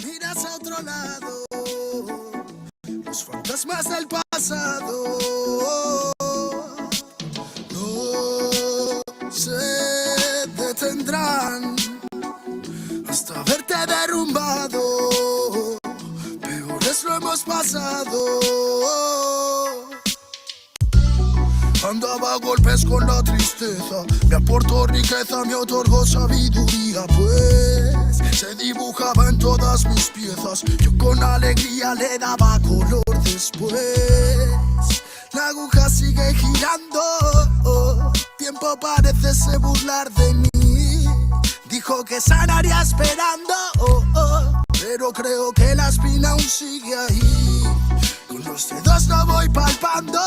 miras a otro lado, los fantasmas del pasado no se detendrán hasta verte derrumbado. Peores lo hemos pasado. Andaba a golpes con la tristeza, me aportó riqueza, me otorgó sabiduría, pues se dibujaba en todas mis piezas. Yo con alegría le daba color después. La aguja sigue girando, tiempo parece se burlar de mí. Dijo que sanaría esperando, pero creo que la espina aún sigue ahí. Con los dedos lo voy palpando,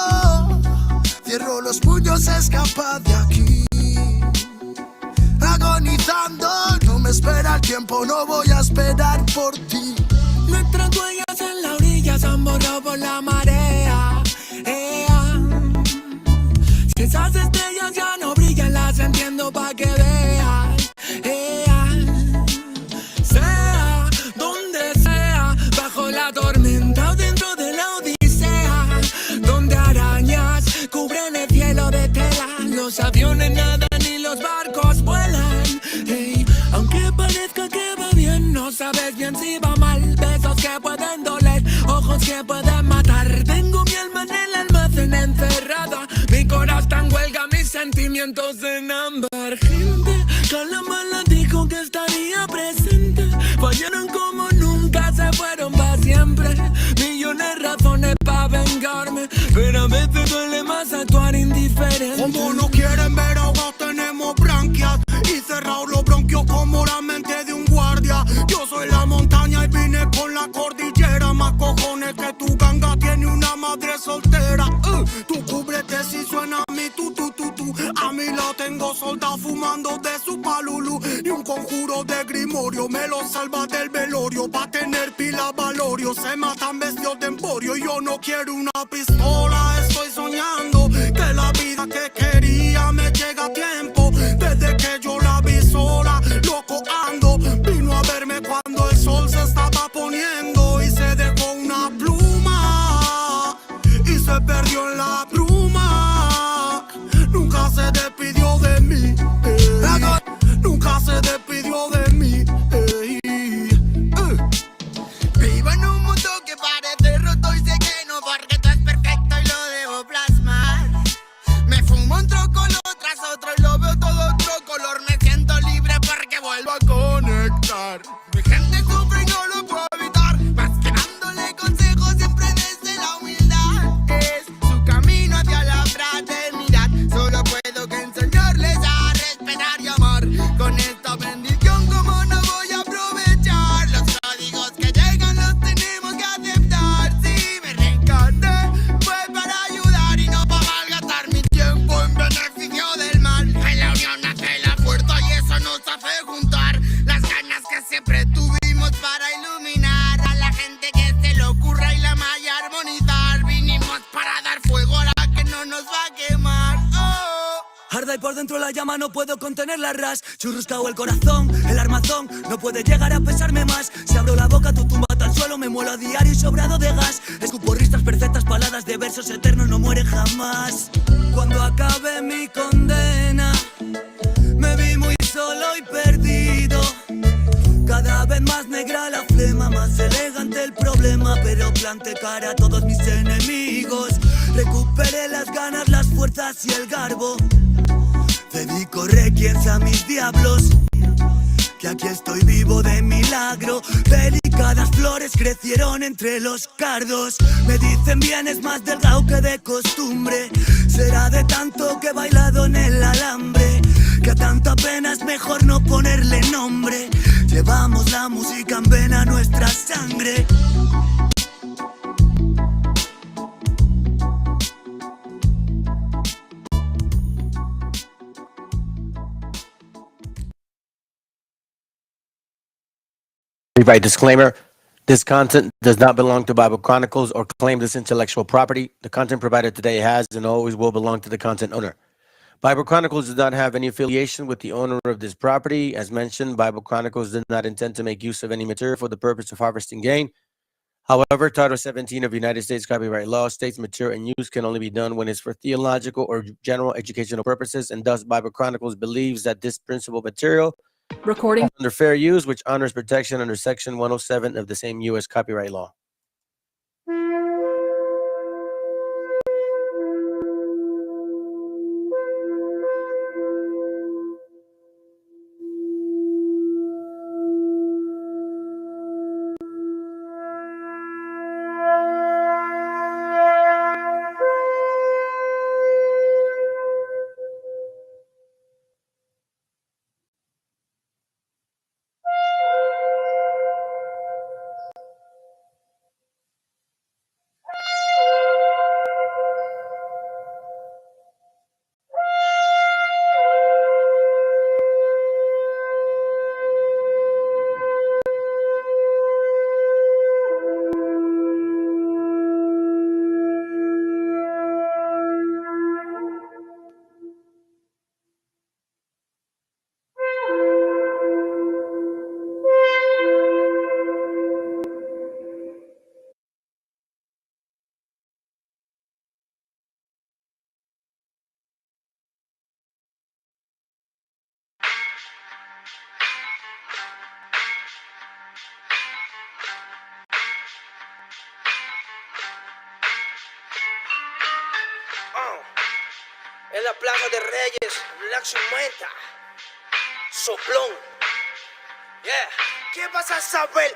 cierro los puños, escapa de aquí. Agonizando, no me espera el tiempo, no voy a esperar por ti. Nuestras huellas en la orilla se han borrado por la marea. Si esas estrellas ya no brillan, las entiendo pa' que veas. Sea donde sea, bajo la tormenta o dentro de la odisea, donde arañas cubren el cielo de tela, los aviones nadan y los barcos vuelan. Aunque parezca que va bien, no sabes bien si va mal. Besos que pueden doler, ojos que pueden matar. Tengo mi alma en el almacén encerrada, mi corazón está en huelga, mis sentimientos en ámbar. Gente, Calamala dijo que estaría presente. Fallaron como nunca, se fueron para siempre. Millones de razones para vengarme, pero a veces duele más actuar indiferente. Como no quieren ver ahogados, tenemos branquias y cerrados los bronquios como la mente de un guardia. Yo soy la montaña y vine con la cordillera. Más cojones que tu ganga tiene una madre soltera. Tú cúbrete si suena a mí, tú. A mí la tengo soldado fumando de su palulu. Y un conjuro de grimorio me lo salva del velorio. Pa' tener pila valorio, se matan vestidos de emporio. Y yo no quiero una pistola, estoy soñando que la vida que quería me llega a tiempo. Desde que yo la vi sola, loco ando. Vino a verme cuando el sol se estaba poniendo y se dejó una pluma y se perdió en la bruma. Nunca se despidió de mí, nunca se despidió de mí. Vivo en un mundo que parece roto y sé que no, porque todo es perfecto y lo debo plasmar. Me fumo un troco lo tras otro y lo veo todo otro color. Me siento libre porque vuelvo a conectar. Mi gente sufre y no lo puedo evitar, más que dándole consejos siempre desde la humildad. Es su camino hacia la fraternidad. Solo puedo que enseñarles a respetar y amar. Con esta bendición, como no voy a aprovechar los códigos que llegan, los tenemos que aceptar. Si me reencarné fue para ayudar y no para malgastar mi tiempo en beneficio del mal. En la unión nace la fuerza y eso nos hace juntar las ganas que siempre tuvimos para iluminar a la gente que se le ocurra y la malla armonizar. Vinimos para dar fuego a la que no nos va a quemar. Arda y por dentro la llama, no puedo contener la ras. Churruscao el corazón, el armazón no puede llegar a pesarme más. Si abro la boca, tu tumba al suelo, me muelo a diario y sobrado de gas. Escupo ristas perfectas, paladas de versos eternos, no mueren jamás. Cuando acabe mi condena, me vi muy solo y perdido. Cada vez más negra la flema, más elegante el problema, pero planté cara a todos mis enemigos. Recuperé las ganas, las fuerzas y el garbo. Dedico requiems a mis diablos, que aquí estoy vivo de milagro. Delicadas flores crecieron entre los cardos. Me dicen bien, es más delgado que de costumbre. Será de tanto que he bailado en el alambre, que a tanta pena es mejor no ponerle nombre. Llevamos la música en vena, nuestra sangre. Right, disclaimer. This content does not belong to Bible Chronicles or claim this intellectual property. The content provided today has and always will belong to the content owner. Bible Chronicles does not have any affiliation with the owner of this property. As mentioned, Bible Chronicles did not intend to make use of any material for the purpose of harvesting gain. However, Title 17 of United States copyright law states material and use can only be done when it's for theological or general educational purposes, and thus Bible Chronicles believes that this principal material Recording. under fair use, which honors protection under Section 107 of the same U.S. copyright law. En la Plaza de Reyes, Black Sumenta, Soplón. Yeah. ¿Qué vas a saber?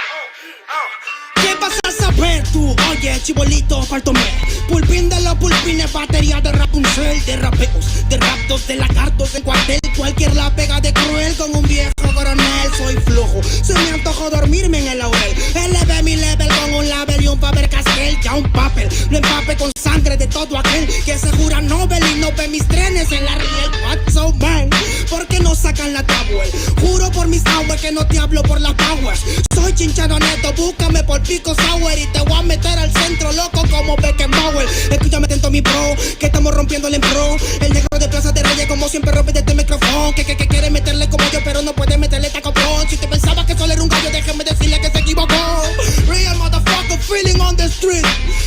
¿Qué vas a saber tú? Oye, chibolito, faltóme. Pulpín de los pulpines, batería de Rapunzel, de rapeos, de raptos, de lagartos, en cuartel. Cualquier la pega de cruel con un viejo coronel. Soy flojo, se me antojó dormirme en el laurel. Elevé mi level con un label y un Faber Castell. Ya un papel, lo empape con sangre de todo aquel que se jura Nobel y no ve mis trenes en la riel. What's so man? ¿Por qué no sacan la tabua? Juro por mis aguas que no te hablo por las powers. Soy chinchado neto, búscame por pico sour y te voy a meter al centro loco como Beckenbauer. Escúchame atento mi bro, que estamos rompiéndole en pro. El negro de Plaza de Reyes como siempre rompe de este micrófono. Que quiere meterle como yo pero no puede meterle tacoplón. Si te pensaba que solo era un gallo, déjeme decirle que se equivocó. Real motherfucker feeling on the street.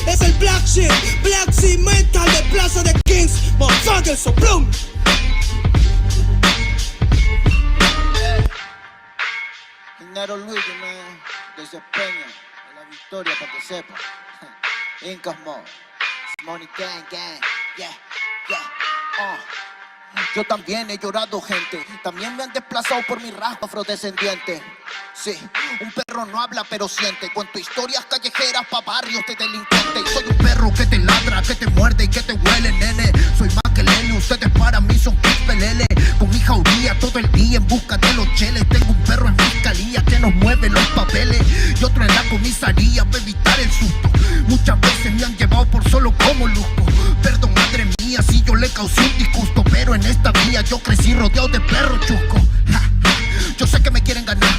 Es el black shit, black sea mental de Plaza de Kings. Motherfucker soplón. Nero Luis, man, desde Peña, a la victoria para que sepa. Incas Mo, Money Gang Gang, yeah, yeah, Yo también he llorado, gente. También me han desplazado por mi rasgo afrodescendiente. Sí, un perro no habla pero siente. Cuento historias callejeras pa' barrios de delincuentes. Soy un perro que te ladra, que te muerde y que te huele, nene. Soy más que Lele, ustedes para mí son pelele. Con mi jauría todo el día en busca de los cheles. Tengo un perro en fiscalía que nos mueve los papeles y otro en la comisaría para evitar el susto. Muchas veces me han llevado por solo como luzco. Perdón, madre mía, si yo le causé un disgusto, pero en esta vía yo crecí rodeado de perros chuscos. Yo sé que me quieren ganar,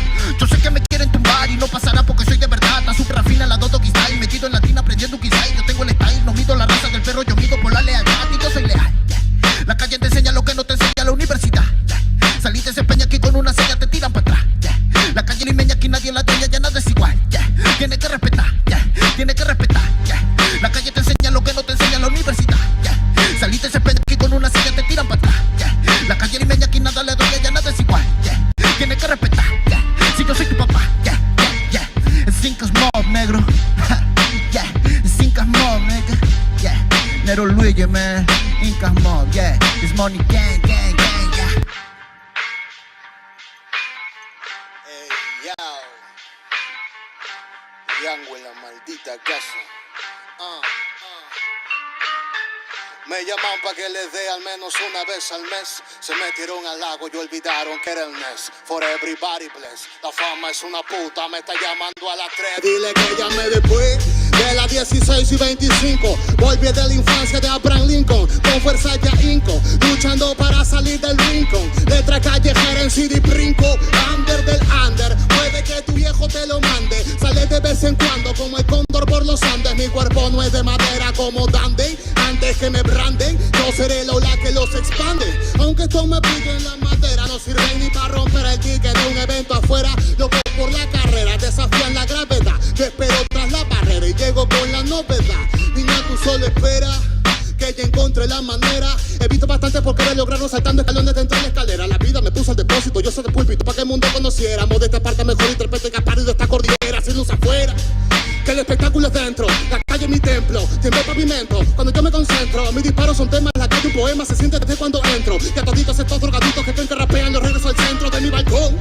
yo sé que me quieren tumbar y no pasará porque soy de verdad. Está súper afina la doto quizá y metido en latina aprendiendo un quizá. Yo tengo el style, no mido la raza del perro, yo mido por la lealtad y yo soy leal. La calle te enseña lo que no te enseña la universidad. Saliste ese peña aquí con una seña te tiran para atrás. La calle limeña aquí nadie la tenía, ya nada es igual. Tiene que respetar, tiene que respetar. La calle te enseña lo que no te enseña la universidad. Saliste ese peña aquí con una seña te tiran para atrás. La calle limeña aquí nada le duele, ya nada es igual. Tiene que respetar, si yo soy tu papá. Cinco mob, negro. Cinco mob, nigga. Nero Luigi, man. Incas mob, yeah. It's Money Gang, gang, gang, yeah. Hey, yo. Yango en la maldita casa. Me llaman pa' que les dé al menos una vez al mes. Se metieron al lago y olvidaron que era el mes. For everybody bless. La fama es una puta, me está llamando a las 3. Dile que llame después de las 16 y 25. Volví de la infancia de Abraham Lincoln. Con fuerza ya hinco, luchando para salir del rincón. Letra callejera en CD brinco. Under del under, puede que tu viejo te lo mande. Sale de vez en cuando como el cóndor por los Andes. Mi cuerpo no es de madera como Dandy. Antes que me branden, yo seré el ola que los expande. esto me pique en la madera. No sirven ni para romper el ticket de un evento afuera. Loco por la carrera, desafían la gravedad. Yo espero tras la barrera y llego con la novedad. Niña, tú solo espera que ya encontré la manera. He visto bastante por querer lograrlo saltando escalones dentro de la escalera. La vida me puso al depósito, yo soy de púlpito para que el mundo conociéramos de esta parte mejor interprete que parido esta cordillera sin luz afuera. Que el espectáculo es dentro, la calle es mi templo, tiembla el pavimento, cuando yo me concentro, mis disparos son temas, la calle un poema, se siente desde cuando entro, y a toditos estos drogaditos que creen que rapean, los regreso al centro de mi balcón.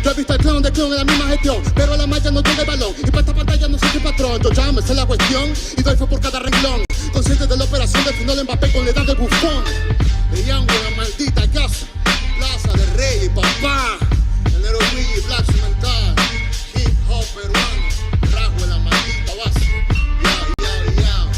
Yo he visto el clown de clown en la misma gestión, pero a la malla no llega el balón, y para esta pantalla no soy el patrón, yo ya me sé la cuestión, y doy fue por cada renglón, consciente de la operación del final Mbappé con la edad de bufón. Brillando en la maldita casa, Plaza de Rey y papá, el héroe Luigi Black Cimental, hip hop peruano. Trajo la maldita base. Yao, yao, yao.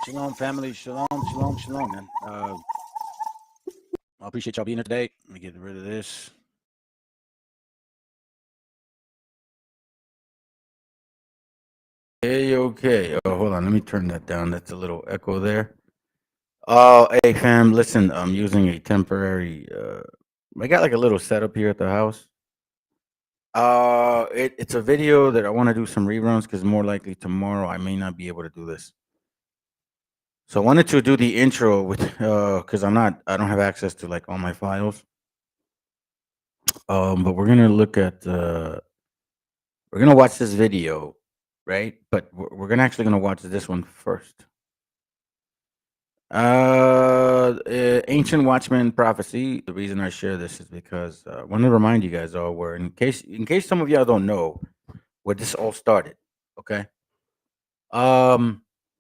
Shalom, family. Shalom, shalom, shalom, man. I appreciate y'all being here today. Let me get rid of this. Okay. Oh, hold on. Let me turn that down. That's a little echo there. Oh, hey, fam. Listen, I'm using a temporary. I got like a little setup here at the house. It's a video that I want to do some reruns because more likely tomorrow I may not be able to do this. So I wanted to do the intro with because I don't have access to like all my files. But we're gonna look at we're gonna watch this video, right? But we're gonna actually gonna watch this one first. Ancient Watchmen prophecy. The reason I share this is because I want to remind you guys all where in case some of y'all don't know where this all started. Okay.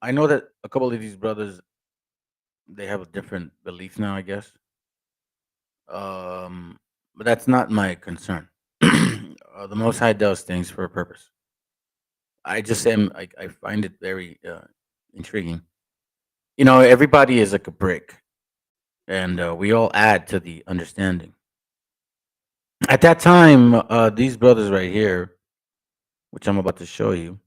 I know that a couple of these brothers they have a different belief now, I guess. But that's not my concern. The Most High does things for a purpose. I just am. I find it very intriguing. You know, everybody is like a brick, and we all add to the understanding. At that time, these brothers right here, which I'm about to show you,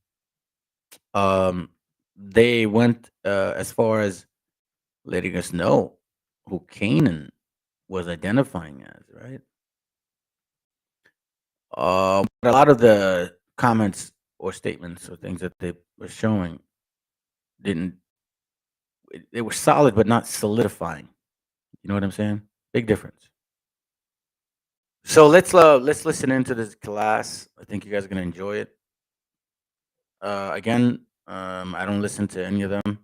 they went as far as letting us know who Canaan was identifying as, right? But a lot of the comments or statements or things that they were showing didn't. They were solid, but not solidifying. You know what I'm saying? Big difference. So let's listen into this class. I think you guys are gonna enjoy it. Again, I don't listen to any of them.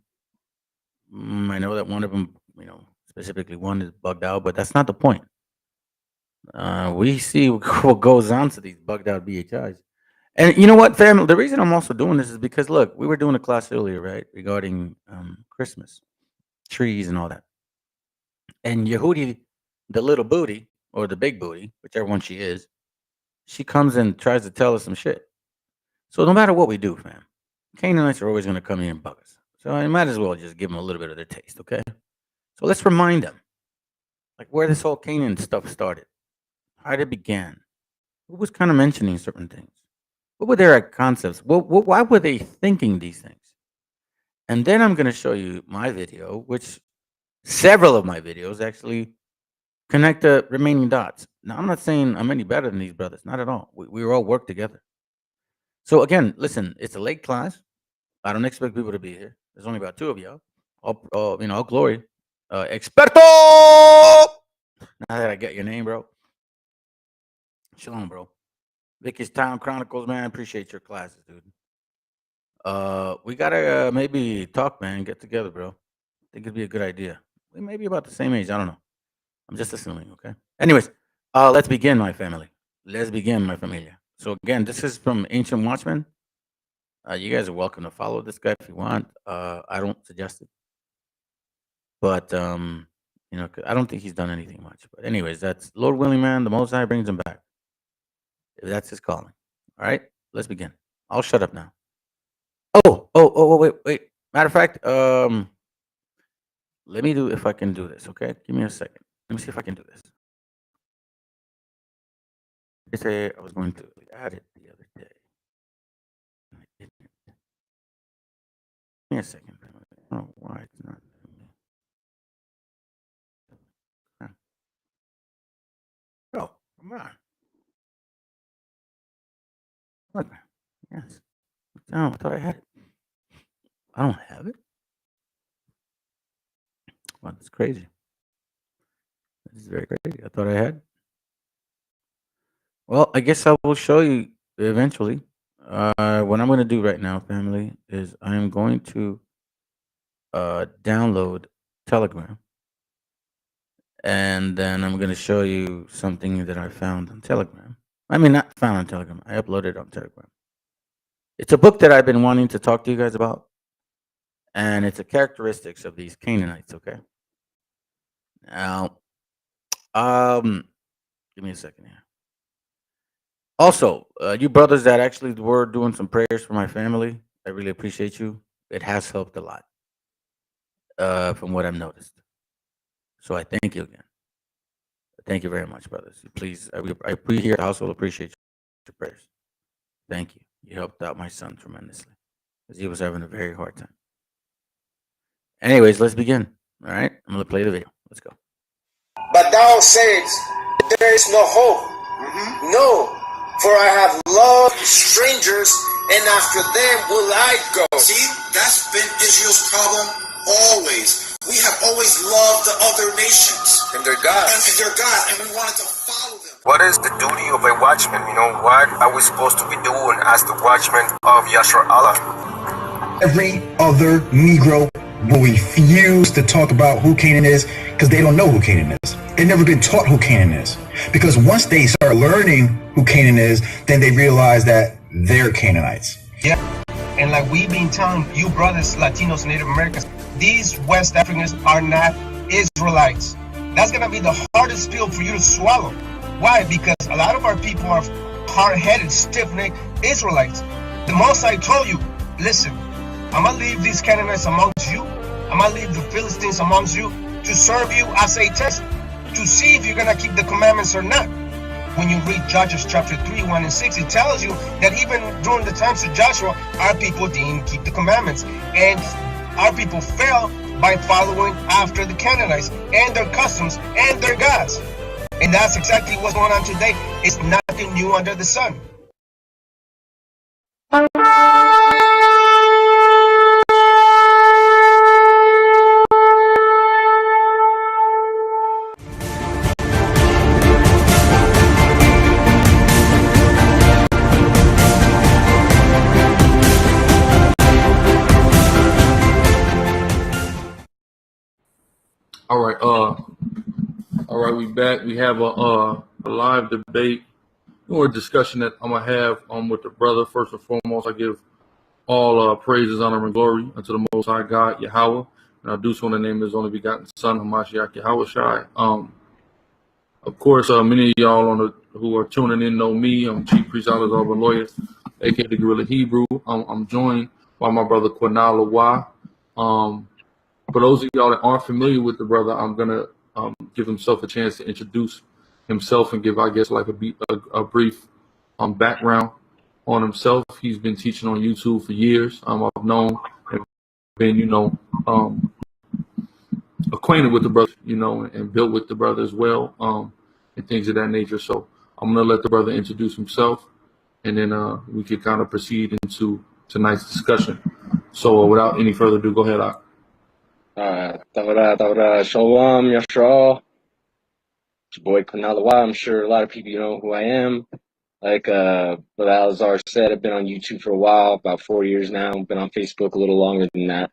I know that one of them, you know, specifically one is bugged out, but that's not the point. We see what goes on to these bugged out BHIs. And you know what, fam? The reason I'm also doing this is because look, we were doing a class earlier, right, regarding Christmas trees and all that. And Yehudi, the little booty or the big booty, whichever one she is, she comes and tries to tell us some shit. So no matter what we do, fam, Canaanites are always going to come here and bug us. So I might as well just give them a little bit of their taste, okay? So let's remind them, like where this whole Canaan stuff started, how it began, who was kind of mentioning certain things, what were their concepts, why were they thinking these things? And then I'm going to show you my video, which several of my videos actually connect the remaining dots. Now, I'm not saying I'm any better than these brothers, not at all. We all work together. So again, listen, it's a late class. I don't expect people to be here. There's only about two of y'all. All glory. Experto! Now that I get your name, bro. Shalom, bro. Vicky's Town Chronicles, man. I appreciate your classes, dude. We gotta maybe talk, man. Get together, bro. I think it'd be a good idea. We may be about the same age. I don't know. I'm just assuming. Okay. Anyways, let's begin, my family. Let's begin, my familia. So again, this is from Ancient Watchmen. You guys are welcome to follow this guy if you want. I don't suggest it, but you know, 'cause I don't think he's done anything much. But anyways, that's Lord willing, man. The Most High brings him back. If that's his calling. All right, let's begin. I'll shut up now. Wait. Matter of fact, let me do if I can do this. Okay, give me a second. Let me see if I can do this. They say I was going to add it the other day. I didn't. Give me a second. I don't know why it's not. Oh, come on. What? Yes. No, I thought I had it. I don't have it. Wow, that's crazy. This is very crazy. I thought I had. Well, I guess I will show you eventually. What I'm going to do right now, family, is I am going to download Telegram, and then I'm going to show you something that I found on Telegram. I mean, not found on Telegram. I uploaded on Telegram. It's a book that I've been wanting to talk to you guys about, and it's the characteristics of these Canaanites. Okay. Now, give me a second here. Also, you brothers that actually were doing some prayers for my family, I really appreciate you. It has helped a lot, from what I've noticed. So I thank you again. Thank you very much, brothers. Please, I here at the household appreciate your prayers. Thank you. You helped out my son tremendously because he was having a very hard time. Anyways, let's begin. All right, I'm gonna play the video. Let's go. But thou sayest, there is no hope. No, for I have loved strangers, and after them will I go. See, that's been Israel's problem always. We have always loved the other nations. And their God. And their God, and we wanted to follow them. What is the duty of a watchman? You know, what are we supposed to be doing as the watchmen of Yashar Allah? Every other Negro will refuse to talk about who Canaan is because they don't know who Canaan is. They've never been taught who Canaan is. Because once they start learning who Canaan is, then they realize that they're Canaanites. Yeah, and like we've been telling you brothers, Latinos, Native Americans, these West Africans are not Israelites. That's going to be the hardest pill for you to swallow. Why? Because a lot of our people are hard-headed, stiff-necked Israelites. The Most High told you, listen, I'm going to leave these Canaanites amongst you. I'm going to leave the Philistines amongst you to serve you as a test to see if you're going to keep the commandments or not. When you read Judges chapter 3, 1 and 6, it tells you that even during the times of Joshua, our people didn't keep the commandments. And our people fell by following after the Canaanites and their customs and their gods. And that's exactly what's going on today. It's nothing new under the sun. All right, we back. We have a live debate or discussion that I'm gonna have with the brother. First and foremost, I give all praises, honor, and glory unto the Most High God, Yahweh, and I do so in the name of His only begotten Son, Meshiacha, Yahweh Shai. Of course, many of y'all who are tuning in know me. I'm Chief Priest Alex Auburn Lawyer, aka the Guerrilla Hebrew. I'm joined by my brother Quinala Wa. For those of y'all that aren't familiar with the brother, I'm gonna give himself a chance to introduce himself and give, I guess, like a brief background on himself. He's been teaching on YouTube for years. I've known and been, acquainted with the brother, and built with the brother as well, and things of that nature. So I'm gonna let the brother introduce himself, and then we can kind of proceed into tonight's discussion. So without any further ado, go ahead, Ak. Shalom, Yashar. It's your boy Quinala. I'm sure a lot of people know who I am. Like Brother Alazar said, I've been on YouTube for a while, about 4 years now. I've been on Facebook a little longer than that.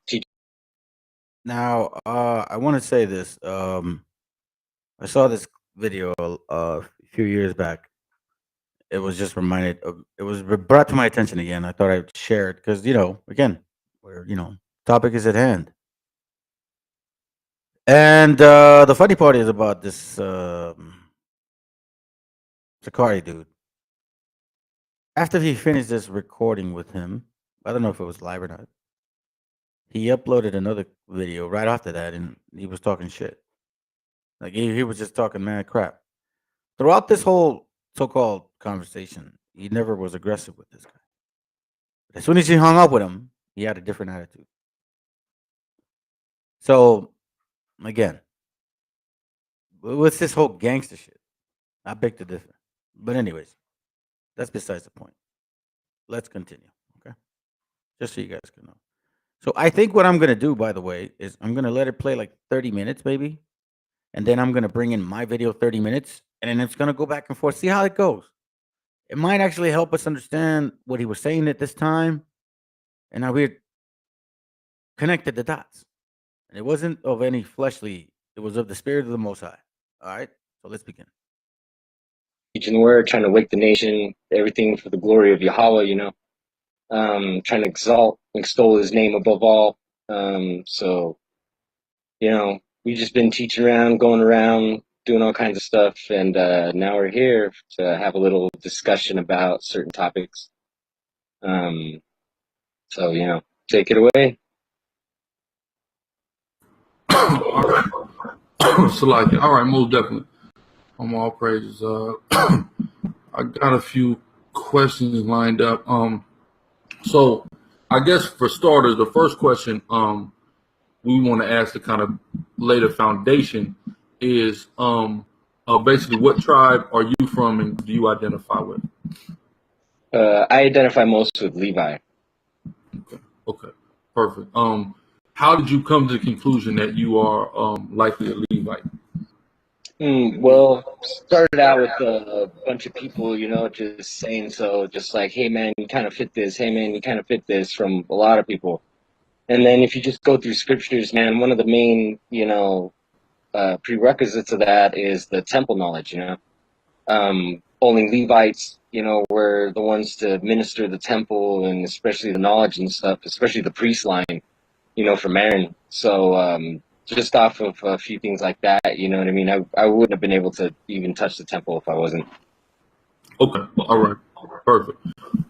teach. Now, I want to say this. I saw this video a few years back. It was just reminded of. It was brought to my attention again. I thought I'd share it because again, where topic is at hand. And the funny part is about this Sakari dude. After he finished this recording with him, I don't know if it was live or not. He uploaded another video right after that, and he was talking shit. Like he was just talking mad crap. Throughout this whole so-called conversation, he never was aggressive with this guy. But as soon as he hung up with him, he had a different attitude. So, again, what's this whole gangster shit? I beg to differ. But anyways, that's besides the point. Let's continue, okay? Just so you guys can know. So I think what I'm going to do, by the way, is I'm going to let it play like 30 minutes, maybe. And then I'm going to bring in my video 30 minutes. And then it's going to go back and forth. See how it goes. It might actually help us understand what he was saying at this time. And how we connected the dots. And it wasn't of any fleshly. It was of the spirit of the Most High. All right? So let's begin. Teaching the word, trying to wake the nation, everything for the glory of Yahweh, trying to extol his name above all. So, we've just been teaching around, going around, doing all kinds of stuff. And now we're here to have a little discussion about certain topics. So, take it away. Salaki. All right, most definitely. All praises. I got a few questions lined up. So I guess for starters, the first question we want to ask to kind of lay the foundation is basically what tribe are you from and do you identify with? I identify most with Levi. Okay, perfect. How did you come to the conclusion that you are likely a Levite? Well, started out with a bunch of people, just saying so, just like, hey man, you kind of fit this. Hey man, you kind of fit this, from a lot of people. And then if you just go through scriptures, man, one of the main, prerequisites of that is the temple knowledge. Only Levites, were the ones to minister the temple, and especially the knowledge and stuff, especially the priest line, from Aaron. So just off of a few things like that, you know what I mean? I wouldn't have been able to even touch the temple if I wasn't. Okay, all right, perfect.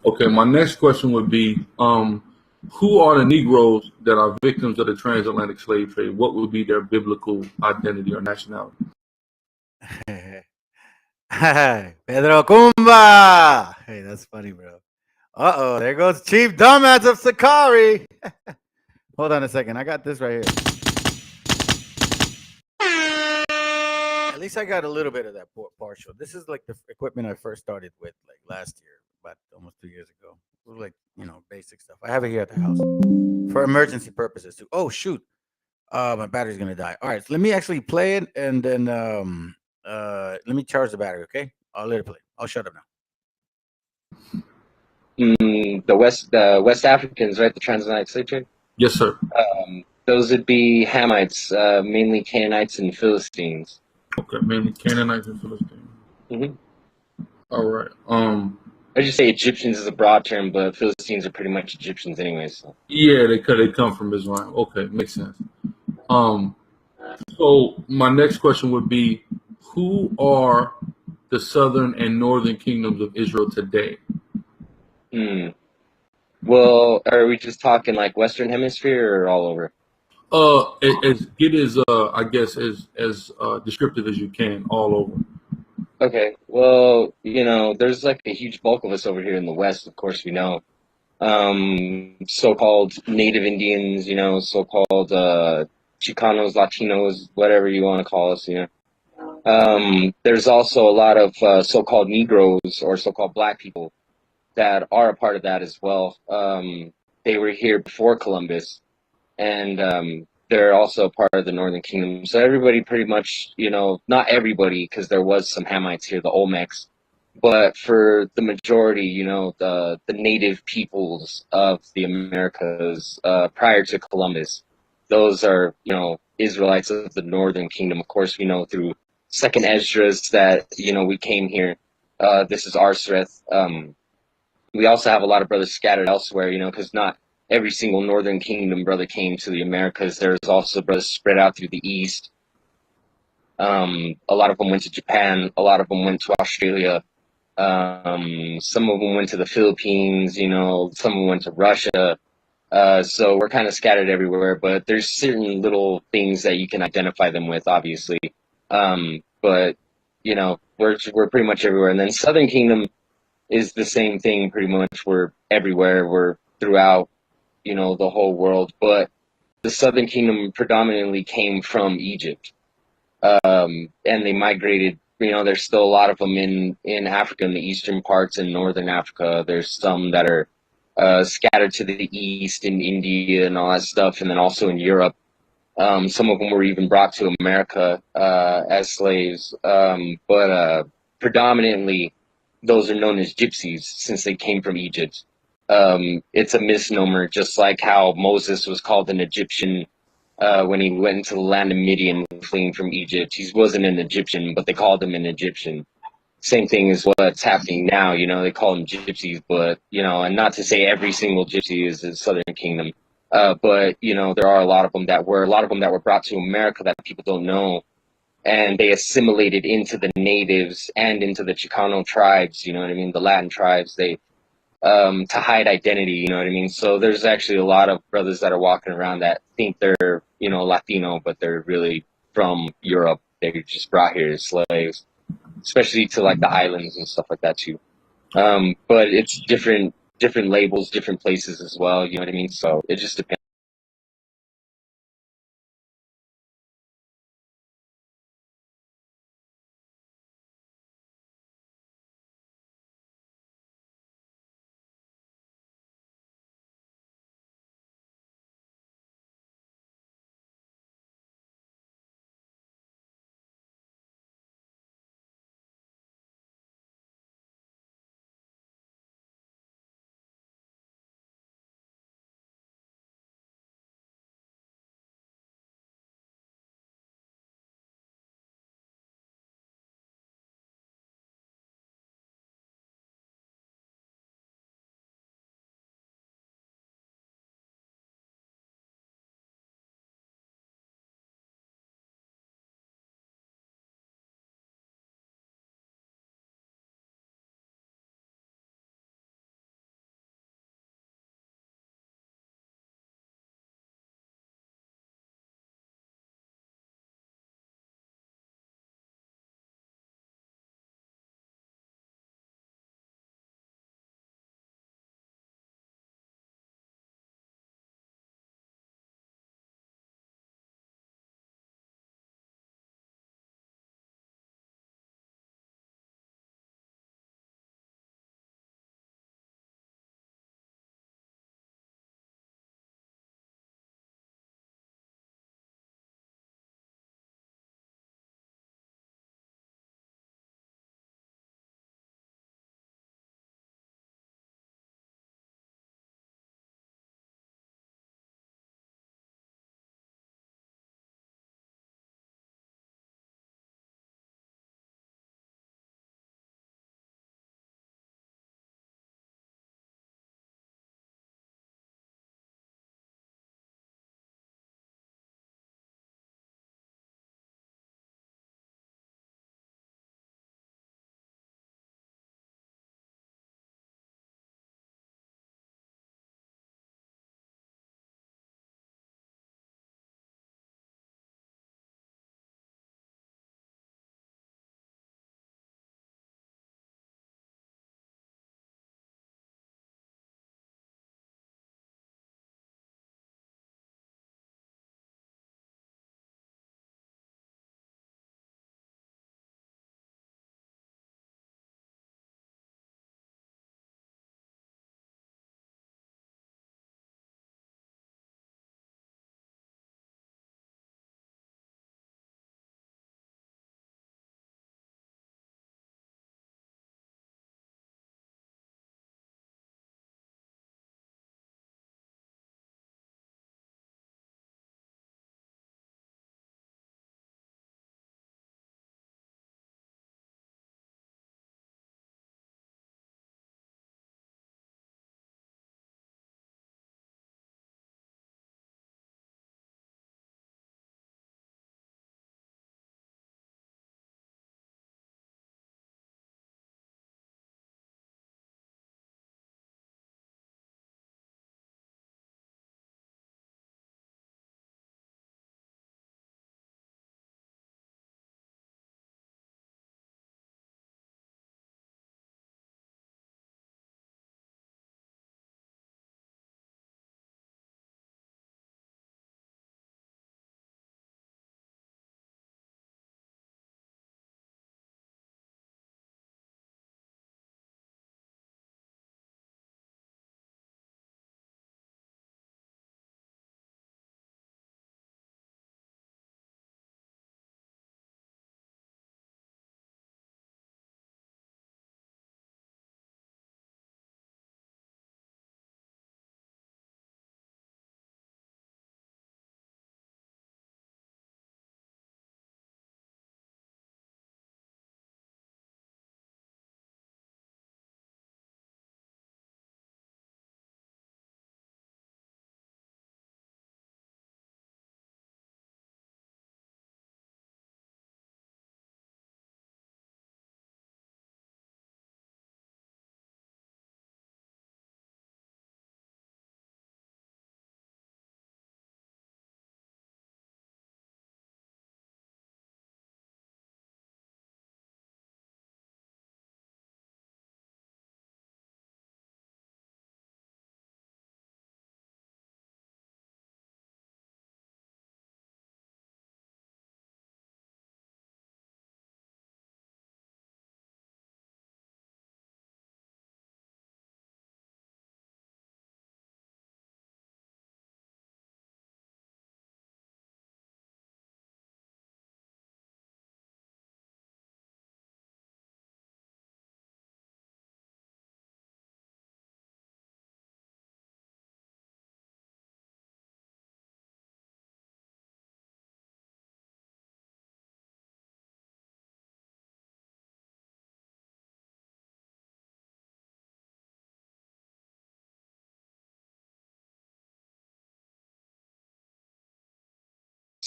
Okay, my next question would be, who are the Negroes that are victims of the transatlantic slave trade? What would be their biblical identity or nationality? Pedro Kumba. Hey, that's funny, bro. Uh-oh, there goes Chief Dumbass of Sakari. Hold on a second. I got this right here. At least I got a little bit of that partial. This is like the equipment I first started with like last year, about almost 2 years ago. It was like, basic stuff. I have it here at the house for emergency purposes too. Oh, shoot. My battery's going to die. All right, so let me actually play it and then let me charge the battery, okay? I'll let it play. I'll shut up now. The West Africans, right? The transatlantic slave trade? Yes, sir. Those would be Hamites, mainly Canaanites and Philistines. Okay, mainly Canaanites and Philistines. Mm-hmm. All right. I just say Egyptians is a broad term, but Philistines are pretty much Egyptians anyway. So. Yeah, they come from Israel. Okay, makes sense. So my next question would be, who are the southern and northern kingdoms of Israel today? Well, are we just talking like Western Hemisphere or all over? It is I guess as descriptive as you can, all over. Okay, well, there's like a huge bulk of us over here in the West, of course, we know. So-called Native Indians, so-called Chicanos, Latinos, whatever you want to call us, There's also a lot of so-called Negroes or so-called Black people that are a part of that as well. They were here before Columbus, and they're also part of the Northern Kingdom. So everybody pretty much, not everybody, because there was some Hamites here, the Olmecs, But for the majority, the native peoples of the Americas prior to Columbus, those are, Israelites of the Northern Kingdom. Of course, we know through Second Esdras that, we came here. This is Arsreth. We also have a lot of brothers scattered elsewhere, because not every single Northern Kingdom brother came to the Americas. There's also brothers spread out through the East. A lot of them went to Japan. A lot of them went to Australia. Some of them went to the Philippines, some of them went to Russia. So we're kind of scattered everywhere, but there's certain little things that you can identify them with, obviously. But we're pretty much everywhere. And then Southern Kingdom is the same thing, pretty much. We're everywhere. We're throughout, the whole world. But the Southern Kingdom predominantly came from Egypt, and they migrated. There's still a lot of them in Africa, in the eastern parts, in northern Africa. There's some that are scattered to the east in India and all that stuff, and then also in Europe. Some of them were even brought to America as slaves, but predominantly those are known as gypsies since they came from Egypt. It's a misnomer, just like how Moses was called an Egyptian when he went into the land of Midian fleeing from Egypt. He wasn't an Egyptian, but they called him an Egyptian. Same thing is what's happening now. They call them gypsies, but, and not to say every single gypsy is the Southern Kingdom. But, there are a lot of them that were brought to America that people don't know. And they assimilated into the natives and into the Chicano tribes, you know what I mean? The Latin tribes, to hide identity, you know what I mean? So there's actually a lot of brothers that are walking around that think they're, Latino, but they're really from Europe. They were just brought here as slaves, especially to like the islands and stuff like that too. But it's different labels, different places as well, you know what I mean? So it just depends.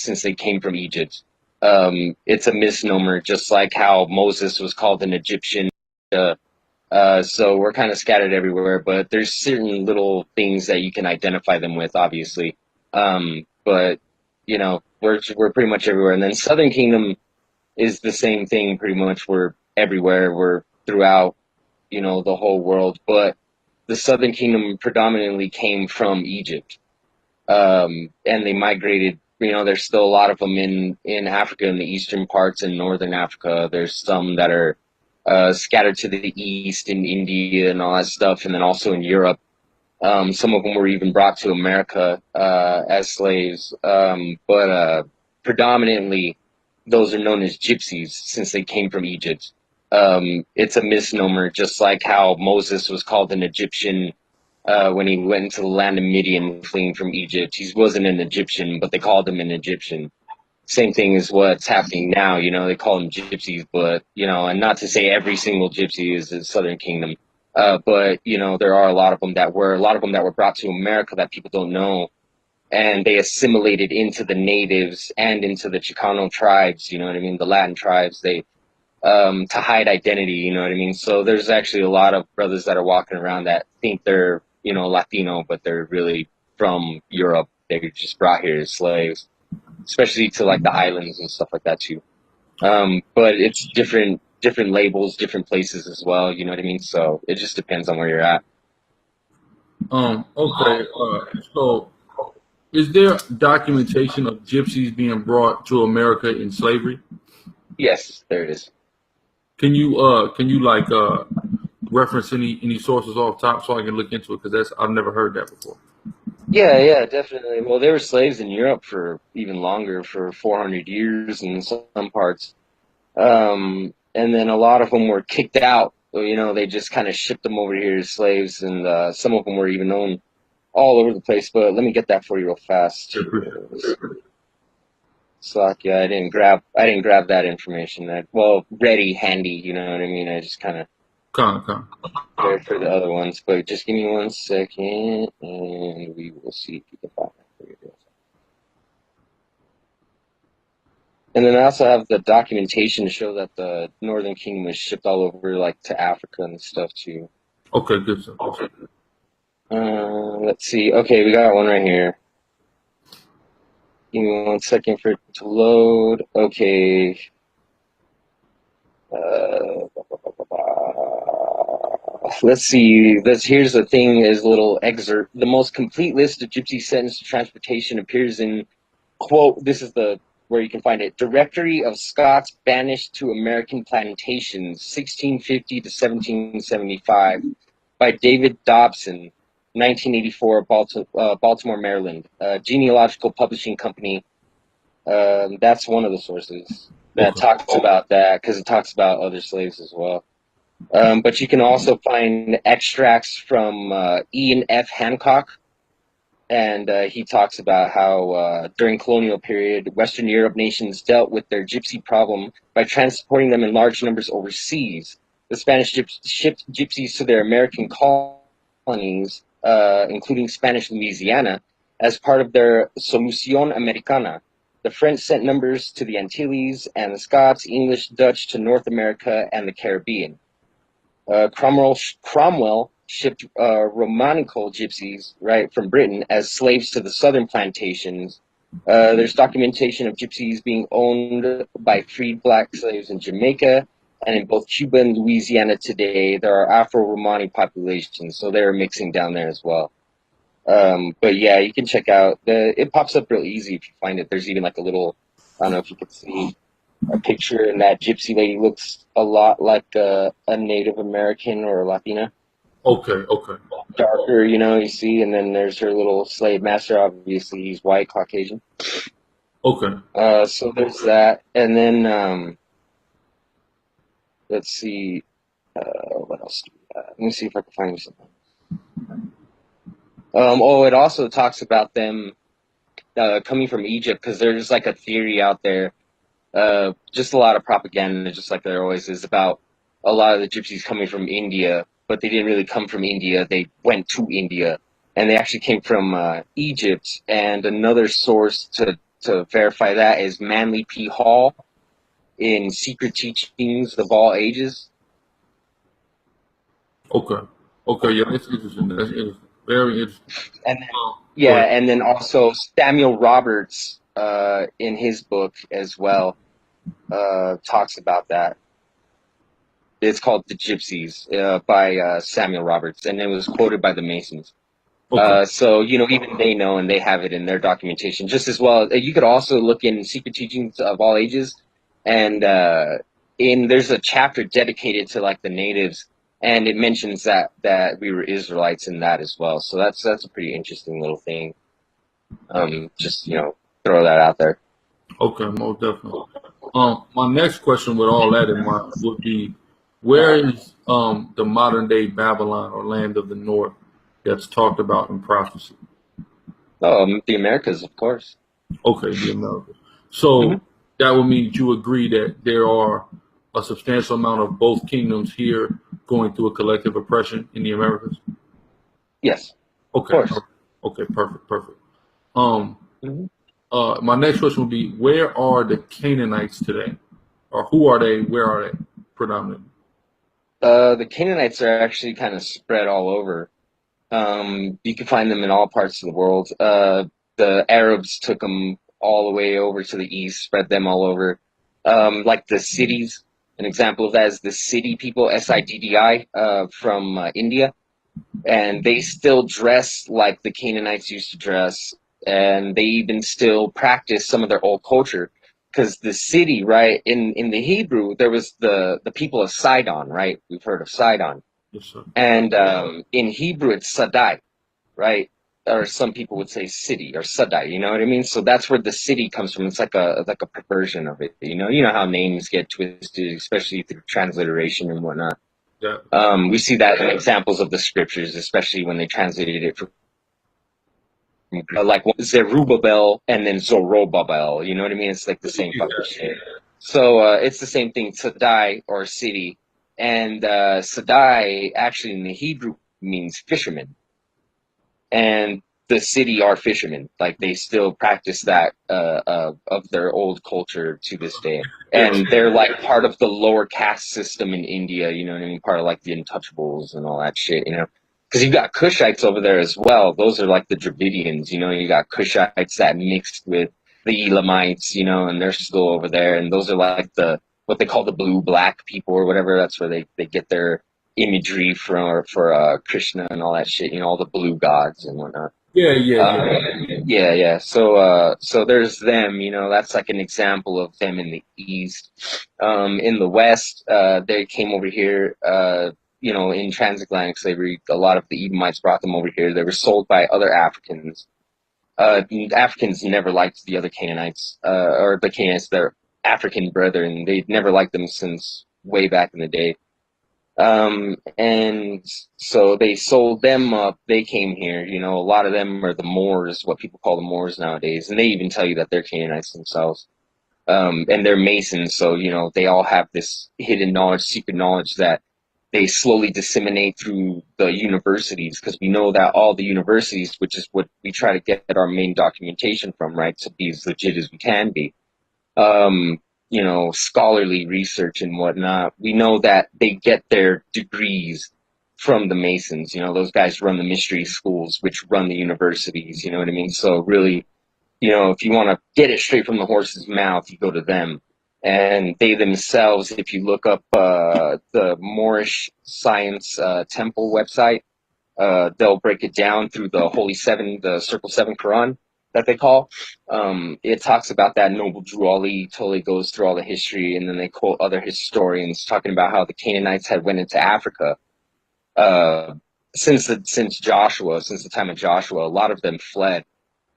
since they came from Egypt. It's a misnomer, just like how Moses was called an Egyptian. So we're kind of scattered everywhere, but there's certain little things that you can identify them with, obviously. But you know, we're pretty much everywhere. And then Southern Kingdom is the same thing, pretty much. We're everywhere. We're throughout, you know, the whole world. But the Southern Kingdom predominantly came from Egypt, and they migrated. You know, there's still a lot of them in Africa, in the eastern parts, in northern Africa. There's some that are scattered to the east in India and all that stuff, and then also in Europe. Some of them were even brought to America as slaves, but predominantly those are known as gypsies since they came from Egypt. It's a misnomer, just like how Moses was called an Egyptian when he went into the land of Midian fleeing from Egypt. He wasn't an Egyptian, but they called him an Egyptian. Same thing as what's happening now, you know, they call them gypsies, but, you know, and not to say every single gypsy is the Southern Kingdom, but, you know, there are a lot of them that were brought to America that people don't know, and they assimilated into the natives and into the Chicano tribes, you know what I mean, the Latin tribes, they, to hide identity, you know what I mean, so there's actually a lot of brothers that are walking around that think they're, you know, Latino, but they're really from Europe. They were just brought here as slaves, especially to like the islands and stuff like that too. But it's different labels, different places as well. You know what I mean? So it just depends on where you're at. Okay. So is there documentation of gypsies being brought to America in slavery? Yes, there it is. Can you like reference any sources off top so I can look into it? Because I've never heard that before. Yeah, definitely. Well, there were slaves in Europe for even longer, for 400 years in some parts. And then a lot of them were kicked out. You know, they just kind of shipped them over here as slaves, and some of them were even known all over the place. But let me get that for you real fast. Slovakia, I didn't grab that information. Ready, handy, you know what I mean? I just kind of prepared for the other ones. But just give me 1 second, and we will see if you can find that for you. And then I also have the documentation to show that the Northern Kingdom was shipped all over, like, to Africa and stuff, too. Okay, good stuff. Okay. Let's see. Okay, we got one right here. Give me 1 second for it to load. Okay. Let's see. Here's the thing, is a little excerpt. The most complete list of gypsy sentenced to transportation appears in, quote, this is where you can find it, Directory of Scots Banished to American Plantations, 1650 to 1775, by David Dobson, 1984, Baltimore, Maryland. Genealogical Publishing Company. That's one of the sources that talks about that, because it talks about other slaves as well. But you can also find extracts from Ian F. Hancock, and he talks about how during colonial period, Western Europe nations dealt with their gypsy problem by transporting them in large numbers overseas. The Spanish shipped gypsies to their American colonies, including Spanish Louisiana, as part of their Solución Americana. The French sent numbers to the Antilles, and the Scots, English, Dutch to North America and the Caribbean. Cromwell shipped Romanical gypsies, right, from Britain as slaves to the southern plantations. There's documentation of gypsies being owned by freed black slaves in Jamaica, and in both Cuba and Louisiana today, there are Afro-Romani populations, so they're mixing down there as well. But yeah, you can check out, it pops up real easy if you find it. There's even like a little, I don't know if you can see a picture, and that gypsy lady looks a lot like a Native American or a Latina. Okay. Darker, you know, you see, and then there's her little slave master, obviously he's white, Caucasian. Okay. So there's that, and then, let's see, what else do we have? Let me see if I can find something. It also talks about them coming from Egypt, because there's like a theory out there, just a lot of propaganda, just like there always is, about a lot of the gypsies coming from India, but they didn't really come from India. They went to India, and they actually came from Egypt. And another source to to verify that is Manly P. Hall in Secret Teachings of All Ages. Okay. Okay. Yeah, that's interesting. That's interesting. Very interesting. And then, Go yeah, ahead. and then also Samuel Roberts in his book as well talks about that. It's called The Gypsies by Samuel Roberts, and it was quoted by the Masons. Okay. So, you know, even they know and they have it in their documentation just as well. You could also look in Secret Teachings of All Ages, and there's a chapter dedicated to like the natives, and it mentions that we were Israelites in that as well. So that's a pretty interesting little thing. Just, you know, throw that out there. Okay, most definitely. My next question with all that in mind would be, where is the modern day Babylon or land of the north that's talked about in prophecy? The Americas, of course. Okay, the Americas. So that would mean you agree that there are a substantial amount of both kingdoms here going through a collective oppression in the Americas? Yes. Okay. Of course. Okay, perfect. My next question would be, where are the Canaanites today? Or who are they? Where are they predominantly? The Canaanites are actually kind of spread all over. You can find them in all parts of the world. The Arabs took them all the way over to the east, spread them all over. Like the cities, an example of that is the Siddi people, Siddi, from India. And they still dress like the Canaanites used to dress. And they even still practice some of their old culture. Because the city, right, in the Hebrew, there was the people of Sidon, right? We've heard of Sidon. Yes, sir. And in Hebrew, it's Sadai, right? Or some people would say city or Sadai, you know what I mean? So that's where the city comes from. It's like a perversion of it, you know? You know how names get twisted, especially through transliteration and whatnot. Yeah. We see that in examples of the scriptures, especially when they translated it from like Zerubbabel and then Zorobabel, you know what I mean? It's like the same fucking shit. So it's the same thing, Sadai or city. And Sadai actually in the Hebrew means fisherman. And the city are fishermen. Like they still practice that of their old culture to this day. And they're like part of the lower caste system in India, you know what I mean? Part of like the Untouchables and all that shit, you know? Because you got Cushites over there as well. Those are like the Dravidians, you know? You got Cushites that mixed with the Elamites, you know, and they're still over there. And those are like what they call the blue black people or whatever. That's where they get their imagery for Krishna and all that shit, you know, all the blue gods and whatnot. Yeah. So there's them, you know, that's like an example of them in the East. In the West, they came over here, you know, in transatlantic slavery. A lot of the Edomites brought them over here. They were sold by other Africans. Africans never liked the other Canaanites, or the Canaanites, their African brethren. They'd never liked them since way back in the day. And so they sold them up. They came here, you know, a lot of them are the Moors, what people call the Moors nowadays. And they even tell you that they're Canaanites themselves. And they're Masons. So, you know, they all have this hidden knowledge, secret knowledge that they slowly disseminate through the universities. Because we know that all the universities, which is what we try to get our main documentation from, right? To be as legit as we can be. You know, scholarly research and whatnot, we know that they get their degrees from the Masons. You know, those guys run the mystery schools, which run the universities, you know what I mean? So really, you know, if you want to get it straight from the horse's mouth, you go to them. And they themselves, if you look up the Moorish Science Temple website, they'll break it down through the Holy Seven, the Circle Seven Quran that they call. It talks about that noble Drew Ali, totally goes through all the history, and then they quote other historians talking about how the Canaanites had went into Africa. Since the time of Joshua, a lot of them fled.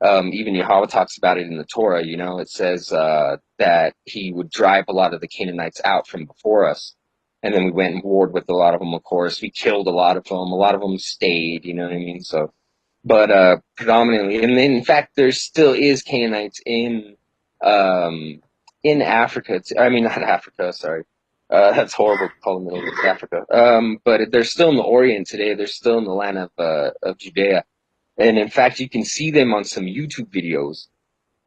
Even Yahweh talks about it in the Torah, you know, it says that he would drive a lot of the Canaanites out from before us. And then we went and warred with a lot of them, of course. We killed a lot of them. A lot of them stayed, you know what I mean? So, but predominantly, and then, in fact, there still is Canaanites in Africa. I mean, not Africa, sorry. That's horrible to call the Middle East Africa. But they're still in the Orient today. They're still in the land of Judea. And in fact, you can see them on some YouTube videos.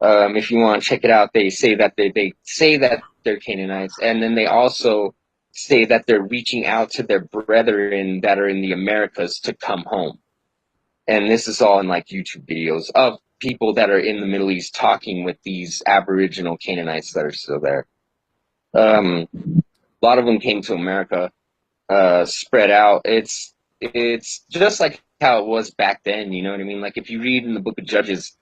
If you want to check it out, they say that they say that they're Canaanites, and then they also say that they're reaching out to their brethren that are in the Americas to come home. And this is all in like YouTube videos of people that are in the Middle East talking with these Aboriginal Canaanites that are still there. A lot of them came to America, spread out. It's just like how it was back then. You know what I mean? Like if you read in the book of Judges,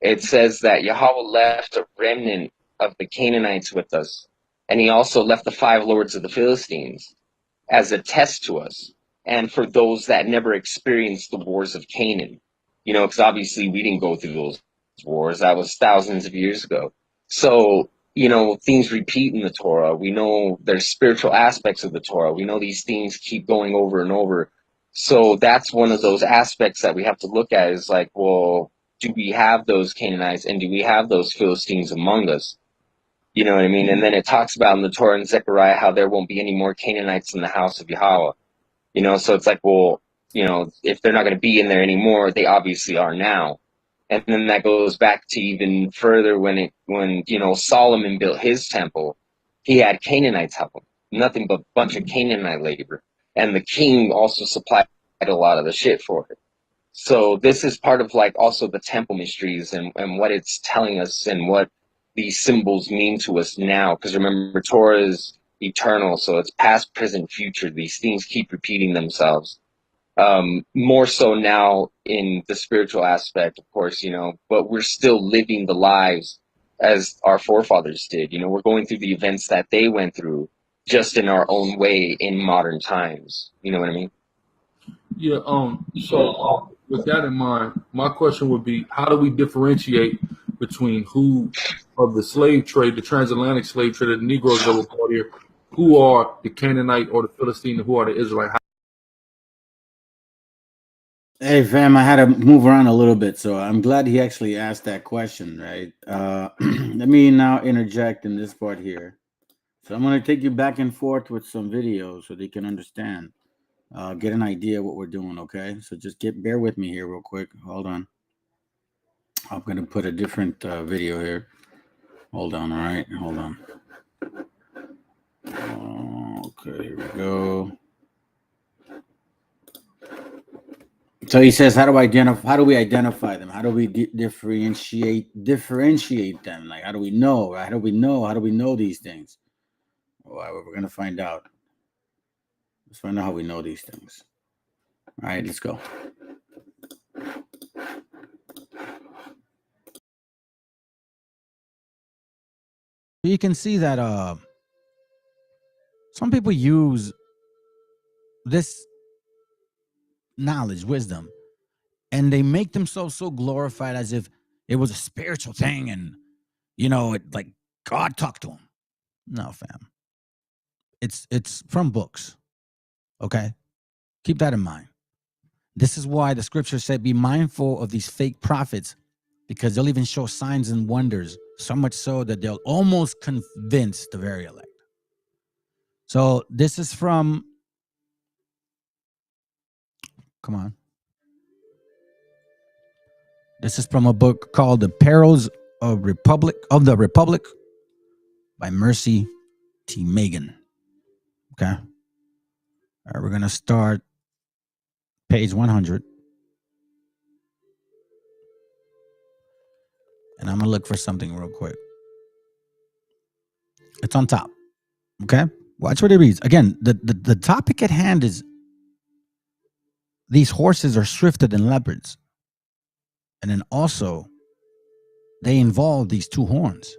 it says that Yahweh left a remnant of the Canaanites with us, and he also left the 5 lords of the Philistines as a test to us, and for those that never experienced the wars of Canaan, you know, because obviously we didn't go through those wars. That was thousands of years ago. So, you know, things repeat in the Torah. We know there's spiritual aspects of the Torah. We know these things keep going over and over. So that's one of those aspects that we have to look at is like, well, do we have those Canaanites and do we have those Philistines among us? You know what I mean? And then it talks about in the Torah and Zechariah how there won't be any more Canaanites in the house of Yahweh. You know, so it's like, well, you know, if they're not going to be in there anymore, they obviously are now. And then that goes back to even further when you know, Solomon built his temple, he had Canaanites help him. Nothing but a bunch of Canaanite labor. And the king also supplied a lot of the shit for it. So this is part of like also the temple mysteries and what it's telling us and what these symbols mean to us now. Because remember, Torah is eternal, so it's past, present, future. These things keep repeating themselves. More so now in the spiritual aspect, of course, you know, but we're still living the lives as our forefathers did. You know, we're going through the events that they went through just in our own way in modern times. You know what I mean? Yeah. So with that in mind, my question would be: how do we differentiate between who of the slave trade, the transatlantic slave trade, the Negroes that were brought here, who are the Canaanite or the Philistine, and who are the Israelite? Hey, fam, I had to move around a little bit, so I'm glad he actually asked that question, right? Let me now interject in this part here. So I'm going to take you back and forth with some videos so they can understand, get an idea of what we're doing, okay? So just bear with me here real quick. Hold on. I'm going to put a different video here. Hold on, all right? Hold on. Okay, here we go. So he says, how do we identify them? How do we differentiate them? Like, how do we know? How do we know these things? Well, we're going to find out. Let's find out how we know these things. All right, let's go. You can see that some people use this knowledge, wisdom, and they make themselves so glorified as if it was a spiritual thing and, you know, it, like God talked to them. No, fam. It's from books. Okay? Keep that in mind. This is why the scripture said, be mindful of these fake prophets, because they'll even show signs and wonders, so much so that they'll almost convince the very elect. So this is from, come on. This is from a book called The Perils of the Republic by Mercy T. Megan. Okay. All right, we're going to start page 100. And I'm going to look for something real quick. It's on top. Okay. Watch what it reads. Again, the topic at hand is these horses are swifter than leopards. And then also, they involve these 2 horns.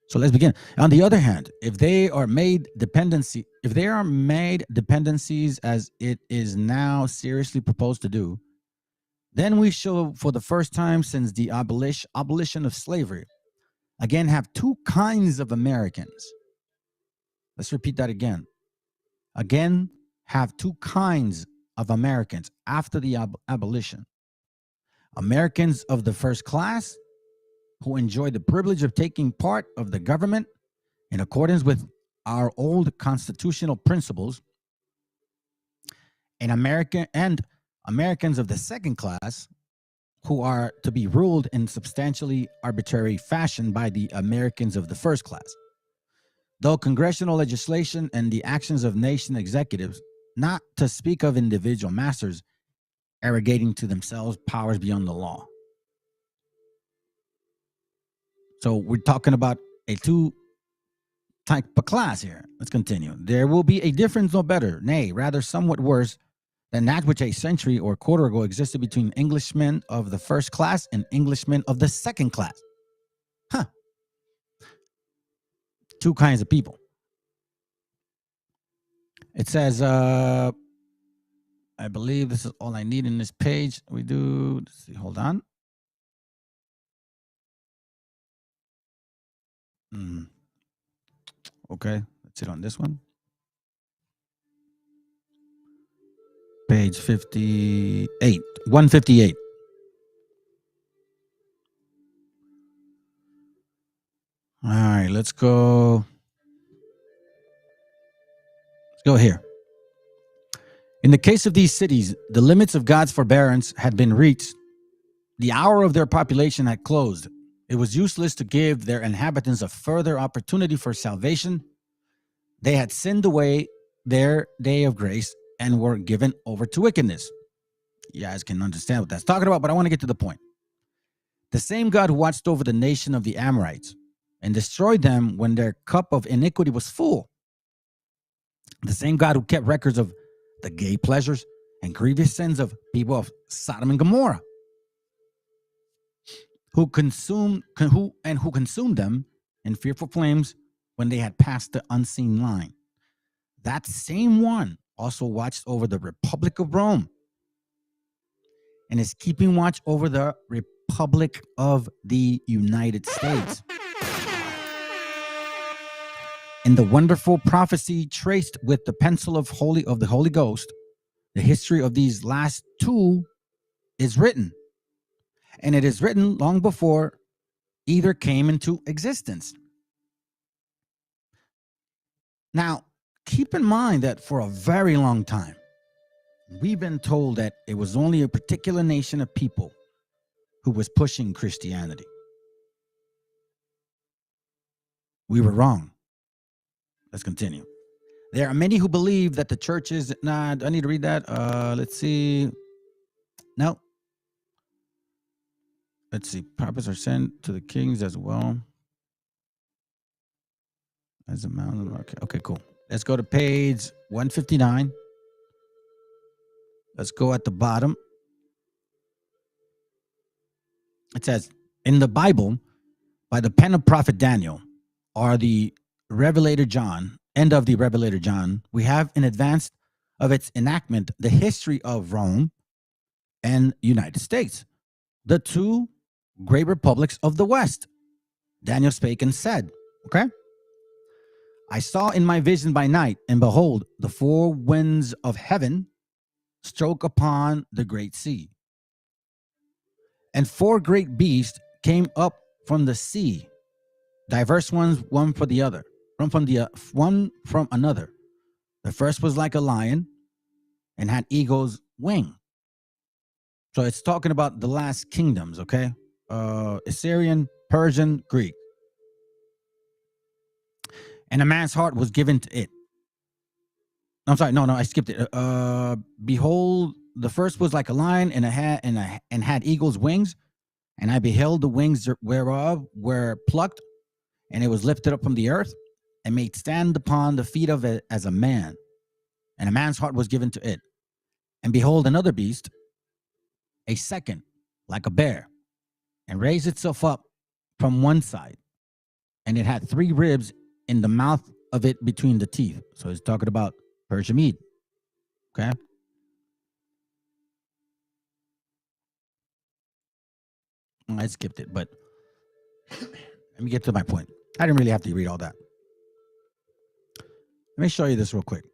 So let's begin. On the other hand, if they are made dependencies as it is now seriously proposed to do, then we shall, for the first time since the abolition of slavery, again have 2 kinds of Americans. Let's repeat that again. Again, have 2 kinds of Americans after the abolition. Americans of the first class, who enjoy the privilege of taking part of the government in accordance with our old constitutional principles, and Americans of the second class, who are to be ruled in substantially arbitrary fashion by the Americans of the first class. Though congressional legislation and the actions of nation executives, not to speak of individual masters, arrogating to themselves powers beyond the law. So we're talking about a two type of class here. Let's continue. There will be a difference no better, nay, rather somewhat worse than that which a century or quarter ago existed between Englishmen of the first class and Englishmen of the second class. Huh. Two kinds of people. It says, I believe this is all I need in this page. We do, let's see, hold on. Okay, let's hit on this one. Page 58, 158. All right, let's go. Let's go here. In the case of these cities, the limits of God's forbearance had been reached. The hour of their population had closed. It was useless to give their inhabitants a further opportunity for salvation. They had sinned away their day of grace and were given over to wickedness. You guys can understand what that's talking about, but I want to get to the point. The same God who watched over the nation of the Amorites and destroyed them when their cup of iniquity was full. The same God who kept records of the gay pleasures and grievous sins of people of Sodom and Gomorrah, who consumed them in fearful flames when they had passed the unseen line. That same one also watched over the Republic of Rome and is keeping watch over the Republic of the United States. In the wonderful prophecy traced with the pencil of the Holy Ghost, the history of these last two is written. And it is written long before either came into existence. Now, keep in mind that for a very long time, we've been told that it was only a particular nation of people who was pushing Christianity. We were wrong. Let's continue. There are many who believe that the churches... Nah, I need to read that. Let's see. No. Let's see. Prophets are sent to the kings as well as a mountain. Okay, cool. Let's go to page 159. Let's go at the bottom. It says, in the Bible, by the pen of prophet Daniel, or the Revelator John, end of the Revelator John, we have in advance of its enactment the history of Rome and United States, the two great republics of the West. Daniel spake and said, okay? I saw in my vision by night, and behold, the four winds of heaven stroke upon the great sea. And four great beasts came up from the sea, diverse ones, one from another. The first was like a lion and had eagle's wing. So it's talking about the last kingdoms, okay? Assyrian, Persian, Greek. And a man's heart was given to it. I'm sorry, no, I skipped it. Behold, the first was like a lion and had eagle's wings, and I beheld the wings whereof were plucked, and it was lifted up from the earth, and made stand upon the feet of it as a man, and a man's heart was given to it. And behold, another beast, a second, like a bear, and raised itself up from one side, and it had three ribs in the mouth of it between the teeth. So he's talking about Persian Mede. Okay. I skipped it, but let me get to my point. I didn't really have to read all that. Let me show you this real quick.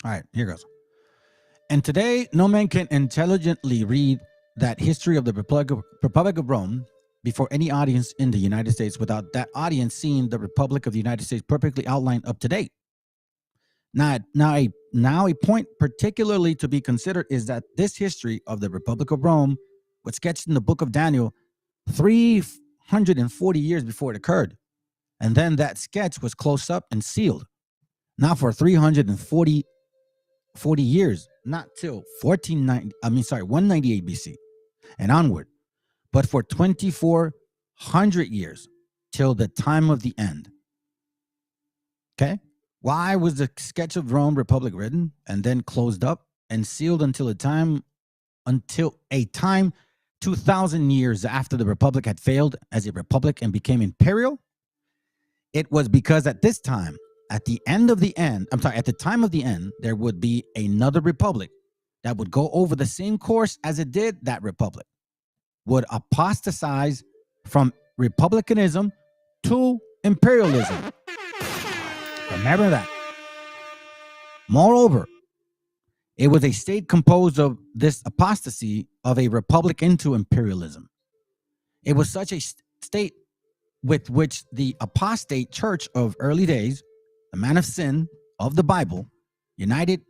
All right, here goes. And today, no man can intelligently read that history of the Republic of Rome before any audience in the United States without that audience seeing the Republic of the United States perfectly outlined up to date. Now a point particularly to be considered is that this history of the Republic of Rome was sketched in the book of Daniel 340 years before it occurred. And then that sketch was closed up and sealed. Not for 340 years, not till 198 BC and onward, but for 2400 years till the time of the end. Okay? Why was the sketch of Rome Republic written and then closed up and sealed until a time 2,000 years after the Republic had failed as a republic and became imperial? It was because at this time, at the time of the end, there would be another republic that would go over the same course as it did that republic, would apostatize from republicanism to imperialism. Remember that. Moreover, it was a state composed of this apostasy of a republic into imperialism. It was such a state with which the apostate church of early days, the man of sin of the Bible, united,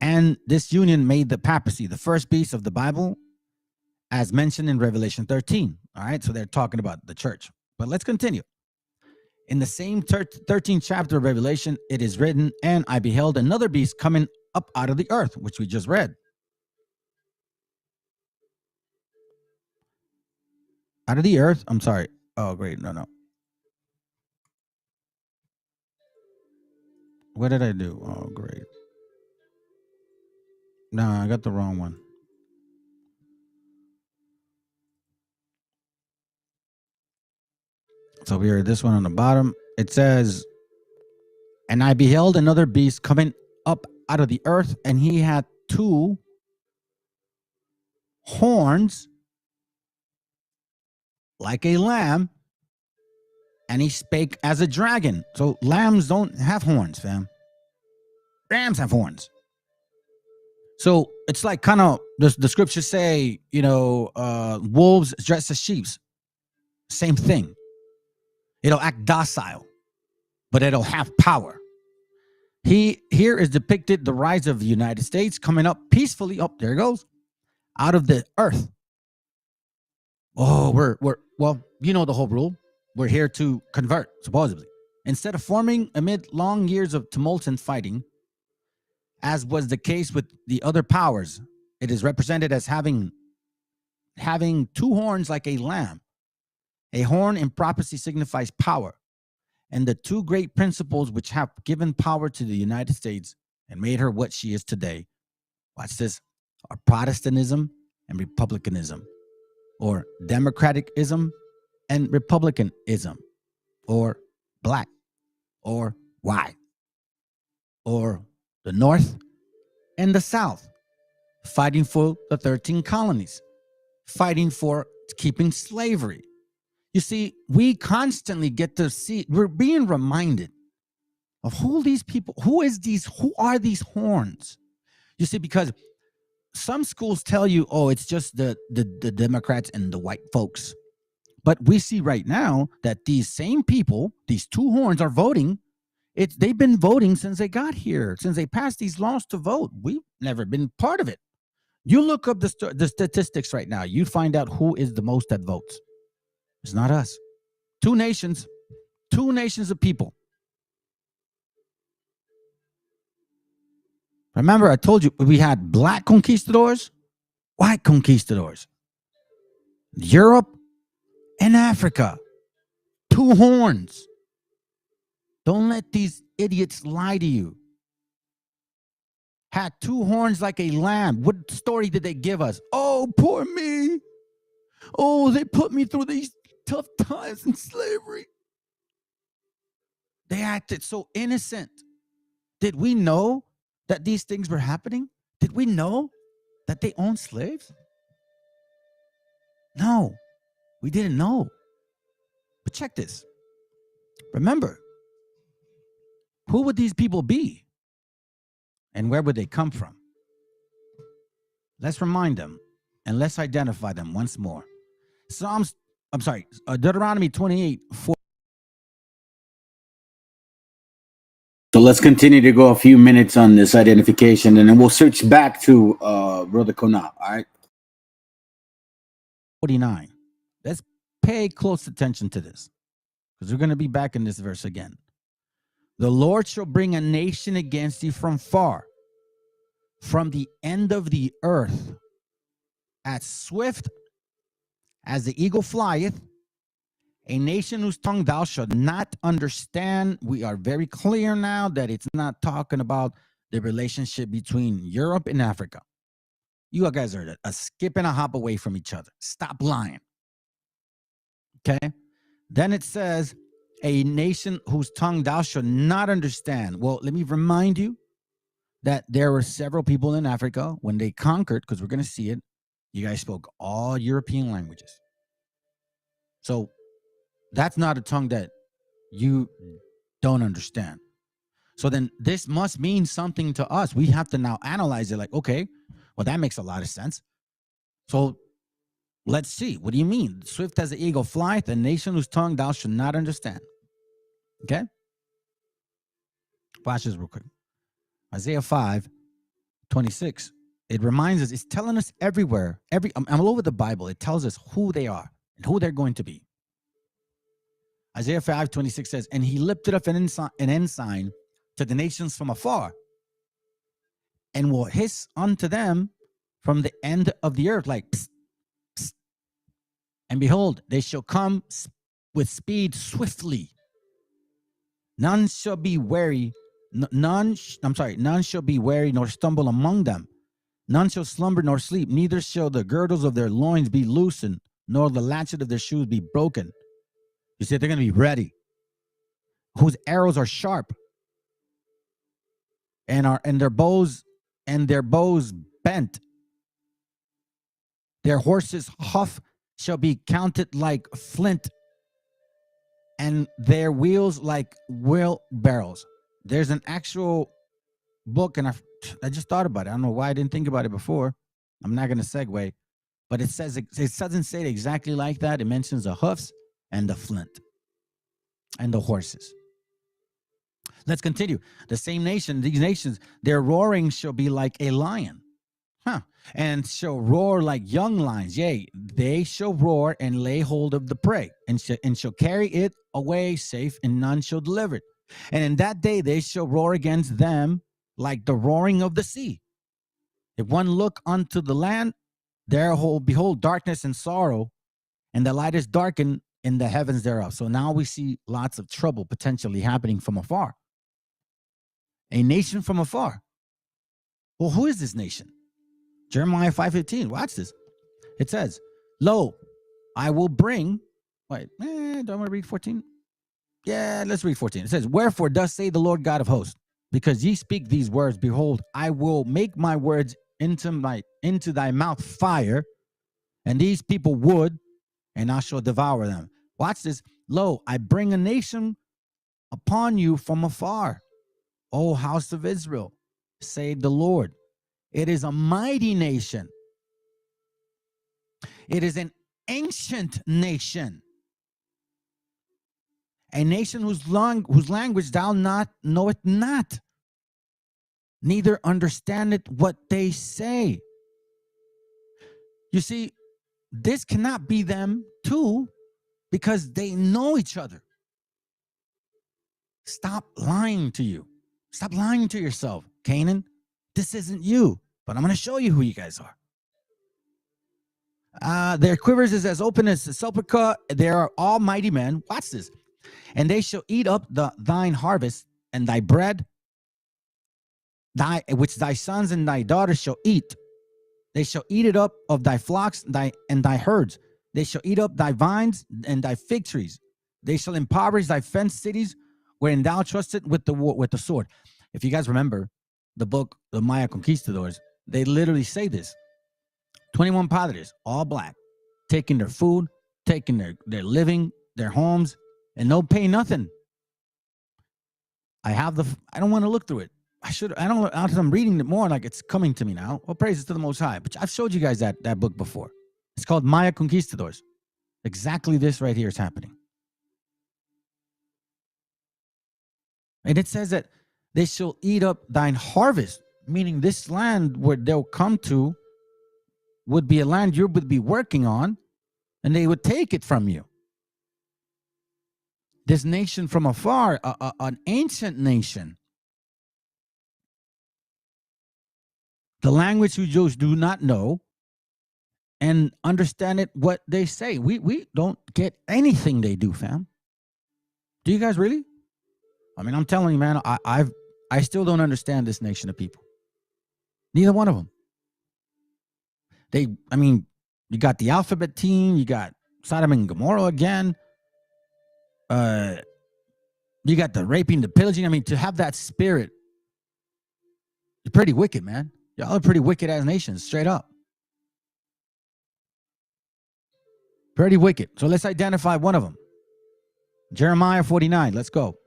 and this union made the papacy the first beast of the Bible, as mentioned in Revelation 13. All right, so they're talking about the church. But let's continue. In the same 13th chapter of Revelation, it is written, and I beheld another beast coming up out of the earth, which we just read. Out of the earth? I'm sorry. Oh, great. No. What did I do? Oh, great. No, I got the wrong one. So here, this one on the bottom, it says, and I beheld another beast coming up out of the earth, and he had 2 horns like a lamb, and he spake as a dragon. So lambs don't have horns, fam. Rams have horns. So it's like kind of the scriptures say, wolves dressed as sheep. Same thing. It'll act docile, but it'll have power. Here is depicted the rise of the United States coming up peacefully. Oh, there it goes. Out of the earth. Oh, well, you know the whole rule. We're here to convert, supposedly. Instead of forming amid long years of tumult and fighting, as was the case with the other powers, it is represented as having 2 horns like a lamb. A horn in prophecy signifies power. And the 2 great principles which have given power to the United States and made her what she is today, watch this, are Protestantism and republicanism, or democratism and republicanism, or black, or white, or the North and the South, fighting for the 13 colonies, fighting for keeping slavery. You see, we constantly get to see, we're being reminded of who these people, who are these horns? You see, because some schools tell you, oh, it's just the Democrats and the white folks. But we see right now that these same people, these 2 horns are voting. They've been voting since they got here, since they passed these laws to vote. We've never been part of it. You look up the statistics right now. You find out who is the most that votes. It's not us. 2 nations of people. Remember, I told you we had black conquistadors, white conquistadors, Europe and Africa. 2 horns. Don't let these idiots lie to you. Had 2 horns like a lamb. What story did they give us? Oh, poor me. Oh, they put me through these tough times in slavery. They acted so innocent. Did we know that these things were happening? Did we know that they owned slaves? No, we didn't know. But check this. Remember, who would these people be? And where would they come from? Let's remind them and let's identify them once more. Deuteronomy 28:4. So let's continue to go a few minutes on this identification, and then we'll switch back to Brother Konal. All right. 49. Let's pay close attention to this, because we're going to be back in this verse again. The Lord shall bring a nation against you from far, from the end of the earth, as swift as the eagle flieth, a nation whose tongue thou shalt not understand. We are very clear now that it's not talking about the relationship between Europe and Africa. You guys are a skip and a hop away from each other. Stop lying. Okay? Then it says, a nation whose tongue thou shalt not understand. Well, let me remind you that there were several people in Africa when they conquered, because we're going to see it. You guys spoke all European languages. So that's not a tongue that you don't understand. So then this must mean something to us. We have to now analyze it like, okay, well, that makes a lot of sense. So let's see. What do you mean? Swift as the eagle flieth, a nation whose tongue thou shalt not understand. Okay? Watch this real quick. Isaiah 5:26. It reminds us, it's telling us everywhere, I'm all over the Bible. It tells us who they are and who they're going to be. Isaiah 5:26 says, and he lifted up an ensign to the nations from afar, and will hiss unto them from the end of the earth, like, psst, psst. And behold, they shall come with speed swiftly. None shall be weary, none shall be weary nor stumble among them. None shall slumber nor sleep, neither shall the girdles of their loins be loosened, nor the latchet of their shoes be broken. You see, they're going to be ready, whose arrows are sharp, and their bows bent. Their horses' hoof shall be counted like flint, and their wheels like wheelbarrows. There's an actual book, and I just thought about it. I don't know why I didn't think about it before. I'm not going to segue, but it says it doesn't say it exactly like that. It mentions the hoofs and the flint and the horses. Let's continue. The same nation, these nations, their roaring shall be like a lion, and shall roar like young lions. Yea, they shall roar and lay hold of the prey, and shall carry it away safe, and none shall deliver it. And in that day they shall roar against them like the roaring of the sea. If one look unto the land, there behold darkness and sorrow, and the light is darkened in the heavens thereof. So now we see lots of trouble potentially happening from afar. A nation from afar. Well, who is this nation? Jeremiah 5:15. Watch this. It says, lo, I will bring. Wait, do I want to read 14? Yeah, let's read 14. It says, wherefore thus say the Lord God of hosts, because ye speak these words, behold, I will make my words into thy mouth fire, and these people wood, and I shall devour them. Watch this. Lo, I bring a nation upon you from afar, O house of Israel, saith the Lord. It is a mighty nation. It is an ancient nation. A nation whose language thou knowest not, neither understandeth what they say. You see, this cannot be them too, because they know each other. Stop lying to you. Stop lying to yourself, Canaan. This isn't you, but I'm going to show you who you guys are. Their quivers is as open as the sepulchre. They are all mighty men. Watch this. And they shall eat up thine harvest and thy bread, which thy sons and thy daughters shall eat. They shall eat it up of thy flocks and thy herds. They shall eat up thy vines and thy fig trees. They shall impoverish thy fenced cities, wherein thou trusted with the sword. If you guys remember the book, the Maya Conquistadors, they literally say this. 21 padres, all black, taking their food, taking their living, their homes, and no pay nothing. I don't want to look through it. I'm reading it more like it's coming to me now. Well, praises to the Most High. But I've showed you guys that book before. It's called Maya Conquistadors. Exactly this right here is happening. And it says that they shall eat up thine harvest, meaning this land where they'll come to would be a land you would be working on, and they would take it from you. This nation from afar, an ancient nation, the language you Jews do not know and understand it what they say. We don't get anything they do, fam. Do you guys really? I mean, I'm telling you, man, I still don't understand this nation of people. Neither one of them. I mean, you got the alphabet team, you got Sodom and Gomorrah again. You got the raping, the pillaging. I mean, to have that spirit, you're pretty wicked, man. Y'all are pretty wicked as nations, straight up. Pretty wicked. So let's identify one of them. Jeremiah 49. Let's go.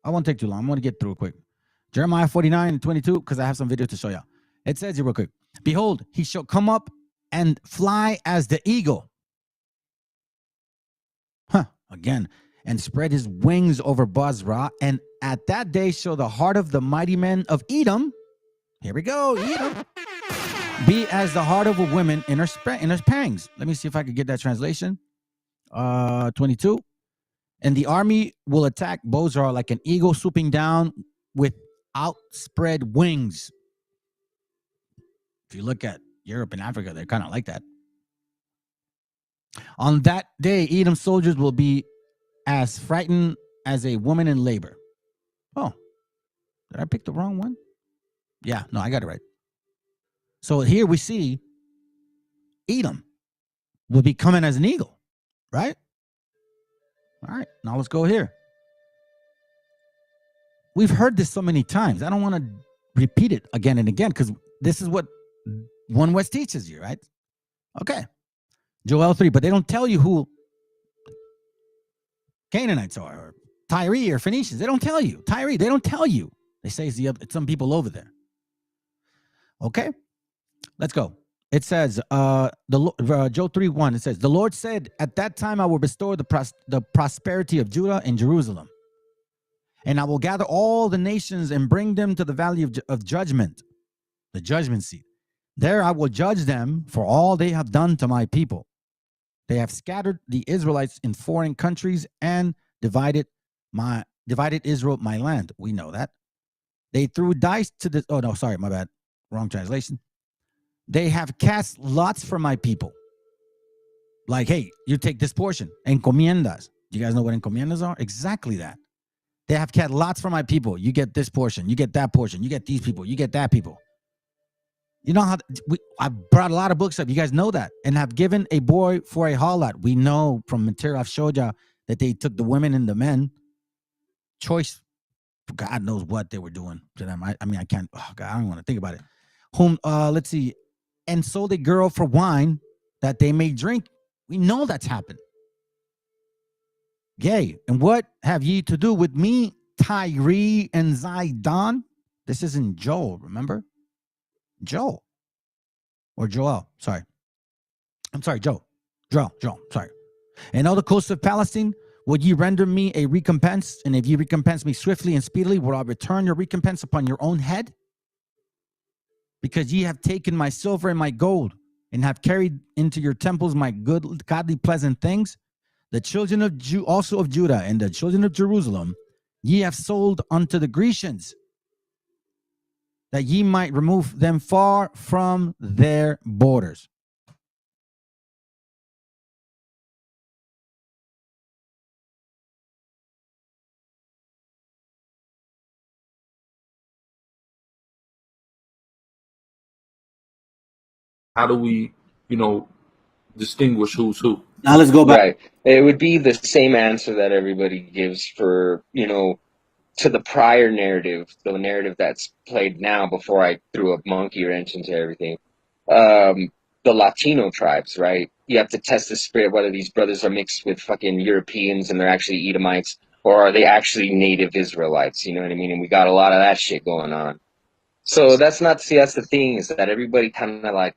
I won't take too long. I'm going to get through it quick. Jeremiah 49 and 22, because I have some videos to show you. It says here real quick. Behold, he shall come up and fly as the eagle. Again. And spread his wings over Bozrah. And at that day shall the heart of the mighty men of Edom, here we go, Edom, be as the heart of a woman in her pangs. Let me see if I can get that translation. 22. And the army will attack Bozrah like an eagle swooping down with outspread wings. If you look at Europe and Africa, they're kind of like that. On that day, Edom's soldiers will be as frightened as a woman in labor. Oh, did I pick the wrong one? Yeah, no, I got it right. So here we see Edom will be coming as an eagle, right? All right, now let's go here. We've heard this so many times. I don't want to repeat it again and again because this is what One West teaches you, right? Okay. Joel 3, but they don't tell you who Canaanites are, or Tyre, or Phoenicians. They don't tell you. Tyre, they don't tell you. They say it's some people over there. Okay, let's go. It says, Joel 3:1. It says, the Lord said, at that time I will restore the prosperity of Judah and Jerusalem, and I will gather all the nations and bring them to the valley of judgment, the judgment seat. There I will judge them for all they have done to my people. They have scattered the Israelites in foreign countries and divided Israel, my land. We know that. They threw dice to the, oh no, sorry, my bad. Wrong translation. They have cast lots for my people. Like, hey, you take this portion. Encomiendas. Do you guys know what encomiendas are? Exactly that. They have cast lots for my people. You get this portion. You get that portion. You get these people. You get that people. You know how I brought a lot of books up. You guys know that. And have given a boy for a harlot. We know from material I've showed you that they took the women and the men. Choice. God knows what they were doing to them. I mean, I can't. Oh God, I don't want to think about it. Let's see. And sold a girl for wine that they may drink. We know that's happened. Yea, and what have ye to do with me, Tyre and Zidon? This is in Joel, remember? Joel. Or Joel, sorry. I'm sorry, Joel, sorry. And all the coasts of Palestine, would ye render me a recompense? And if ye recompense me swiftly and speedily, will I return your recompense upon your own head? Because ye have taken my silver and my gold, and have carried into your temples my good, godly, pleasant things. The children of also of Judah and the children of Jerusalem, ye have sold unto the Grecians, that ye might remove them far from their borders. How do we, distinguish who's who? Now let's go back. Right. It would be the same answer that everybody gives for, to the prior narrative, the narrative that's played now before I threw a monkey wrench into everything. The Latino tribes, right? You have to test the spirit whether these brothers are mixed with fucking Europeans and they're actually Edomites, or are they actually native Israelites? You know what I mean? And we got a lot of that shit going on. So that's the thing, is that everybody kind of like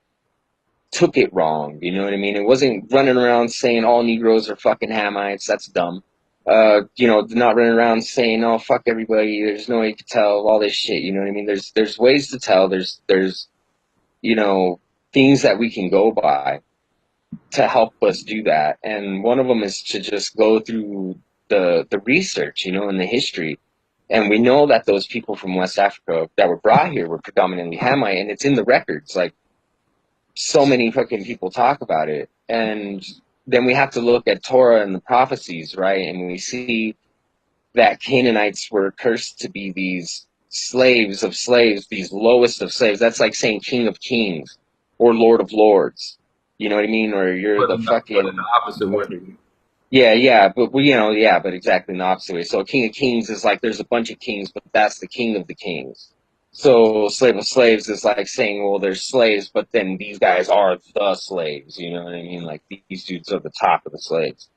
took it wrong. You know what I mean? It wasn't running around saying all Negroes are fucking Hamites. That's dumb. You know, not running around saying, "Oh, fuck everybody." There's no way you can tell all this shit. You know what I mean? There's ways to tell. There's you know, things that we can go by to help us do that. And one of them is to just go through the research, you know, and the history. And we know that those people from West Africa that were brought here were predominantly Hamite, and it's in the records. Like, so many fucking people talk about it. And then we have to look at Torah and the prophecies, right? And we see that Canaanites were cursed to be these slaves of slaves, these lowest of slaves. That's like saying King of Kings or Lord of Lords. You know what I mean? Or you're the fucking But in the opposite way. yeah, but we, you know, yeah, but exactly in the opposite way. So King of Kings is like there's a bunch of kings, but that's the king of the kings. So slave of slaves is like saying, well, there's slaves, but then these guys are the slaves. You know what I mean? Like these dudes are the top of the slaves.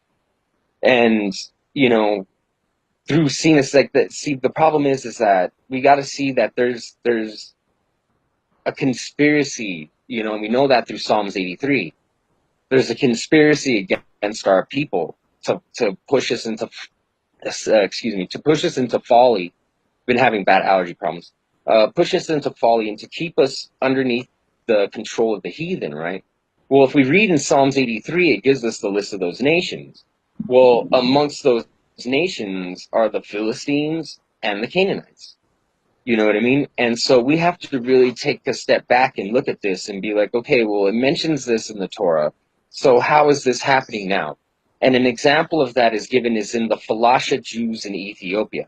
And you know, through seeing this, like that. See, the problem is that we got to see that there's a conspiracy. You know, and we know that through Psalms 83. There's a conspiracy against our people to push us into to push us into folly. Been having bad allergy problems. Push us into folly and to keep us underneath the control of the heathen, right? Well, if we read in Psalms 83, it gives us the list of those nations. Well, amongst those nations are the Philistines and the Canaanites. You know what I mean? And so we have to really take a step back and look at this and be like, okay, well, it mentions this in the Torah. So how is this happening now? And an example of that is given is in the Falasha Jews in Ethiopia.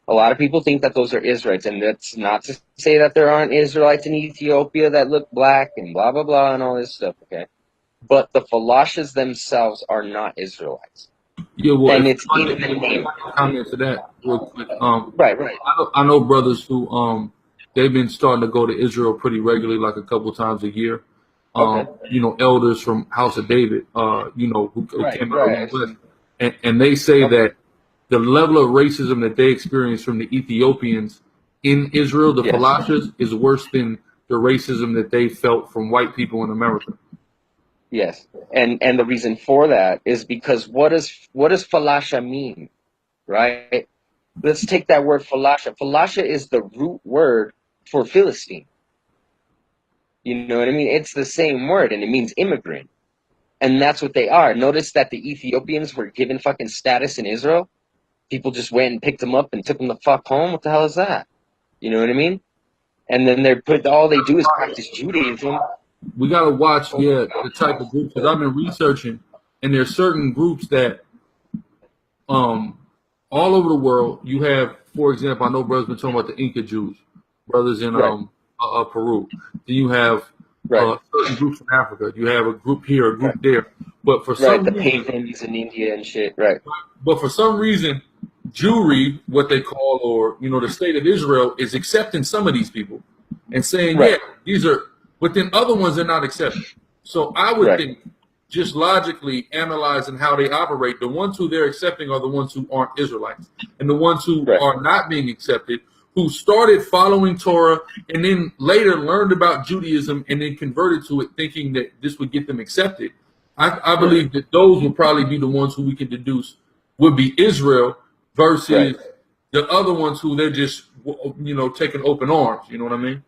A lot of people think that those are Israelites, and that's not to say that there aren't Israelites in Ethiopia that look black and blah, blah, blah, and all this stuff, okay? But the Falashas themselves are not Israelites. Yeah, well, and if it's in the name. comment to that real quick. Right. I know brothers who they've been starting to go to Israel pretty regularly, like a couple times a year. You know, elders from House of David, you know, who came out of the West, and they say that the level of racism that they experience from the Ethiopians in Israel, the Falashas, is worse than the racism that they felt from white people in America. Yes, and the reason for that is because what does falasha mean, right? Let's take that word falasha. Falasha is the root word for Philistine. You know what I mean? It's the same word, and it means immigrant, and that's what they are. Notice that the Ethiopians were given fucking status in Israel. People just went and picked them up and took them the fuck home. What the hell is that? You know what I mean? And then all they do is practice Judaism. We got to watch, the type of groups, because I've been researching, and there's certain groups that, all over the world, you have, for example, I know brothers been talking about the Inca Jews, brothers in Peru. Then you have certain groups in Africa. You have a group here, a group there. But for some the reason, pagans in India and shit, right? But for some reason, Jewry, what they call, or the state of Israel, is accepting some of these people and saying, yeah, these are. But then other ones are not accepted. So I would think, just logically analyzing how they operate, the ones who they're accepting are the ones who aren't Israelites. And the ones who are not being accepted, who started following Torah and then later learned about Judaism and then converted to it thinking that this would get them accepted. I believe that those would probably be the ones who we can deduce would be Israel versus the other ones who they're just, taking open arms. You know what I mean?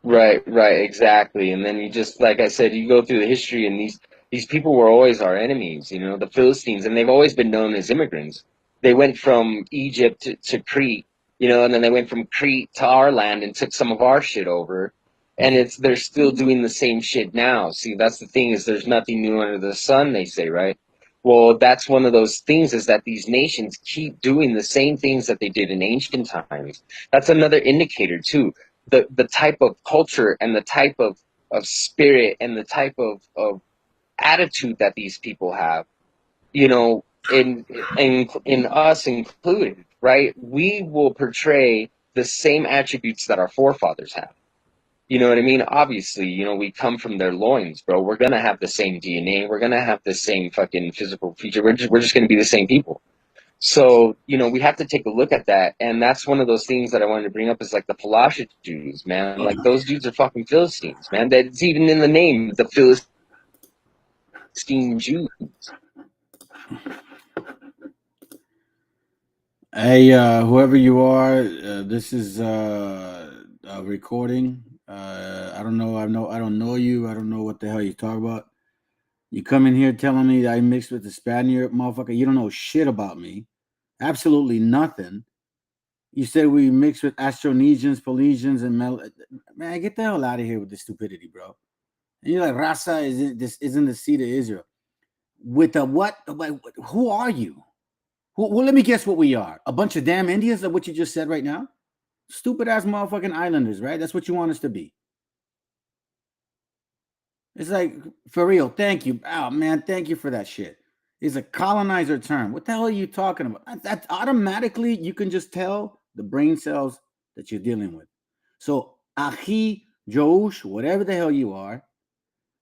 Right, exactly. And then you just, like I said, you go through the history, and these people were always our enemies, the Philistines, and they've always been known as immigrants. They went from Egypt to Crete, and then they went from Crete to our land and took some of our shit over. And they're still doing the same shit now. See, that's the thing, is there's nothing new under the sun, they say, right? Well, that's one of those things, is that these nations keep doing the same things that they did in ancient times. That's another indicator too. The type of culture and the type of spirit and the type of attitude that these people have, in us included, right? We will portray the same attributes that our forefathers have. You know what I mean? Obviously, we come from their loins, bro. We're gonna have the same DNA. We're gonna have the same fucking physical feature. We're just gonna be the same people. So, we have to take a look at that. And that's one of those things that I wanted to bring up, is like the Falasha Jews, man. Like, those dudes are fucking Philistines, man. That's even in the name, the Philistine Jews. Hey, whoever you are, this is a recording. I don't know. I don't know you. I don't know what the hell you talk about. You come in here telling me that I mixed with the Spaniard, motherfucker. You don't know shit about me. Absolutely nothing. You said we mixed with Astronesians, Polynesians, and man, get the hell out of here with this stupidity, bro. And you're like, Rasa isn't the seed of Israel. With a what? Who are you? Well, let me guess what we are. A bunch of damn Indians, of what you just said right now? Stupid ass motherfucking islanders, right? That's what you want us to be. It's like, for real, thank you. Oh, man, thank you for that shit. It's a colonizer term. What the hell are you talking about? That automatically, you can just tell the brain cells that you're dealing with. So, Ahi, Josh, whatever the hell you are,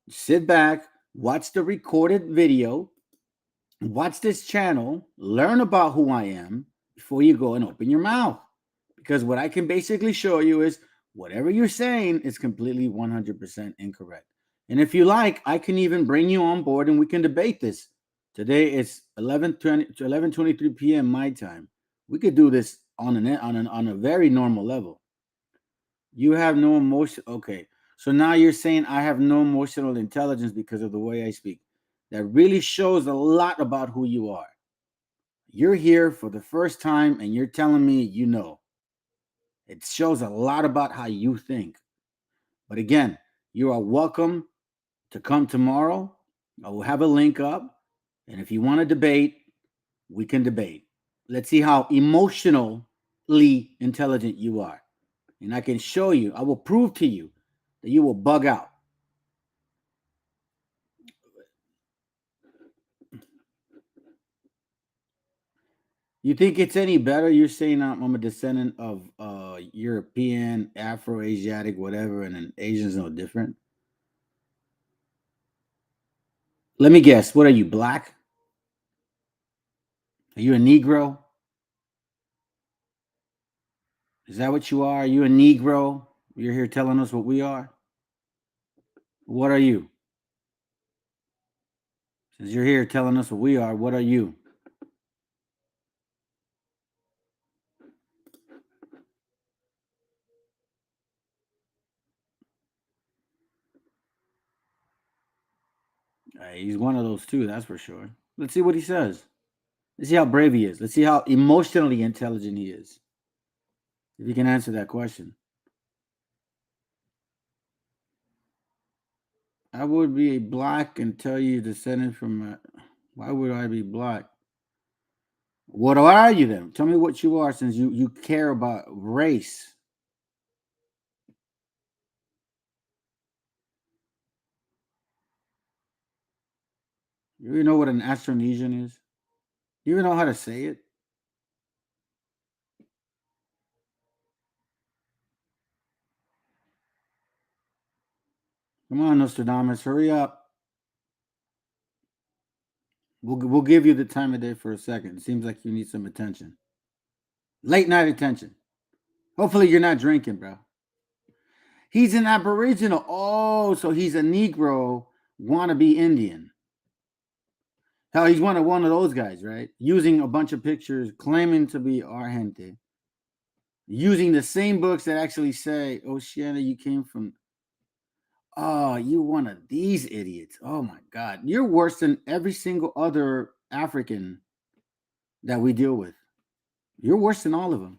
sit back, watch the recorded video, watch this channel, learn about who I am before you go and open your mouth. Because what I can basically show you is whatever you're saying is completely 100% incorrect. And if you like, I can even bring you on board and we can debate this. Today it's 11:23 p.m. my time. We could do this on a very normal level. You have no emotion. Okay. So now you're saying I have no emotional intelligence because of the way I speak. That really shows a lot about who you are. You're here for the first time and you're telling me you know. It shows a lot about how you think. But again, you are welcome to come tomorrow. I will have a link up. And if you want to debate, we can debate. Let's see how emotionally intelligent you are. And I can show you, I will prove to you that you will bug out. You think it's any better? You're saying I'm a descendant of European, Afro-Asiatic, whatever, and an Asian's no different? Let me guess. What are you, black? Are you a Negro? Is that what you are? Are you a Negro? You're here telling us what we are? What are you? Since you're here telling us what we are, what are you? He's one of those two, that's for sure. Let's see what he says. Let's see how brave he is. Let's see how emotionally intelligent he is. If you can answer that question. I would be black and tell you descended from. Why would I be black? What are you then? Tell me what you are, since you care about race. You even know what an Astronesian is? You even know how to say it? Come on, Nostradamus, hurry up. We'll give you the time of day for a second. It seems like you need some attention. Late night attention. Hopefully you're not drinking, bro. He's an Aboriginal. Oh, so he's a Negro, wannabe Indian. Hell, he's one of those guys, right? Using a bunch of pictures, claiming to be our gente. Using the same books that actually say, Oceania, you came from. Oh, you one of these idiots. Oh my God. You're worse than every single other African that we deal with. You're worse than all of them.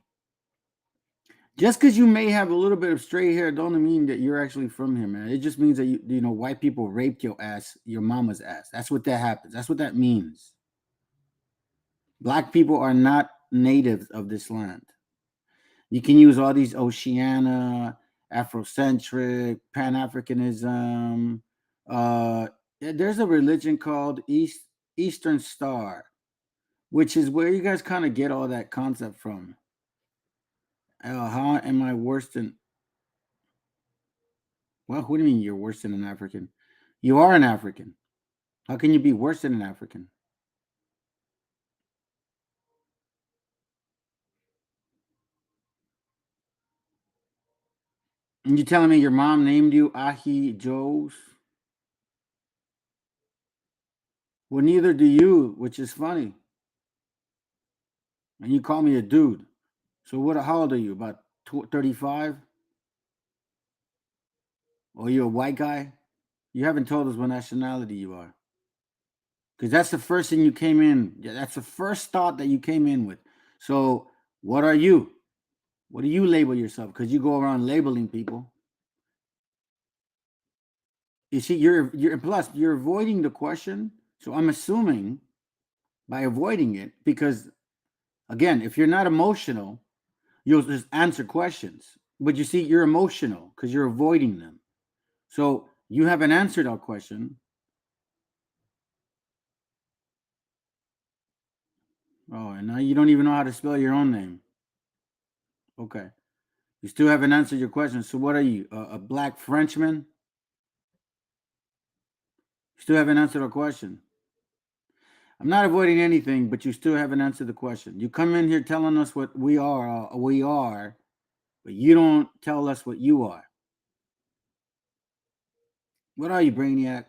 Just because you may have a little bit of straight hair don't mean that you're actually from here, man. It just means that you know white people raped your ass, your mama's ass. That's what that happens. That's what that means. Black people are not natives of this land. You can use all these Oceania, Afrocentric, Pan-Africanism. There's a religion called Eastern Star, which is where you guys kind of get all that concept from. How am I worse than? Well, what do you mean you're worse than an African? You are an African. How can you be worse than an African? And you telling me your mom named you Ahi Joes? Well, neither do you, which is funny. And you call me a dude. So what? How old are you? About 35? Or you're a white guy? You haven't told us what nationality you are. Because that's the first thing you came in. That's the first thought that you came in with. So what are you? What do you label yourself? Because you go around labeling people. You see, you're plus you're avoiding the question. So I'm assuming by avoiding it, because again, if you're not emotional, you'll just answer questions. But you see, you're emotional because you're avoiding them. So you haven't answered our question. Oh, and now you don't even know how to spell your own name. Okay. You still haven't answered your question. So what are you? A black Frenchman? Still haven't answered our question. I'm not avoiding anything, but you still haven't answered the question. You come in here telling us what we are, but you don't tell us what you are. What are you, Brainiac?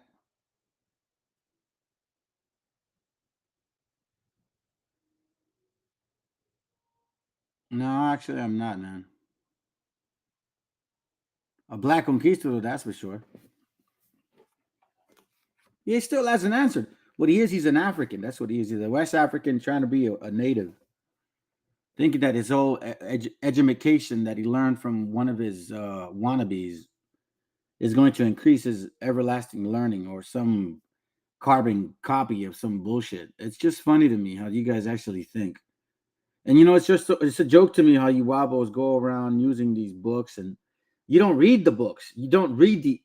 No, actually, I'm not, man. A black conquistador, that's for sure. He still hasn't answered. What he is, he's an African. That's what he is. He's a West African trying to be a native. Thinking that his whole education that he learned from one of his wannabes is going to increase his everlasting learning or some carbon copy of some bullshit. It's just funny to me how you guys actually think. And it's a joke to me how you wabos go around using these books and you don't read the books. You don't read the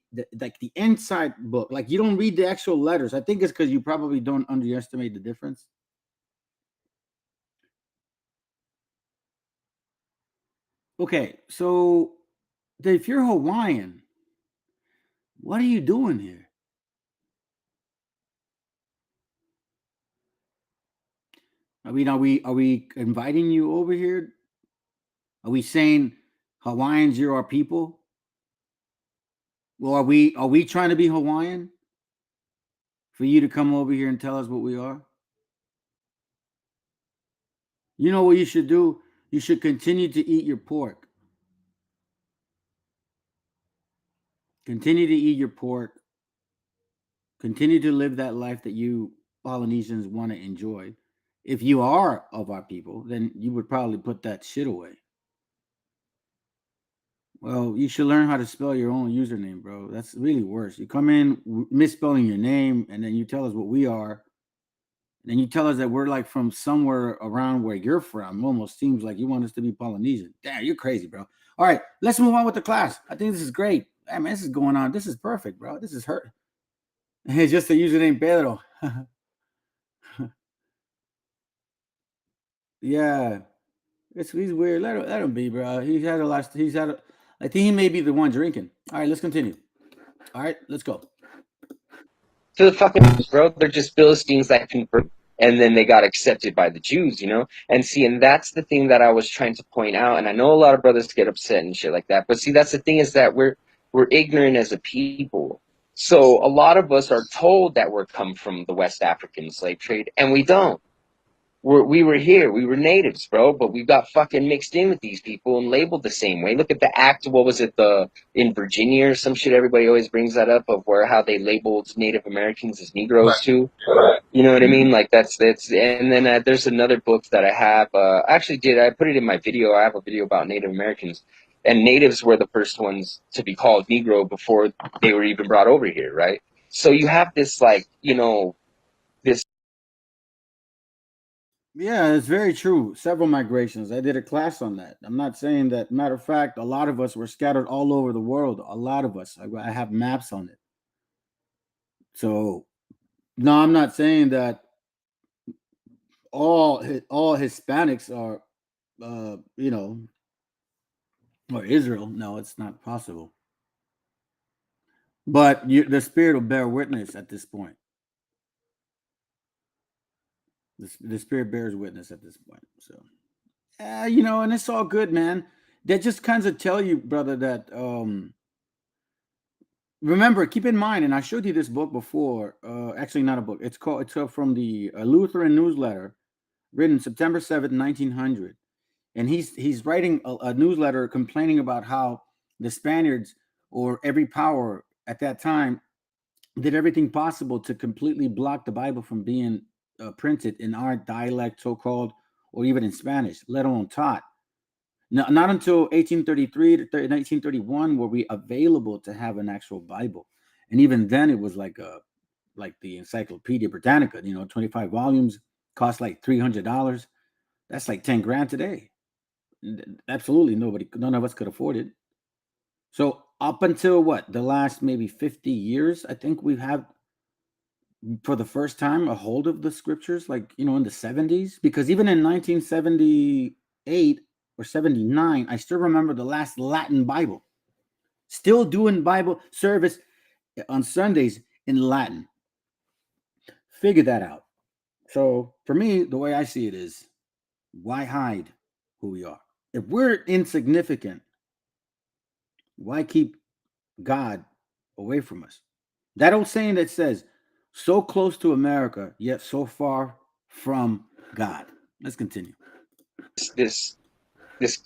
inside book. Like you don't read the actual letters. I think it's because you probably don't underestimate the difference. Okay, so if you're Hawaiian, what are you doing here? I mean, are we inviting you over here? Are we saying Hawaiians, you're our people? Well, are we trying to be Hawaiian for you to come over here and tell us what we are? You know what you should do? You should continue to eat your pork. Continue to eat your pork. Continue to live that life that you Polynesians want to enjoy. If you are of our people, then you would probably put that shit away. Well, you should learn how to spell your own username, bro. That's really worse. You come in misspelling your name, and then you tell us what we are. And you tell us that we're like from somewhere around where you're from. Almost seems like you want us to be Polynesian. Damn, you're crazy, bro. All right, let's move on with the class. I think this is great. Hey, man, this is going on. This is perfect, bro. This is hurt. It's just a username, Pedro. Yeah, he's weird. Let him be, bro. He's had a lot. I think he may be the one drinking. All right, let's continue. All right, let's go. To the fucking bro, they're just Philistines that convert, and then they got accepted by the Jews, And see, and that's the thing that I was trying to point out. And I know a lot of brothers get upset and shit like that, but see, that's the thing is that we're ignorant as a people. So a lot of us are told that we're come from the West African slave trade, and we don't. We were here, we were natives, bro, but we got fucking mixed in with these people and labeled the same way. Look at the act, what was it, in Virginia or some shit, everybody always brings that up, of how they labeled Native Americans as Negroes too. You know what I mean? Like that's, and then there's another book that I have, I put it in my video, I have a video about Native Americans, and natives were the first ones to be called Negro before they were even brought over here, right? So you have this this. Yeah, it's very true. Several migrations. I did a class on that. I'm not saying that. Matter of fact, a lot of us were scattered all over the world. A lot of us. I have maps on it. So, no, I'm not saying that all Hispanics are, or Israel. No, it's not possible. But the Spirit will bear witness at this point. The Spirit bears witness at this point. So, and it's all good, man. That just kind of tell you, brother, that remember, keep in mind, and I showed you this book before. Actually, not a book. It's from the Lutheran newsletter. written September 7th, 1900. And he's writing a newsletter complaining about how the Spaniards or every power at that time did everything possible to completely block the Bible from being printed in our dialect, so-called, or even in Spanish, let alone taught. Not until 1833 to 1931 were we available to have an actual Bible. And even then it was like the Encyclopedia Britannica, 25 volumes, cost like $300. That's like 10 grand today. Absolutely none of us could afford it. So up until the last maybe 50 years, I think we've had for the first time a hold of the scriptures, like, in the 70s, because even in 1978 or 79, I still remember the last Latin Bible, still doing Bible service on Sundays in Latin. Figure that out. So for me, the way I see it is, why hide who we are? If we're insignificant, why keep God away from us? That old saying that says, so close to America, yet so far from God. Let's continue. This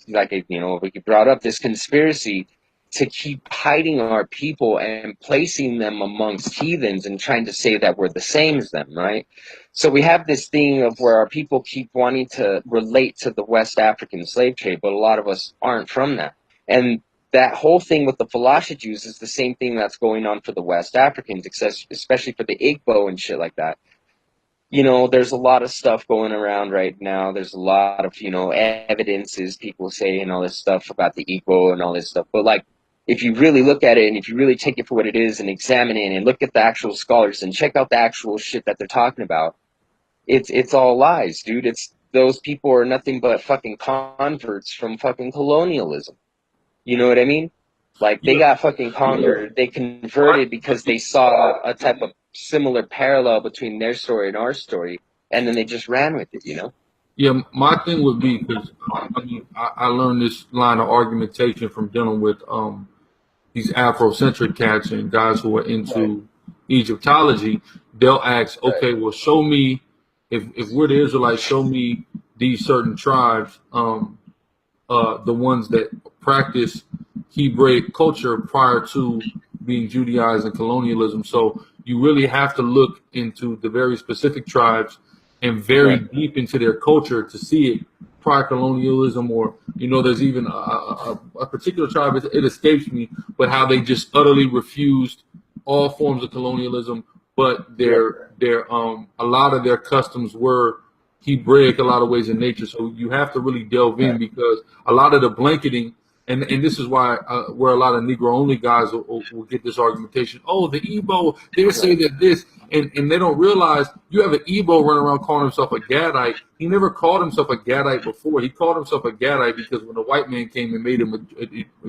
like, we brought up this conspiracy to keep hiding our people and placing them amongst heathens and trying to say that we're the same as them, right? So we have this thing of where our people keep wanting to relate to the West African slave trade, but a lot of us aren't from that. And that whole thing with the Falasha Jews is the same thing that's going on for the West Africans, especially for the Igbo and shit like that. There's a lot of stuff going around right now. There's a lot of, evidences, people say, and all this stuff about the Igbo and all this stuff. But, like, if you really look at it and if you really take it for what it is and examine it and look at the actual scholars and check out the actual shit that they're talking about, it's all lies, dude. Those people are nothing but fucking converts from fucking colonialism. You know what I mean? Like, they got fucking conquered. They converted because they saw a type of similar parallel between their story and our story, and then they just ran with it, Yeah, my thing would be, because I learned this line of argumentation from dealing with these Afrocentric cats and guys who are into Egyptology. They'll ask, okay, well, show me, if we're the Israelites, show me these certain tribes, the ones that practice Hebraic culture prior to being Judaized and colonialism. So you really have to look into the very specific tribes and very deep into their culture to see it prior colonialism, or there's even a particular tribe, it escapes me, but how they just utterly refused all forms of colonialism, but their a lot of their customs were Hebraic, a lot of ways in nature. So you have to really delve in, because a lot of the blanketing, and this is why where a lot of Negro only guys will get this argumentation. Oh, the Igbo, they say that this, and they don't realize you have an Igbo running around calling himself a Gadite. He never called himself a Gadite before. He called himself a Gadite because when the white man came and made him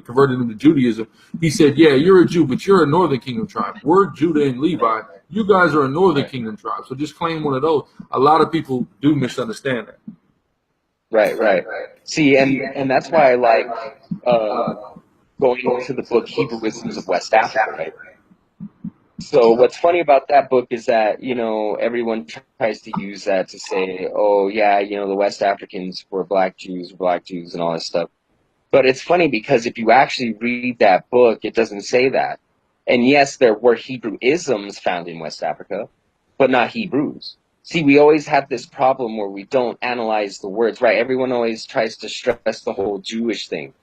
converted him to Judaism, he said, "Yeah, you're a Jew, but you're a Northern Kingdom tribe. We're Judah and Levi. You guys are a Northern Kingdom tribe. So just claim one of those." A lot of people do misunderstand that. Right. See, and that's why I like going to the book Hebrewisms of West Africa, right? So what's funny about that book is that, everyone tries to use that to say, oh, yeah, the West Africans were black Jews and all this stuff. But it's funny because if you actually read that book, it doesn't say that. And yes, there were Hebrewisms found in West Africa, but not Hebrews. See, we always have this problem where we don't analyze the words, right? Everyone always tries to stress the whole Jewish thing.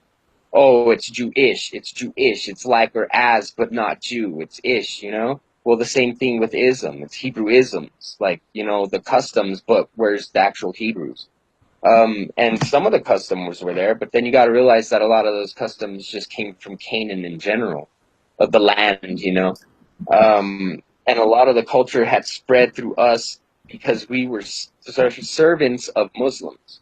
Oh, it's Jewish, it's like or as, but not Jew, it's ish, Well, the same thing with ism, it's Hebrewisms, like, the customs, but where's the actual Hebrews? And some of the customs were there, but then you got to realize that a lot of those customs just came from Canaan in general, of the land, and a lot of the culture had spread through us because we were servants of Muslims.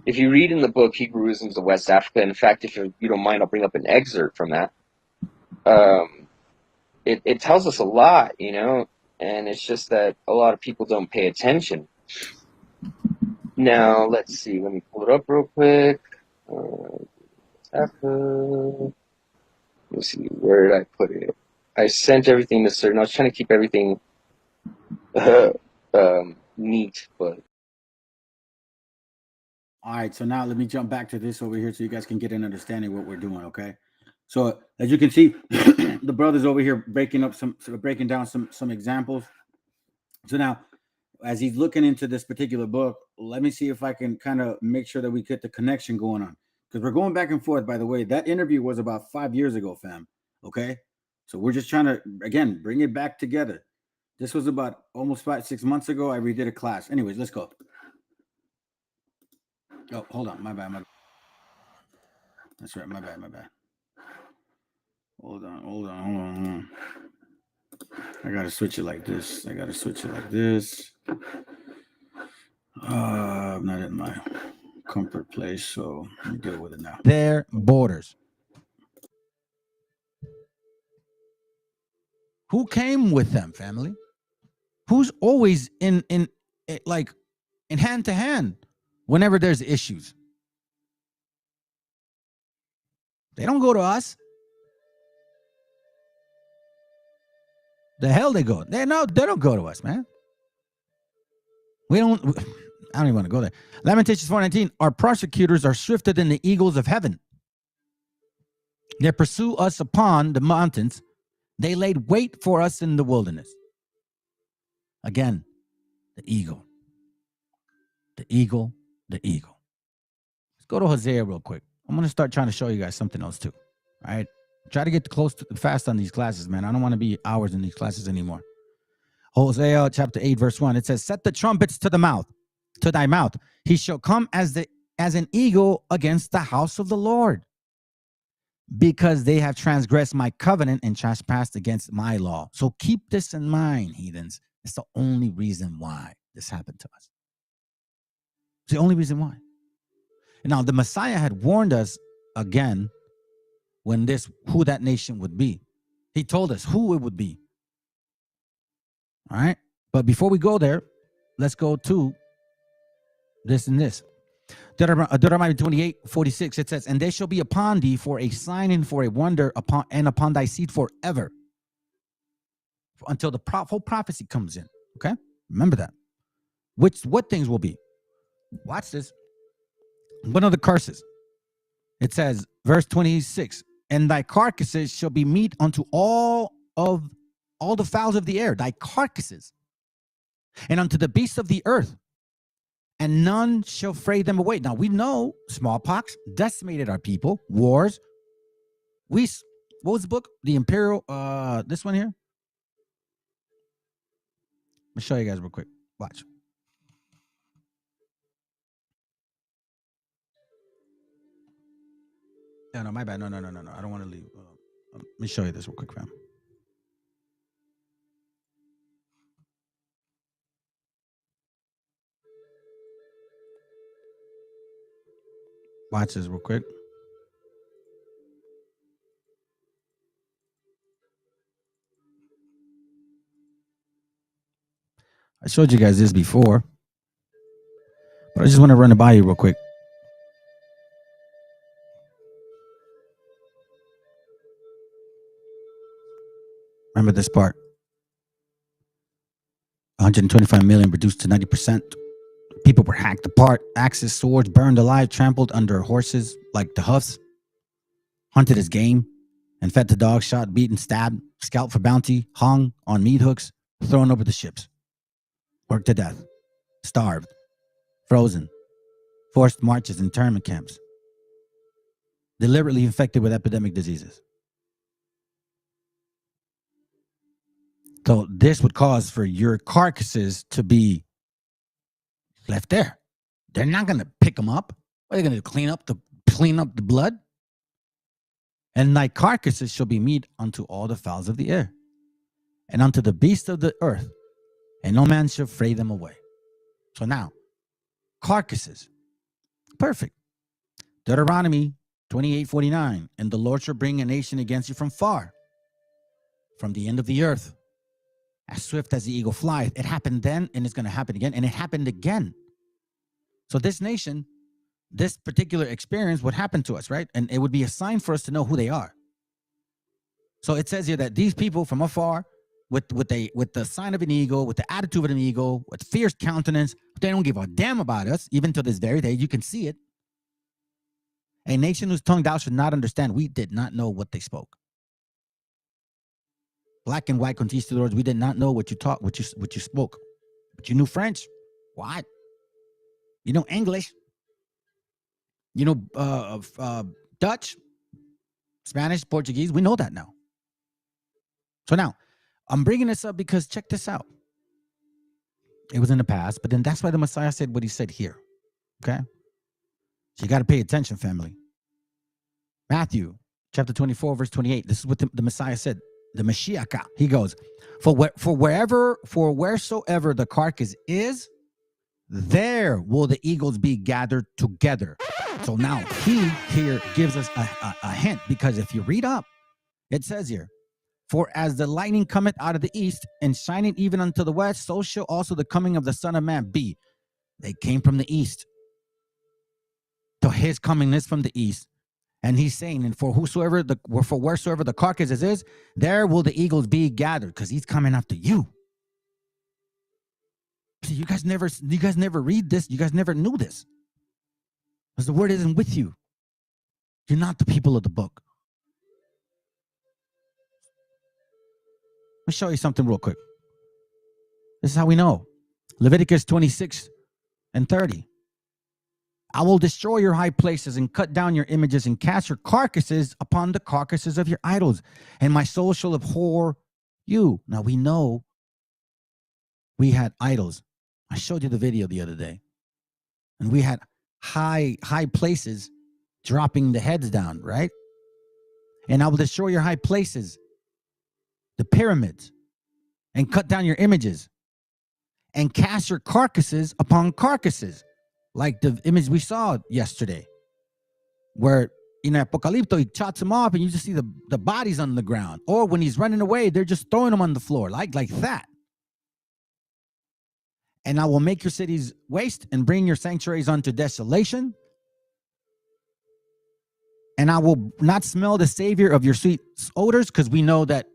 If you read in the book Hebrewisms of West Africa, in fact, if you don't mind, I'll bring up an excerpt from that. It tells us a lot, and it's just that a lot of people don't pay attention. Now, let's see. Let me pull it up real quick. Let me see. Where did I put it? I sent everything to certain. I was trying to keep everything neat, but All right, so now let me jump back to this over here so you guys can get an understanding of what we're doing, okay? So as you can see, the brother's over here breaking down some examples. So now, as he's looking into this particular book, let me see if I can kind of make sure that we get the connection going on. Because we're going back and forth, by the way. That interview was about 5 years ago, fam. Okay? So we're just trying to, again, bring it back together. This was about almost 5-6 months ago. I redid a class. Anyways, let's go. Oh, hold on. My bad. That's right. My bad. Hold on. I got to switch it like this. I'm not in my comfort place, so let me deal with it now. Their borders. Who came with them, family? Who's always in hand to hand whenever there's issues? They don't go to us. The hell they go. They don't go to us, man. I don't even want to go there. Lamentations 4:19. Our prosecutors are swifter than the eagles of heaven. They pursue us upon the mountains. They laid wait for us in the wilderness. Again, the eagle. The eagle. Let's go to Hosea real quick. I'm going to start trying to show you guys something else too. All right? Try to get fast on these classes, man. I don't want to be hours in these classes anymore. Hosea chapter 8, verse 1. It says, set the trumpets to thy mouth. He shall come as an eagle against the house of the Lord, because they have transgressed my covenant and trespassed against my law. So keep this in mind, heathens. It's the only reason why this happened to us. It's the only reason why. And now the Messiah had warned us again who that nation would be. He told us who it would be. All right. But before we go there, let's go to this and this. Deuteronomy 28:46. It says, and they shall be upon thee for a sign and for a wonder upon thy seed forever, until the whole prophecy comes in. Okay. Remember that. What things will be? Watch this. One of the curses. It says, verse 26, and thy carcasses shall be meat unto all the fowls of the air, thy carcasses, and unto the beasts of the earth, and none shall fray them away. Now we know smallpox decimated our people, wars. What was the book? The Imperial, this one here. Let me show you guys real quick. Watch. No, my bad. No. I don't want to leave. Let me show you this real quick, fam. Watch this real quick. I showed you guys this before, but I just want to run it by you real quick. Remember this part. 125 million reduced to 90%. People were hacked apart, axes, swords, burned alive, trampled under horses like the hoofs, hunted as game, and fed to dogs, shot, beaten, stabbed, scalped for bounty, hung on meat hooks, thrown over the ships, worked to death, starved, frozen, forced marches, internment camps, deliberately infected with epidemic diseases. So this would cause for your carcasses to be left there. They're not going to pick them up. What are they going to do? Clean up the blood? And thy carcasses shall be meat unto all the fowls of the air, and unto the beasts of the earth, and no man shall fray them away. So now, carcasses. Perfect. Deuteronomy 28:49. And the Lord shall bring a nation against you from far, from the end of the earth, as swift as the eagle flieth. It happened then, and it's going to happen again, and it happened again. So this nation, this particular experience would happen to us, right? And it would be a sign for us to know who they are. So it says here that these people from afar with the sign of an eagle, with the attitude of an eagle, with fierce countenance. They don't give a damn about us, even to this very day. You can see it. A nation whose tongue thou should not understand. We did not know what they spoke. Black and white conquistadors, we did not know what you taught, what you spoke. But you knew French. What? You know English. You know Dutch, Spanish, Portuguese. We know that now. So now, I'm bringing this up because check this out. It was in the past, but then that's why the Messiah said what he said here. Okay? So you got to pay attention, family. Matthew chapter 24, verse 28. This is what the Messiah said. The Meshiacha. He goes, for wheresoever the carcass is, there will the eagles be gathered together. So now he here gives us a hint, because if you read up, it says here, for as the lightning cometh out of the east and shining even unto the west, so shall also the coming of the Son of Man be. They came from the east. So his coming is from the east. And he's saying, and for wheresoever the carcass is, there will the eagles be gathered, because he's coming after you. See, you guys never read this. You guys never knew this. Because the word isn't with you. You're not the people of the book. Let me show you something real quick. This is how we know. Leviticus 26 and 30. I will destroy your high places and cut down your images and cast your carcasses upon the carcasses of your idols, and my soul shall abhor you. Now we know we had idols. I showed you the video the other day. And we had high places dropping the heads down, right? And I will destroy your high places, the pyramids, and cut down your images, and cast your carcasses upon carcasses, like the image we saw yesterday, where in Apocalypto, he chops them off and you just see the bodies on the ground. Or when he's running away, they're just throwing them on the floor, like that. And I will make your cities waste and bring your sanctuaries unto desolation. And I will not smell the savior of your sweet odors, because we know that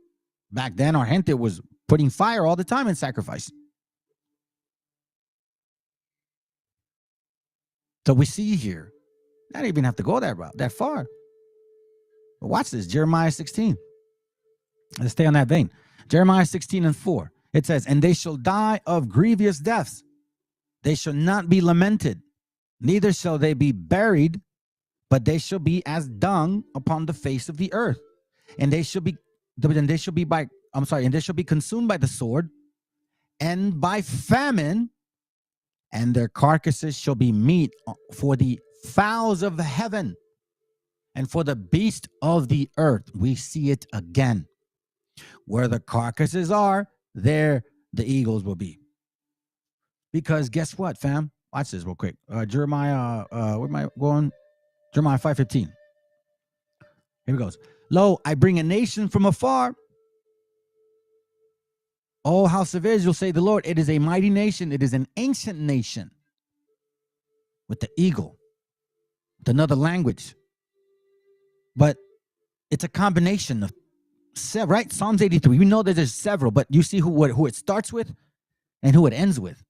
back then our gente was putting fire all the time in sacrifice. So we see here, I don't even have to go that far. But watch this, Jeremiah 16. Let's stay on that vein. Jeremiah 16 and 4. It says, and they shall die of grievous deaths. They shall not be lamented, neither shall they be buried, but they shall be as dung upon the face of the earth. And they shall be consumed by the sword and by famine, and their carcasses shall be meat for the fowls of heaven and for the beast of the earth. We see it again. Where the carcasses are, there the eagles will be. Because guess what, fam? Watch this real quick. Jeremiah, where am I going? Jeremiah 5:15. Here it goes. Lo, I bring a nation from afar. O house of Israel, say the Lord, it is a mighty nation. It is an ancient nation with the eagle, with another language. But it's a combination of several, right? Psalms 83. We know that there's several, but you see who it starts with and who it ends with.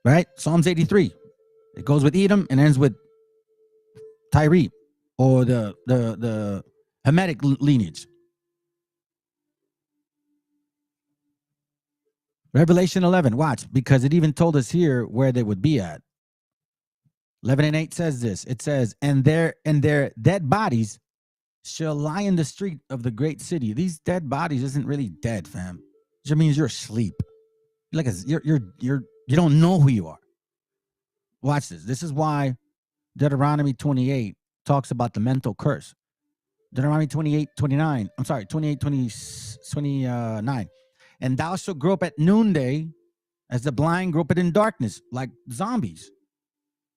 Right? Psalms 83. It goes with Edom and ends with Tyre, or the Hamitic lineage. Revelation 11, watch, because it even told us here where they would be at. 11 and 8 says this. It says, and their dead bodies shall lie in the street of the great city. These dead bodies isn't really dead, fam. It just means you're asleep. You don't know who you are. Watch this. This is why Deuteronomy 28 talks about the mental curse. Deuteronomy 29. And thou shalt grope at noonday, as the blind grope it in darkness, like zombies.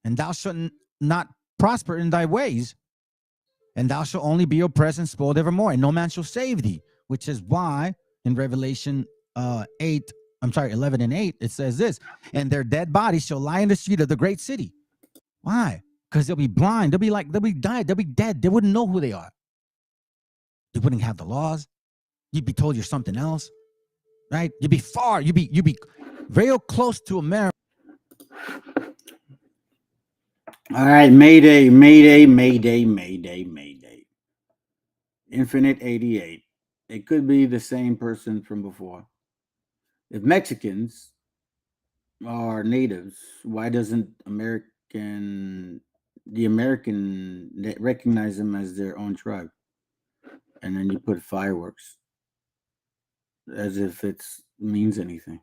And thou shalt not prosper in thy ways, and thou shalt only be oppressed and spoiled evermore, and no man shall save thee. Which is why in Revelation 11 and 8, it says this, and their dead bodies shall lie in the street of the great city. Why? Because they'll be blind. They'll be dead. They wouldn't know who they are. They wouldn't have the laws. You'd be told you're something else, right? You'd be very close to America. All right, Mayday, Mayday, Mayday, Mayday, Mayday. Infinite 88. It could be the same person from before. If Mexicans are natives, why doesn't the American recognize them as their own tribe? And then you put fireworks as if it means anything.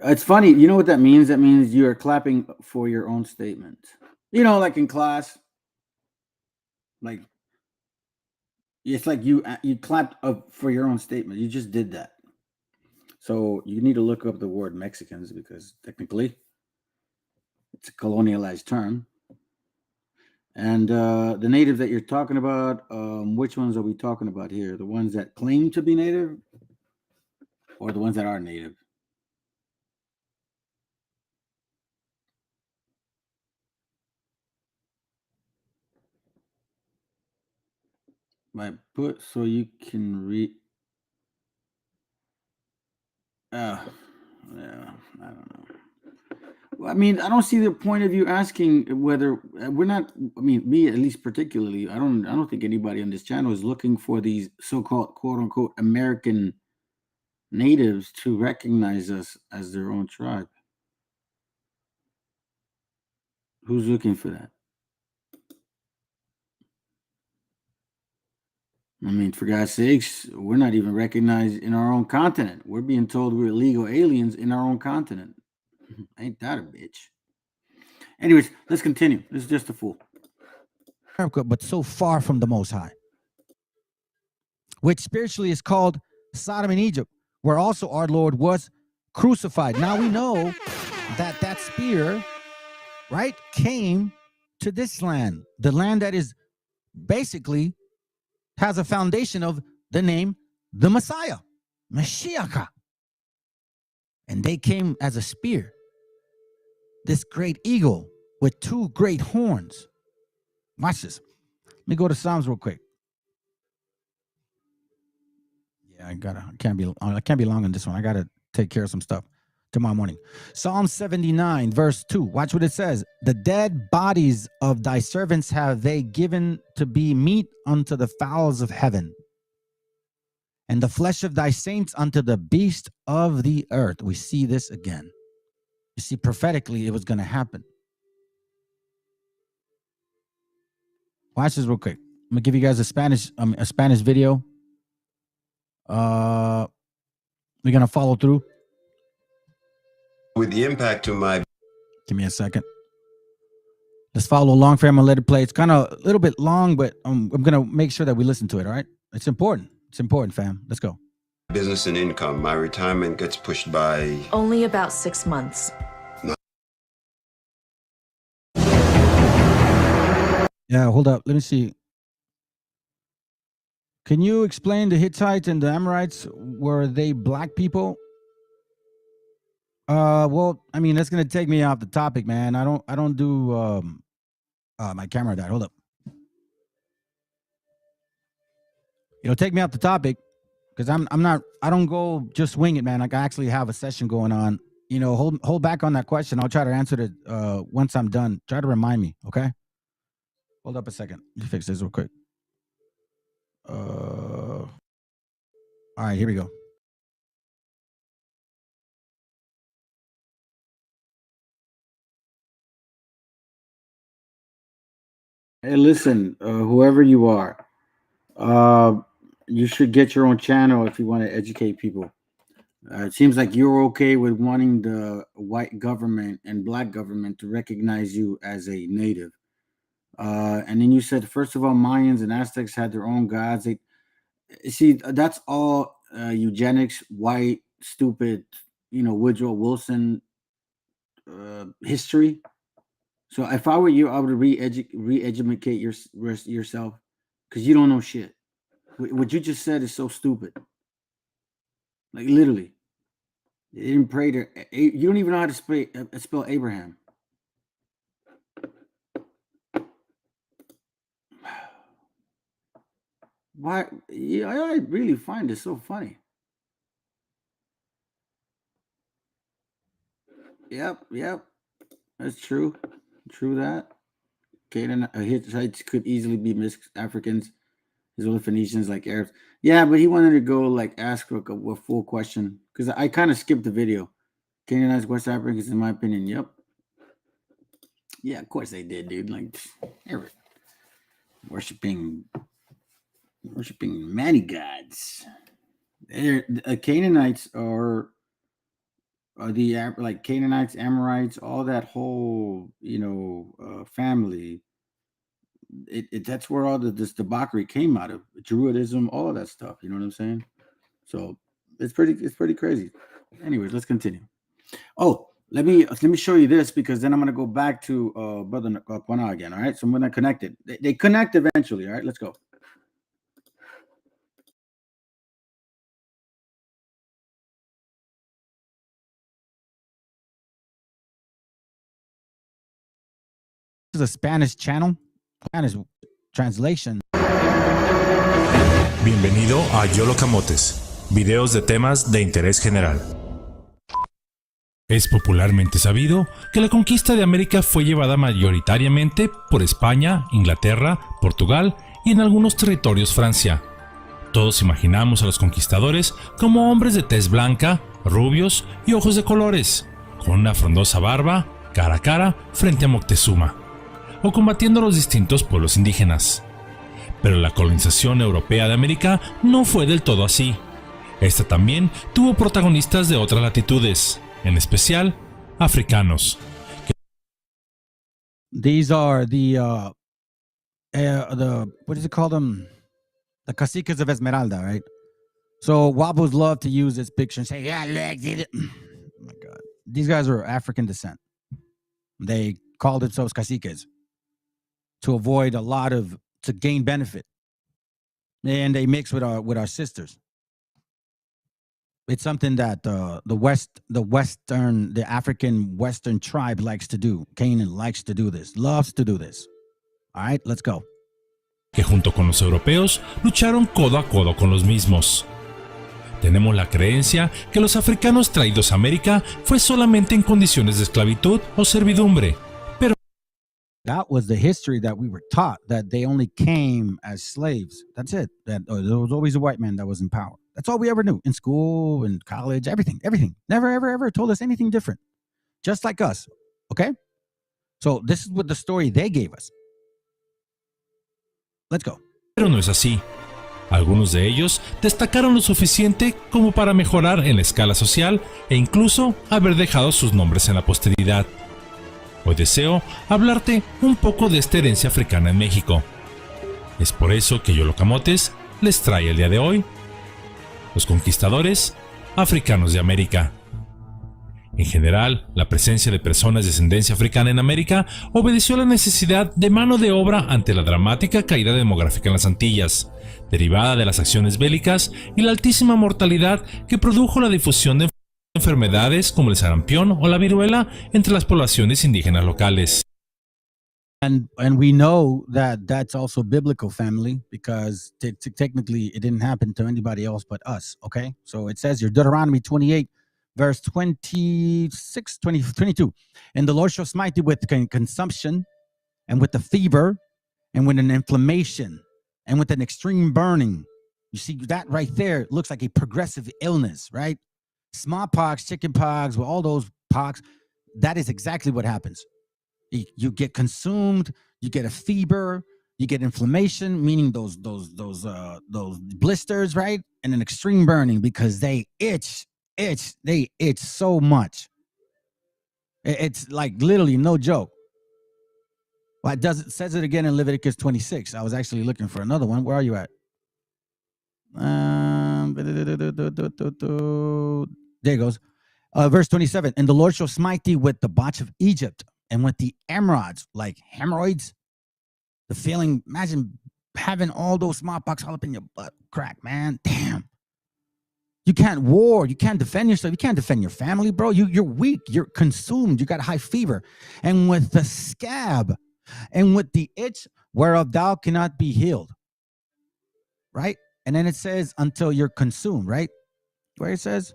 It's funny. You know what that means? That means you are clapping for your own statement. You know, like in class, like it's like you clapped up for your own statement. You just did that. So you need to look up the word Mexicans because technically it's a colonialized term. And the natives that you're talking about, which ones are we talking about here? The ones that claim to be native or the ones that are native? Might put so you can read. Yeah, I don't know. Well, I mean, I don't see the point of you asking whether we're not. I mean, me at least particularly, I don't think anybody on this channel is looking for these so-called quote unquote American natives to recognize us as their own tribe. Who's looking for that? I mean, for God's sakes, we're not even recognized in our own continent. We're being told we're illegal aliens in our own continent. Ain't that a bitch? Anyways, let's continue. This is just a fool. America, but so far from the Most High, which spiritually is called Sodom and Egypt, where also our Lord was crucified. Now we know that spear, right, came to this land, the land that is basically has a foundation of the name, the Messiah, Meshiacha. And they came as a spear, this great eagle with two great horns. Watch this. Let me go to Psalms real quick. Yeah, I can't be long on this one. I gotta take care of some stuff tomorrow morning. Psalm 79, verse 2. Watch what it says. The dead bodies of thy servants have they given to be meat unto the fowls of heaven, and the flesh of thy saints unto the beast of the earth. We see this again. You see, prophetically, it was going to happen. Watch this real quick. I'm gonna give you guys a Spanish video. We're gonna follow through. With the impact to my... Give me a second. Let's follow along, fam, and let it play. It's kind of a little bit long, but I'm gonna make sure that we listen to it. All right? It's important. It's important, fam. Let's go. Business and income. My retirement gets pushed by... Only about 6 months. Yeah, hold up. Let me see. Can you explain the Hittites and the Amorites? Were they black people? Well, I mean, that's gonna take me off the topic, man. I don't do my camera died. Hold up. Take me off the topic because I don't go just wing it, man. Like I actually have a session going on. Hold back on that question. I'll try to answer it once I'm done. Try to remind me, okay? Hold up a second. Let me fix this real quick. All right, here we go. Hey, listen, whoever you are, you should get your own channel if you want to educate people. It seems like you're okay with wanting the white government and black government to recognize you as a native. And then you said, first of all, Mayans and Aztecs had their own gods. See, that's all eugenics, white, stupid, Woodrow Wilson history. So if I were you, I would re-educate yourself because you don't know shit. What you just said is so stupid. Like literally, they didn't pray to. You don't even know how to spell Abraham. Why? Yeah, I really find it so funny. Yep. That's true. True that. Hittites could easily be mixed Africans, as well as Phoenicians, like Arabs. Yeah, but he wanted to go like ask a full question because I kind of skipped the video. Canaanites, West Africans, in my opinion. Yep. Yeah, of course they did, dude. Like, they're worshiping many gods. Canaanites are the like Canaanites, Amorites, all that whole family. That's where all this debauchery came out of. Druidism, all of that stuff. You know what I'm saying? So it's pretty crazy. Anyways, let's continue. Oh, let me show you this because then I'm gonna go back to Brother Pana again. All right, so I'm gonna connect it. They connect eventually. All right, let's go. This is a Spanish channel, Spanish translation. Bienvenido a Yolo Camotes, videos de temas de interés general. Es popularmente sabido que la conquista de América fue llevada mayoritariamente por España, Inglaterra, Portugal y en algunos territorios Francia. Todos imaginamos a los conquistadores como hombres de tez blanca, rubios y ojos de colores, con una frondosa barba, cara a cara frente a Moctezuma, o combatiendo a los distintos pueblos indígenas. Pero la colonización europea de América no fue del todo así. Esta también tuvo protagonistas de otras latitudes, en especial africanos. These are the what does it call them? The caciques of Esmeralda, right? So Wabos love to use this picture and say, "Yeah, look, oh my God, these guys are African descent." They call themselves caciques to avoid to gain benefit, and they mix with our sisters. It's something that the African Western tribe likes to do. Canaan likes to do this, loves to do this. All right, let's go. Que junto con los europeos lucharon codo a codo con los mismos. Tenemos la creencia que los africanos traídos a América fue solamente en condiciones de esclavitud o servidumbre, pero that was the history that we were taught, that they only came as slaves. That's it. That there was always a white man that was in power. That's all we ever knew in school, in college, everything. Never, ever told us anything different. Just like us. Okay? So this is what the story they gave us. Let's go. Pero no es así. Algunos de ellos destacaron lo suficiente como para mejorar en la escala social e incluso haber dejado sus nombres en la posteridad. Hoy deseo hablarte un poco de esta herencia africana en México. Es por eso que Yolo Camotes les trae el día de hoy los conquistadores africanos de América. En general, la presencia de personas de descendencia africana en América obedeció a la necesidad de mano de obra ante la dramática caída demográfica en las Antillas, derivada de las acciones bélicas y la altísima mortalidad que produjo la difusión de enfermedades como el sarampión o la viruela entre las poblaciones indígenas locales. And we know that that's also biblical, family, because technically it didn't happen to anybody else but us, okay? So it says here, Deuteronomy 28, verse 26, 22. And the Lord shall smite thee with consumption and with the fever and with an inflammation and with an extreme burning. You see that right there looks like a progressive illness, right? Smallpox, chickenpox, with all those pox, that is exactly what happens. You get consumed, you get a fever, you get inflammation, meaning those blisters, right? And an extreme burning because they itch so much. It's like literally no joke. Well, it says it again in Leviticus 26. I was actually looking for another one. Where are you at? There it goes. Verse 27. And the Lord shall smite thee with the botch of Egypt and with the emerods, like hemorrhoids. The feeling, imagine having all those smallpox all up in your butt crack, man. Damn. You can't war. You can't defend yourself. You can't defend your family, bro. You're weak. You're consumed. You got high fever. And with the scab and with the itch whereof thou cannot be healed. right? And then it says until you're consumed, right? Where it says,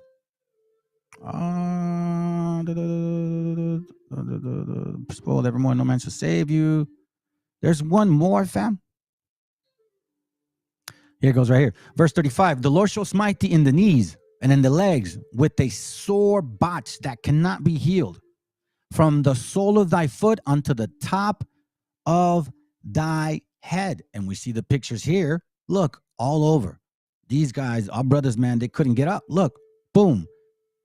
spoiled evermore, no man shall save you. There's one more, fam. Here it goes right here. Verse 35. The Lord shall smite thee in the knees and in the legs with a sore botch that cannot be healed, from the sole of thy foot unto the top of thy head. And we see the pictures here. Look, all over. These guys, our brothers, man, they couldn't get up. Look, boom.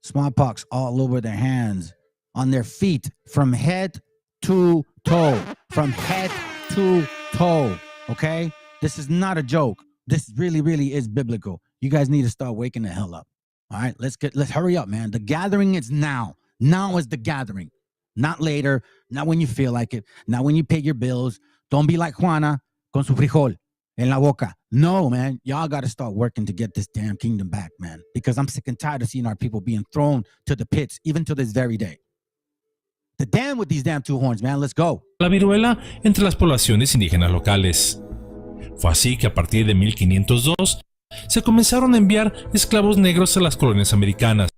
Smallpox all over their hands, on their feet, from head to toe. From head to toe. Okay? This is not a joke. This really, really is biblical. You guys need to start waking the hell up. All right? Let's hurry up, man. The gathering is now. Now is the gathering. Not later, not when you feel like it, not when you pay your bills. Don't be like Juana con su frijol en la boca. No, man. Y'all got to start working to get this damn kingdom back, man. Because I'm sick and tired of seeing our people being thrown to the pits, even to this very day. The damn with these damn two horns, man. Let's go. La viruela entre las poblaciones indígenas locales. Fue así que a partir de 1502 se comenzaron a enviar esclavos negros a las colonias americanas,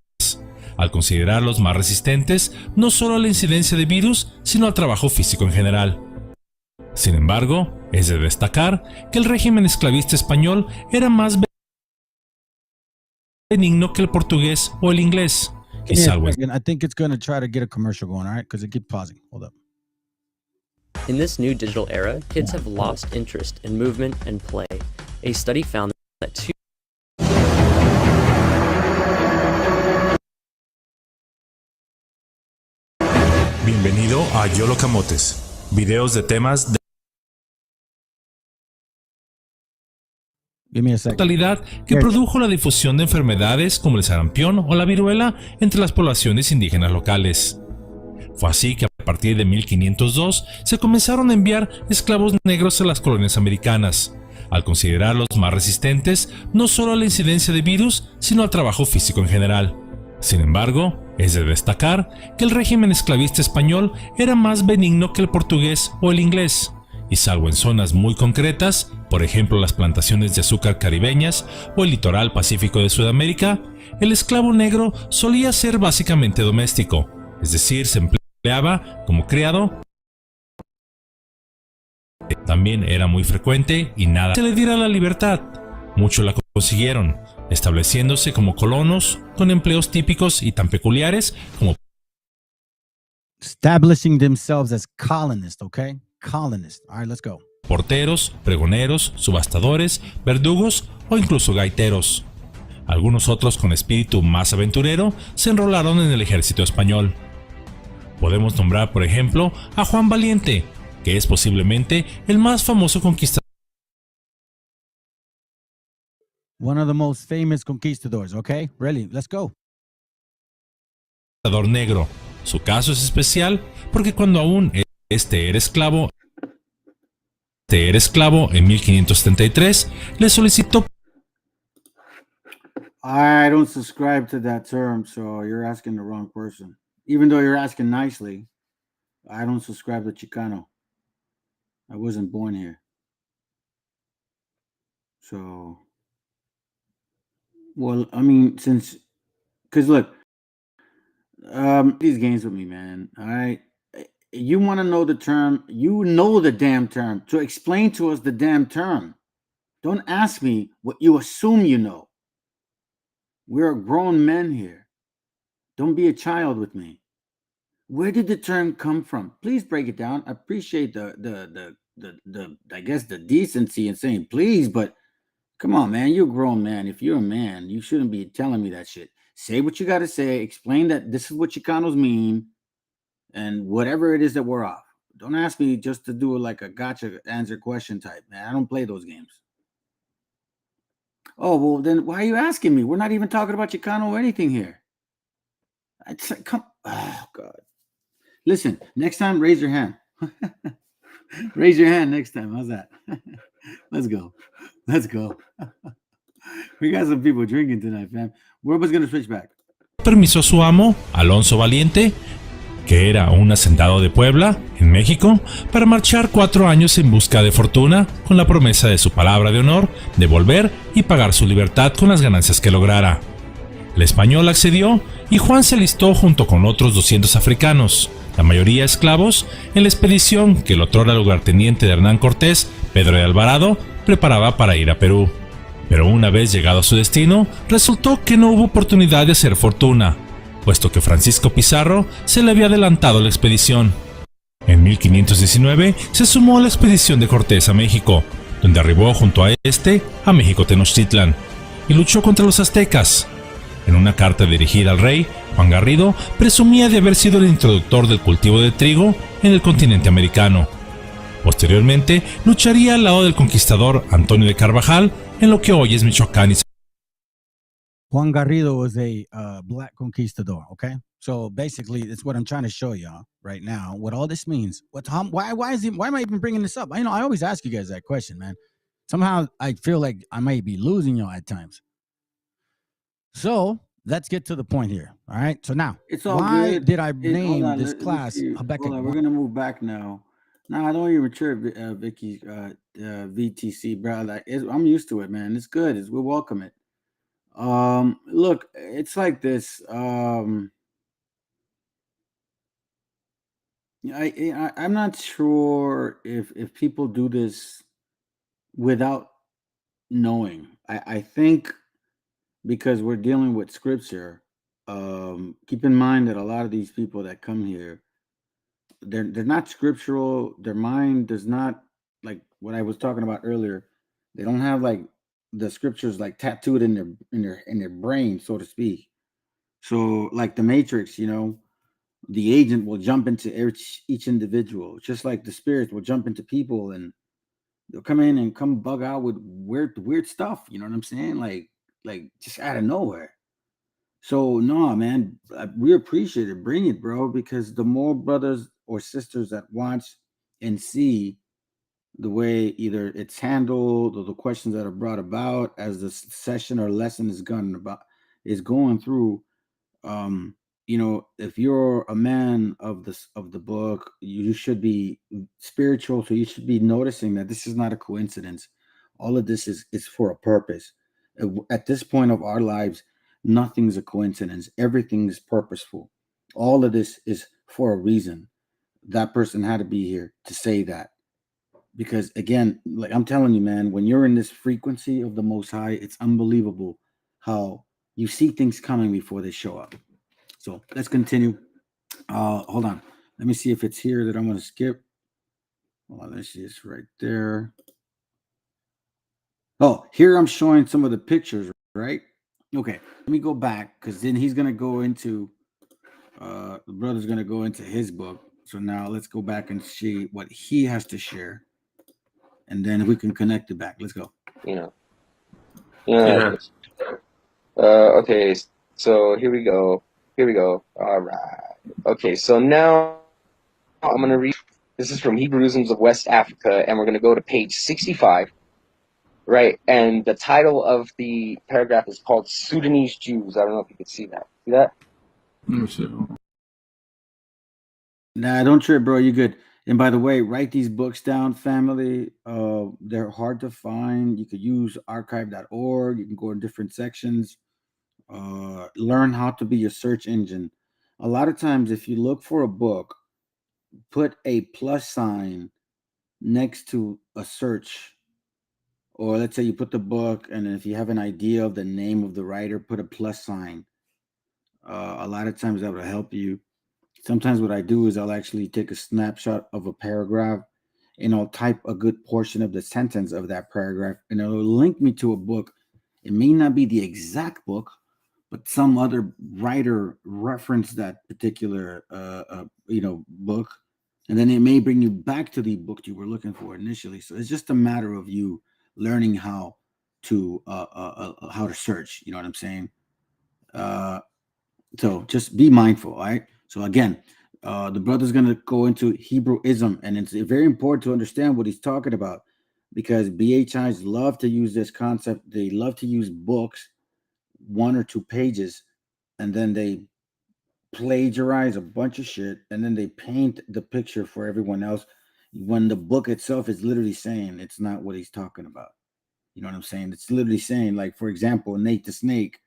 al considerarlos más resistentes no solo a la incidencia de virus, sino al trabajo físico en general. Sin embargo, es de destacar que el régimen esclavista español era más benigno que el portugués o el inglés. Y salvo I think it's going to try to get a commercial going, all right? Because it keeps pausing. Hold up. In this new digital era, kids have lost interest in movement and play. A study found that Bienvenido a Yolo Camotes, videos de temas de mortalidad que produjo la difusión de enfermedades como el sarampión o la viruela entre las poblaciones indígenas locales. Fue así que a partir de 1502 se comenzaron a enviar esclavos negros a las colonias americanas, al considerarlos más resistentes no solo a la incidencia de virus, sino al trabajo físico en general. Sin embargo, es de destacar que el régimen esclavista español era más benigno que el portugués o el inglés, y salvo en zonas muy concretas, por ejemplo las plantaciones de azúcar caribeñas o el litoral pacífico de Sudamérica, el esclavo negro solía ser básicamente doméstico, es decir, se empleaba como criado. También era muy frecuente y nada se le diera la libertad. Muchos la consiguieron, estableciéndose como colonos con empleos típicos y tan peculiares como establishing themselves as colonists, okay? Colonists. All right, let's go. Porteros, pregoneros, subastadores, verdugos o incluso gaiteros. Algunos otros con espíritu más aventurero se enrolaron en el ejército español. Podemos nombrar, por ejemplo, a Juan Valiente, que es posiblemente el más famoso conquistador. One of the most famous conquistadors, okay? Really, let's go. Negro. Su caso es especial porque cuando aún este era esclavo en 1573, le solicitó. I don't subscribe to that term, so you're asking the wrong person. Even though you're asking nicely, I don't subscribe to Chicano. I wasn't born here. So, well, I mean, because look, these games with me, man. All right. You want to know the term, you know the damn term. So explain to us the damn term. Don't ask me what you assume you know. We're grown men here. Don't be a child with me. Where did the term come from? Please break it down. I appreciate the I guess the decency in saying please, but come on, man. You're a grown man. If you're a man, you shouldn't be telling me that shit. Say what you got to say. Explain that this is what Chicanos mean. And whatever it is that we're off. Don't ask me just to do like a gotcha answer question type, man. I don't play those games. Oh, well, then why are you asking me? We're not even talking about Chicano or anything here. Oh, God. Listen, next time, raise your hand. Raise your hand next time. How's that? Let's go. Let's go. We got some people drinking tonight, fam. We're going to switch back. Permiso a su amo, Alonso Valiente, que era un hacendado de Puebla, en México, para marchar 4 años en busca de fortuna con la promesa de su palabra de honor de volver y pagar su libertad con las ganancias que lograra. El español accedió y Juan se alistó junto con otros 200 africanos, la mayoría esclavos, en la expedición que el otrora lugarteniente de Hernán Cortés, Pedro de Alvarado, preparaba para ir a Perú. Pero una vez llegado a su destino, resultó que no hubo oportunidad de hacer fortuna, puesto que Francisco Pizarro se le había adelantado la expedición. En 1519 se sumó a la expedición de Cortés a México, donde arribó junto a a México Tenochtitlan, y luchó contra los aztecas. En una carta dirigida al rey, Juan Garrido presumía de haber sido el introductor del cultivo de trigo en el continente americano. Posteriormente, lucharía al lado del conquistador Antonio de Carvajal en lo que hoy es Michoacán y Juan Garrido was a black conquistador, okay? So basically, that's what I'm trying to show y'all right now. What all this means. Why am I even bringing this up? I always ask you guys that question, man. Somehow I feel like I might be losing y'all at times. So let's get to the point here. All right. So now, It's all why good. did I Hold name on, this let me class see. Habakkuk? Hold on, we're gonna move back now. No, I don't even trip, Vicky, VTC, bro. Like, I'm used to it, man. It's good. We welcome it. Look, it's like this. I'm not sure if people do this without knowing. I think because we're dealing with scripture. Keep in mind that a lot of these people that come here, they're not scriptural. Their mind does not, like what I was talking about earlier. They don't have like the scriptures like tattooed in their brain, so to speak. So like the Matrix, the agent will jump into each individual, just like the spirits will jump into people, and they'll come in and come bug out with weird stuff. You know what I'm saying? Like just out of nowhere. So no, man, we appreciate it. Bring it, bro, because the more brothers or sisters that watch and see the way either it's handled or the questions that are brought about as the session or lesson is going through, if you're a man of the book, you should be spiritual, so you should be noticing that this is not a coincidence. All of this is for a purpose. At this point of our lives, nothing's a coincidence. Everything is purposeful. All of this is for a reason. That person had to be here to say that. Because again, like I'm telling you, man, when you're in this frequency of the Most High, it's unbelievable how you see things coming before they show up. So let's continue. Hold on. Let me see if it's here that I'm going to skip. Hold on, let's see. It's right there. Oh, here I'm showing some of the pictures, right? Okay. Let me go back because then he's going to go into, the brother's going to go into his book. So now let's go back and see what he has to share. And then we can connect it back. Let's go. Yeah. Okay, so here we go. All right. Okay, so now I'm going to read. This is from Hebrewisms of West Africa, and we're going to go to page 65. Right, and the title of the paragraph is called Sudanese Jews. I don't know if you can see that. See that? Let me see. Nah, don't trip, bro. You're good. And by the way, write these books down, family. They're hard to find. You could use archive.org. You can go in different sections. Learn how to be a search engine. A lot of times, if you look for a book, put a plus sign next to a search. Or let's say you put the book, and if you have an idea of the name of the writer, put a plus sign. A lot of times that will help you. Sometimes what I do is I'll actually take a snapshot of a paragraph and I'll type a good portion of the sentence of that paragraph, and it'll link me to a book. It may not be the exact book, but some other writer referenced that particular book, and then it may bring you back to the book you were looking for initially. So it's just a matter of you learning how to search. You know what I'm saying? So just be mindful. All right. So again, the brother's going to go into Hebrewism, and it's very important to understand what he's talking about, because BHIs love to use this concept. They love to use books, 1 or 2 pages, and then they plagiarize a bunch of shit, and then they paint the picture for everyone else when the book itself is literally saying it's not what he's talking about. You know what I'm saying? It's literally saying, like, for example, Nate the Snake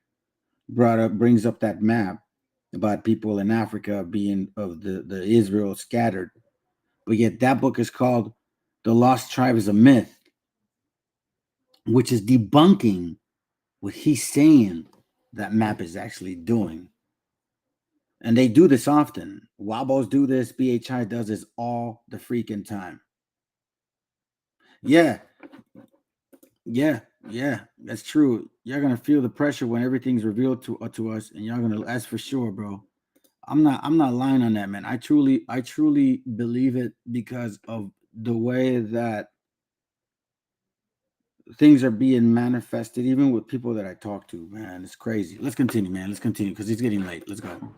brings up that map about people in Africa being of the Israel scattered, but yet that book is called The Lost Tribe is a Myth, which is debunking what he's saying that map is actually doing. And they do this often. Wabos do this. BHI does this all the freaking time. Yeah. That's true. You're gonna feel the pressure when everything's revealed to us, and you're gonna. That's for sure, bro. I'm not lying on that, man. I truly believe it because of the way that things are being manifested, even with people that I talk to, man. It's crazy. Let's continue, man. Let's continue because it's getting late. Let's go.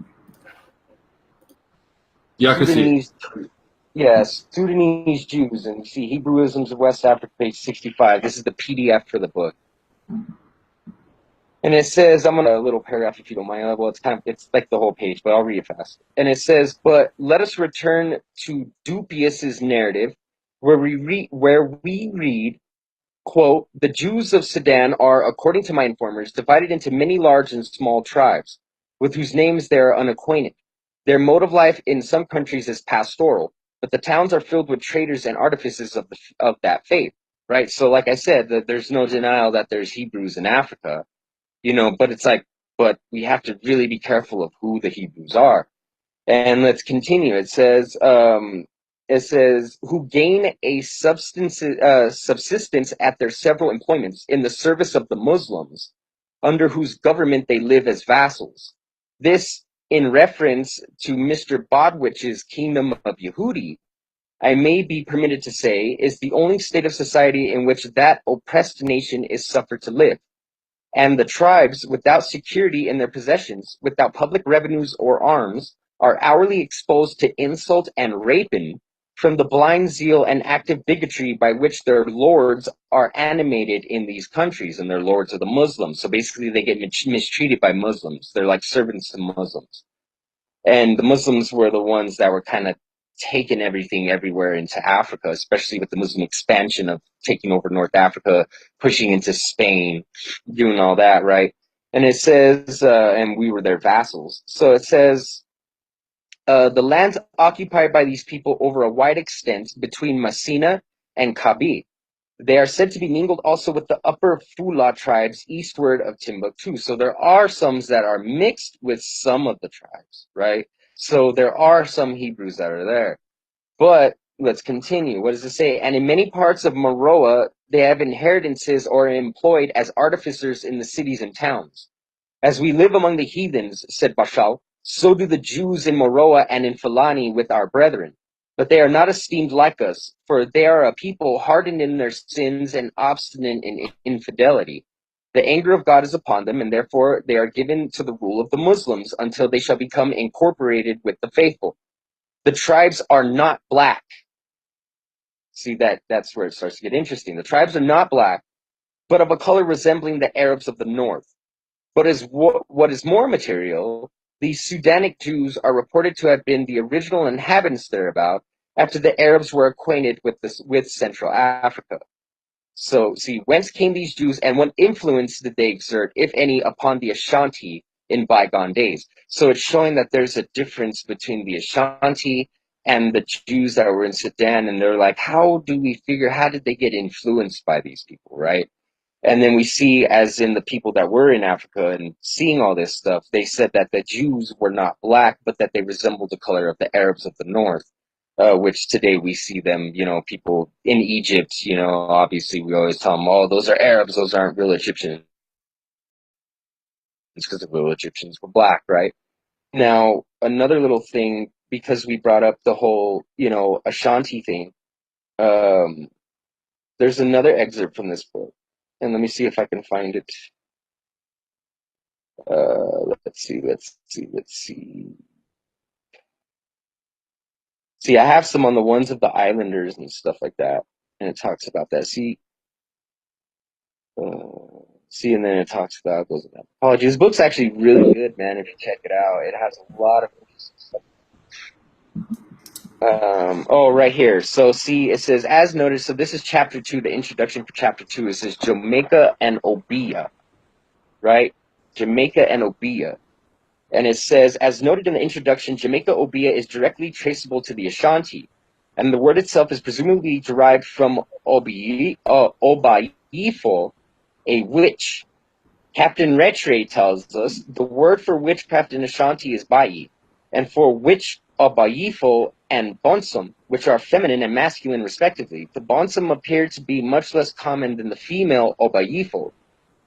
Yeah, I can see it. Yes, Sudanese Jews, and you see Hebrewisms of West Africa, page 65. This is the PDF for the book. And it says, I'm going to a little paragraph if you don't mind. Well, it's like the whole page, but I'll read it fast. And it says, but let us return to Dupuis's narrative, where we read, quote, the Jews of Sudan are, according to my informers, divided into many large and small tribes, with whose names they are unacquainted. Their mode of life in some countries is pastoral, but the towns are filled with traders and artificers of that faith, right? So like I said, there's no denial that there's Hebrews in Africa, but it's like, but we have to really be careful of who the Hebrews are. And let's continue. It says, who gain a subsistence at their several employments in the service of the Muslims, under whose government they live as vassals. This in reference to Mr. Bodwich's kingdom of Yehudi, I may be permitted to say, is the only state of society in which that oppressed nation is suffered to live. And the tribes, without security in their possessions, without public revenues or arms, are hourly exposed to insult and rapine from the blind zeal and active bigotry by which their lords are animated in these countries, and their lords are the Muslims. So basically they get mistreated by Muslims. They're like servants to Muslims. And the Muslims were the ones that were kind of taking everything everywhere into Africa, especially with the Muslim expansion of taking over North Africa, pushing into Spain, doing all that, right? And it says, and we were their vassals. So it says, the lands occupied by these people over a wide extent between Messina and Kabi. They are said to be mingled also with the upper Fula tribes eastward of Timbuktu. So there are some that are mixed with some of the tribes, right? So there are some Hebrews that are there. But let's continue. What does it say? And in many parts of Meroa, they have inheritances or are employed as artificers in the cities and towns. As we live among the heathens, said Bashal, so do the Jews in Meroa and in Fulani with our brethren. But they are not esteemed like us, for they are a people hardened in their sins and obstinate in infidelity. The anger of God is upon them, and therefore they are given to the rule of the Muslims until they shall become incorporated with the faithful. The tribes are not black. See, that's where it starts to get interesting. The tribes are not black, but of a color resembling the Arabs of the north. But what is more material, these Sudanic Jews are reported to have been the original inhabitants thereabout after the Arabs were acquainted with Central Africa. So, see, whence came these Jews and what influence did they exert, if any, upon the Ashanti in bygone days? So it's showing that there's a difference between the Ashanti and the Jews that were in Sudan, and they're like, how did they get influenced by these people, right? And then we see, as in the people that were in Africa and seeing all this stuff, they said that the Jews were not black, but that they resembled the color of the Arabs of the north, which today we see them, people in Egypt, obviously we always tell them, oh, those are Arabs, those aren't real Egyptians. It's because the real Egyptians were black, right? Now, another little thing, because we brought up the whole, Ashanti thing, there's another excerpt from this book. And let me see if I can find it. Let's see. See, I have some on the ones of the islanders and stuff like that. And it talks about that. See, See, and then it talks about goes about apology. This book's actually really good, man. If you check it out, it has a lot of interesting stuff. Right here. So see, it says, as noted, so this is chapter 2, the introduction for chapter 2. It says Jamaica and Obeah, right? Jamaica and Obeah. And it says, as noted in the introduction, Jamaica Obeah is directly traceable to the Ashanti. And the word itself is presumably derived from Obayifo, a witch. Captain Rattray tells us the word for witchcraft in Ashanti is Bai, and for witch Obayifo and Bonsum, which are feminine and masculine respectively. The Bonsum appear to be much less common than the female Obayifo.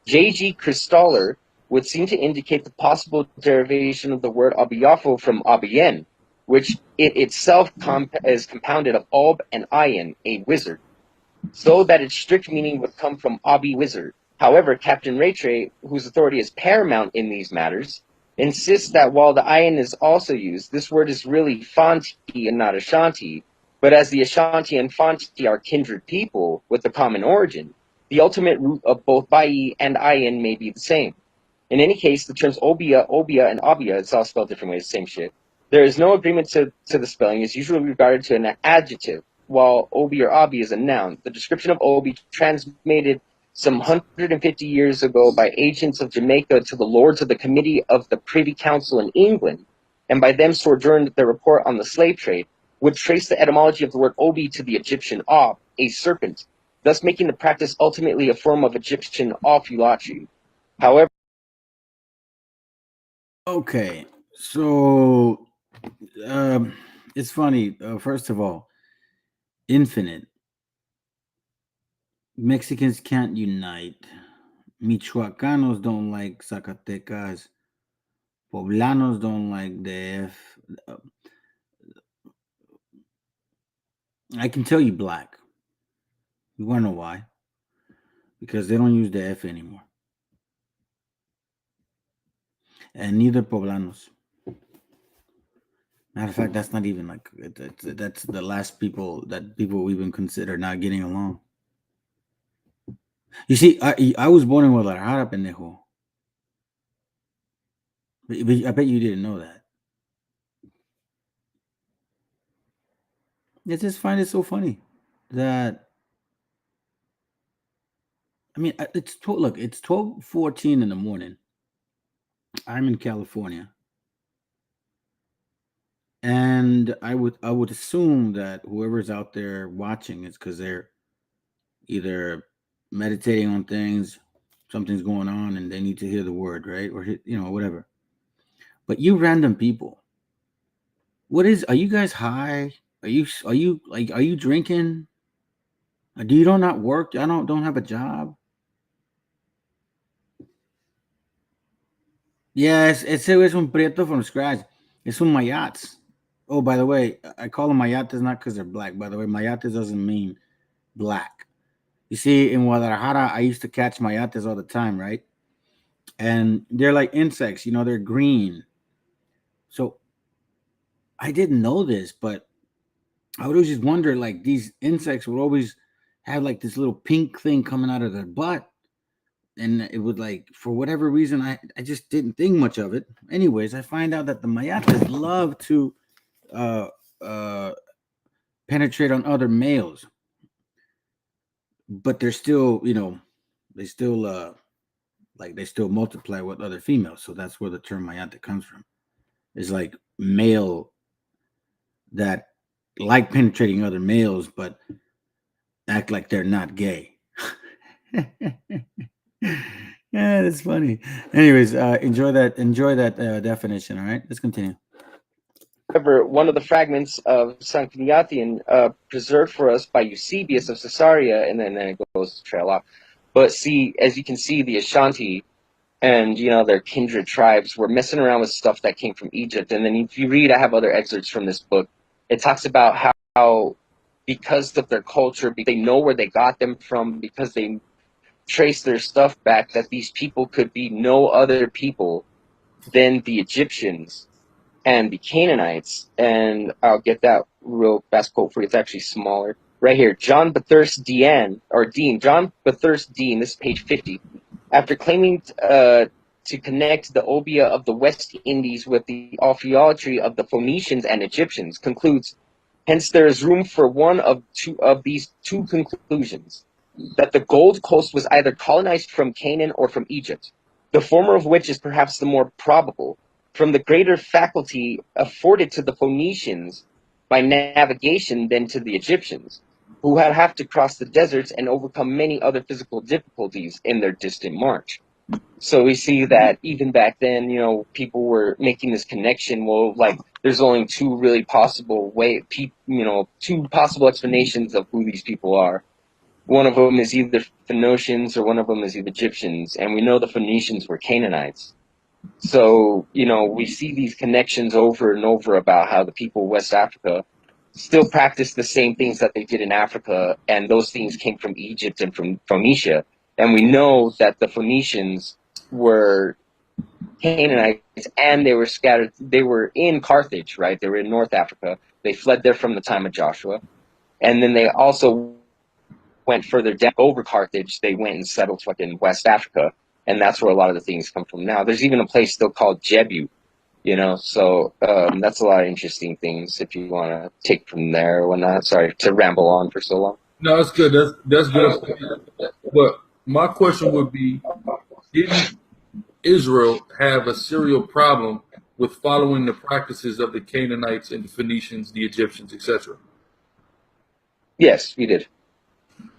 J.G. Kristaller would seem to indicate the possible derivation of the word Abiyafo from Abiyen, which it itself is compounded of Ob and Ayin, a wizard, so that its strict meaning would come from Abi wizard. However, Captain Rattray, whose authority is paramount in these matters, insists that while the Ayin is also used, this word is really Fanti and not Ashanti, but as the Ashanti and Fanti are kindred people with a common origin, the ultimate root of both Bai and Ayin may be the same. In any case, the terms Obeah, and Abia, it's all spelled different ways, same shit. There is no agreement to the spelling. It's usually regarded to an adjective, while Obi or Abi is a noun. The description of Obi, transmitted some 150 years ago by agents of Jamaica to the lords of the Committee of the Privy Council in England, and by them sojourned their report on the slave trade, would trace the etymology of the word Obi to the Egyptian Ob, a serpent, thus making the practice ultimately a form of Egyptian ophulatry. However, Okay, so it's funny. First of all, infinite. Mexicans can't unite. Michoacanos don't like Zacatecas. Poblanos don't like DF. I can tell you black. You want to know why? Because they don't use the F anymore. And neither poblanos. Matter of fact, that's not even like that's the last people that people even consider not getting along. You see, I was born in Guadalajara, pendejo. But I bet you didn't know that. I just find it so funny that I mean it's look, it's 12:14 in the morning. I'm in California. And I would assume that whoever's out there watching is because they're either meditating on things, something's going on, and they need to hear the word, right? Or whatever. But you random people, are you guys high? Are you drinking? Do you not work? I don't have a job. Yes, it's un prieto from scratch. It's un mayats. Oh, by the way, I call them mayates not because they're black. By the way, mayates doesn't mean black. You see, in Guadalajara, I used to catch mayates all the time, right? And they're like insects, they're green. So I didn't know this, but I would always just wonder, like, these insects would always have like this little pink thing coming out of their butt. And it would, like, for whatever reason, I just didn't think much of it. Anyways, I find out that the mayates love to penetrate on other males. But they're still, they still they still multiply with other females. So that's where the term mayate comes from. It's like male that like penetrating other males, but act like they're not gay. Yeah, that's funny. Anyways, enjoy that definition. All right, let's continue. However, one of the fragments of Sanchuniathon preserved for us by Eusebius of Caesarea, and then it goes to trail off. But see, as you can see, the Ashanti and their kindred tribes were messing around with stuff that came from Egypt. And then if you read, I have other excerpts from this book. It talks about how because of their culture, they know where they got them from, because they trace their stuff back, that these people could be no other people than the Egyptians and the Canaanites. And I'll get that real fast quote for you. It's actually smaller. Right here, John Bathurst Dean, John Bathurst Dean, this is page 50. after claiming to connect the Obeah of the West Indies with the archaeology of the Phoenicians and Egyptians, concludes, hence there is room for one of these two conclusions, that the Gold Coast was either colonized from Canaan or from Egypt, the former of which is perhaps the more probable, from the greater faculty afforded to the Phoenicians by navigation than to the Egyptians, who had have to cross the deserts and overcome many other physical difficulties in their distant march. So we see that even back then, you know, people were making this connection. Well, like there's only two really possible two possible explanations of who these people are. One of them is either Phoenicians or one of them is either Egyptians, and we know the Phoenicians were Canaanites. So, you know, we see these connections over and over about how the people of West Africa still practice the same things that they did in Africa, and those things came from Egypt and from Phoenicia. And we know that the Phoenicians were Canaanites, and they were scattered. They were in Carthage, right? They were in North Africa. They fled there from the time of Joshua. And then they also went further down over Carthage. They went and settled fucking West Africa. And that's where a lot of the things come from now. There's even a place still called Jebu, you know? So that's a lot of interesting things if you want to take from there or whatnot. Sorry to ramble on for so long. No, that's good. That's good. But my question would be, didn't Israel have a serial problem with following the practices of the Canaanites and the Phoenicians, the Egyptians, etc.? Yes, we did.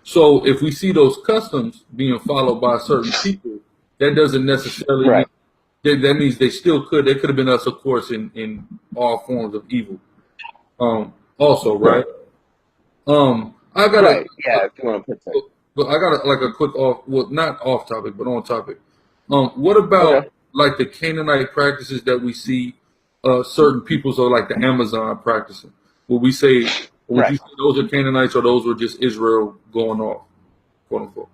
So if we see those customs being followed by certain people, that doesn't necessarily right. mean that means they still could. They could have been us, of course, in all forms of evil. Also, right? I got right. Yeah, if you want to put that. But I got like a quick not off topic, but on topic. What about like the Canaanite practices that we see certain peoples or like the Amazon practicing? Would we say, would you say those are Canaanites or those were just Israel going off, quote unquote?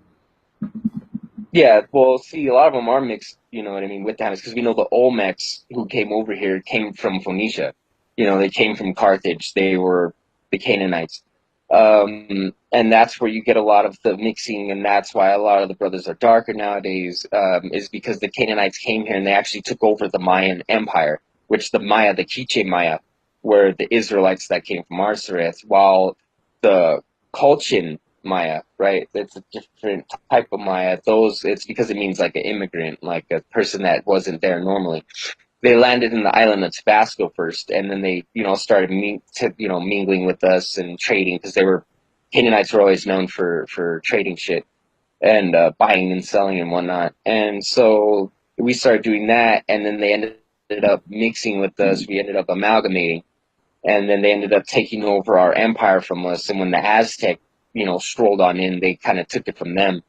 Yeah, well, see, a lot of them are mixed, you know what I mean, with that, because we know the Olmecs who came over here came from Phoenicia. You know, they came from Carthage. They were the Canaanites. And that's where you get a lot of the mixing, and that's why a lot of the brothers are darker nowadays, is because the Canaanites came here and they actually took over the Mayan Empire, which the Quiche Maya, were the Israelites that came from Arsareth, while the Colchin Maya, right? It's a different type of Maya. It's because it means like an immigrant, like a person that wasn't there normally. They landed in the island of Tabasco first, and then they, you know, started mingling with us and trading, because Canaanites were always known for trading shit and buying and selling and whatnot. And so we started doing that, and then they ended up mixing with us. We ended up amalgamating, and then they ended up taking over our empire from us. And when the Aztec, you know, strolled on in, they kind of took it from them.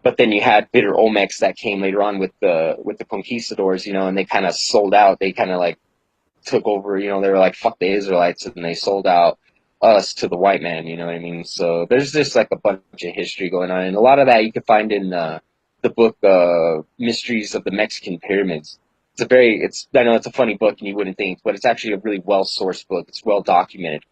But then you had bitter Olmecs that came later on with the conquistadors, you know, and they kind of sold out. They kind of like took over, you know, they were like, fuck the Israelites, and they sold out us to the white man, you know what I mean? So there's just like a bunch of history going on. And a lot of that you can find in the book Mysteries of the Mexican Pyramids. I know it's a funny book and you wouldn't think, but it's actually a really well-sourced book. It's well documented.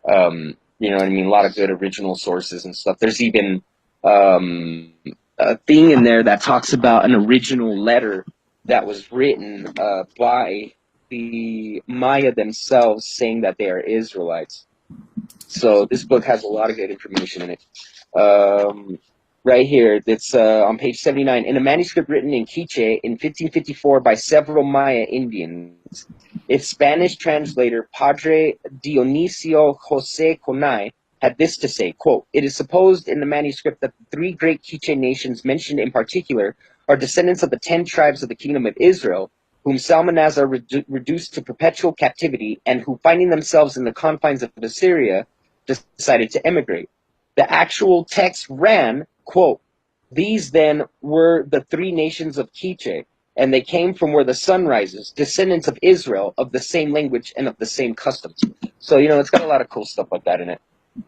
You know what I mean? A lot of good original sources and stuff. There's even a thing in there that talks about an original letter that was written by the Maya themselves saying that they are Israelites. So this book has a lot of good information in it. Right here, it's on page 79. In a manuscript written in Quiche in 1554 by several Maya Indians, its Spanish translator, Padre Dionisio Jose Conay, had this to say, quote, "It is supposed in the manuscript that the three great Quiche nations mentioned in particular are descendants of the 10 tribes of the kingdom of Israel, whom Salmanazar reduced to perpetual captivity, and who, finding themselves in the confines of Assyria, decided to emigrate. The actual text ran, quote, these then were the three nations of Quiche, and they came from where the sun rises, descendants of Israel, of the same language and of the same customs." So, you know, it's got a lot of cool stuff like that in it.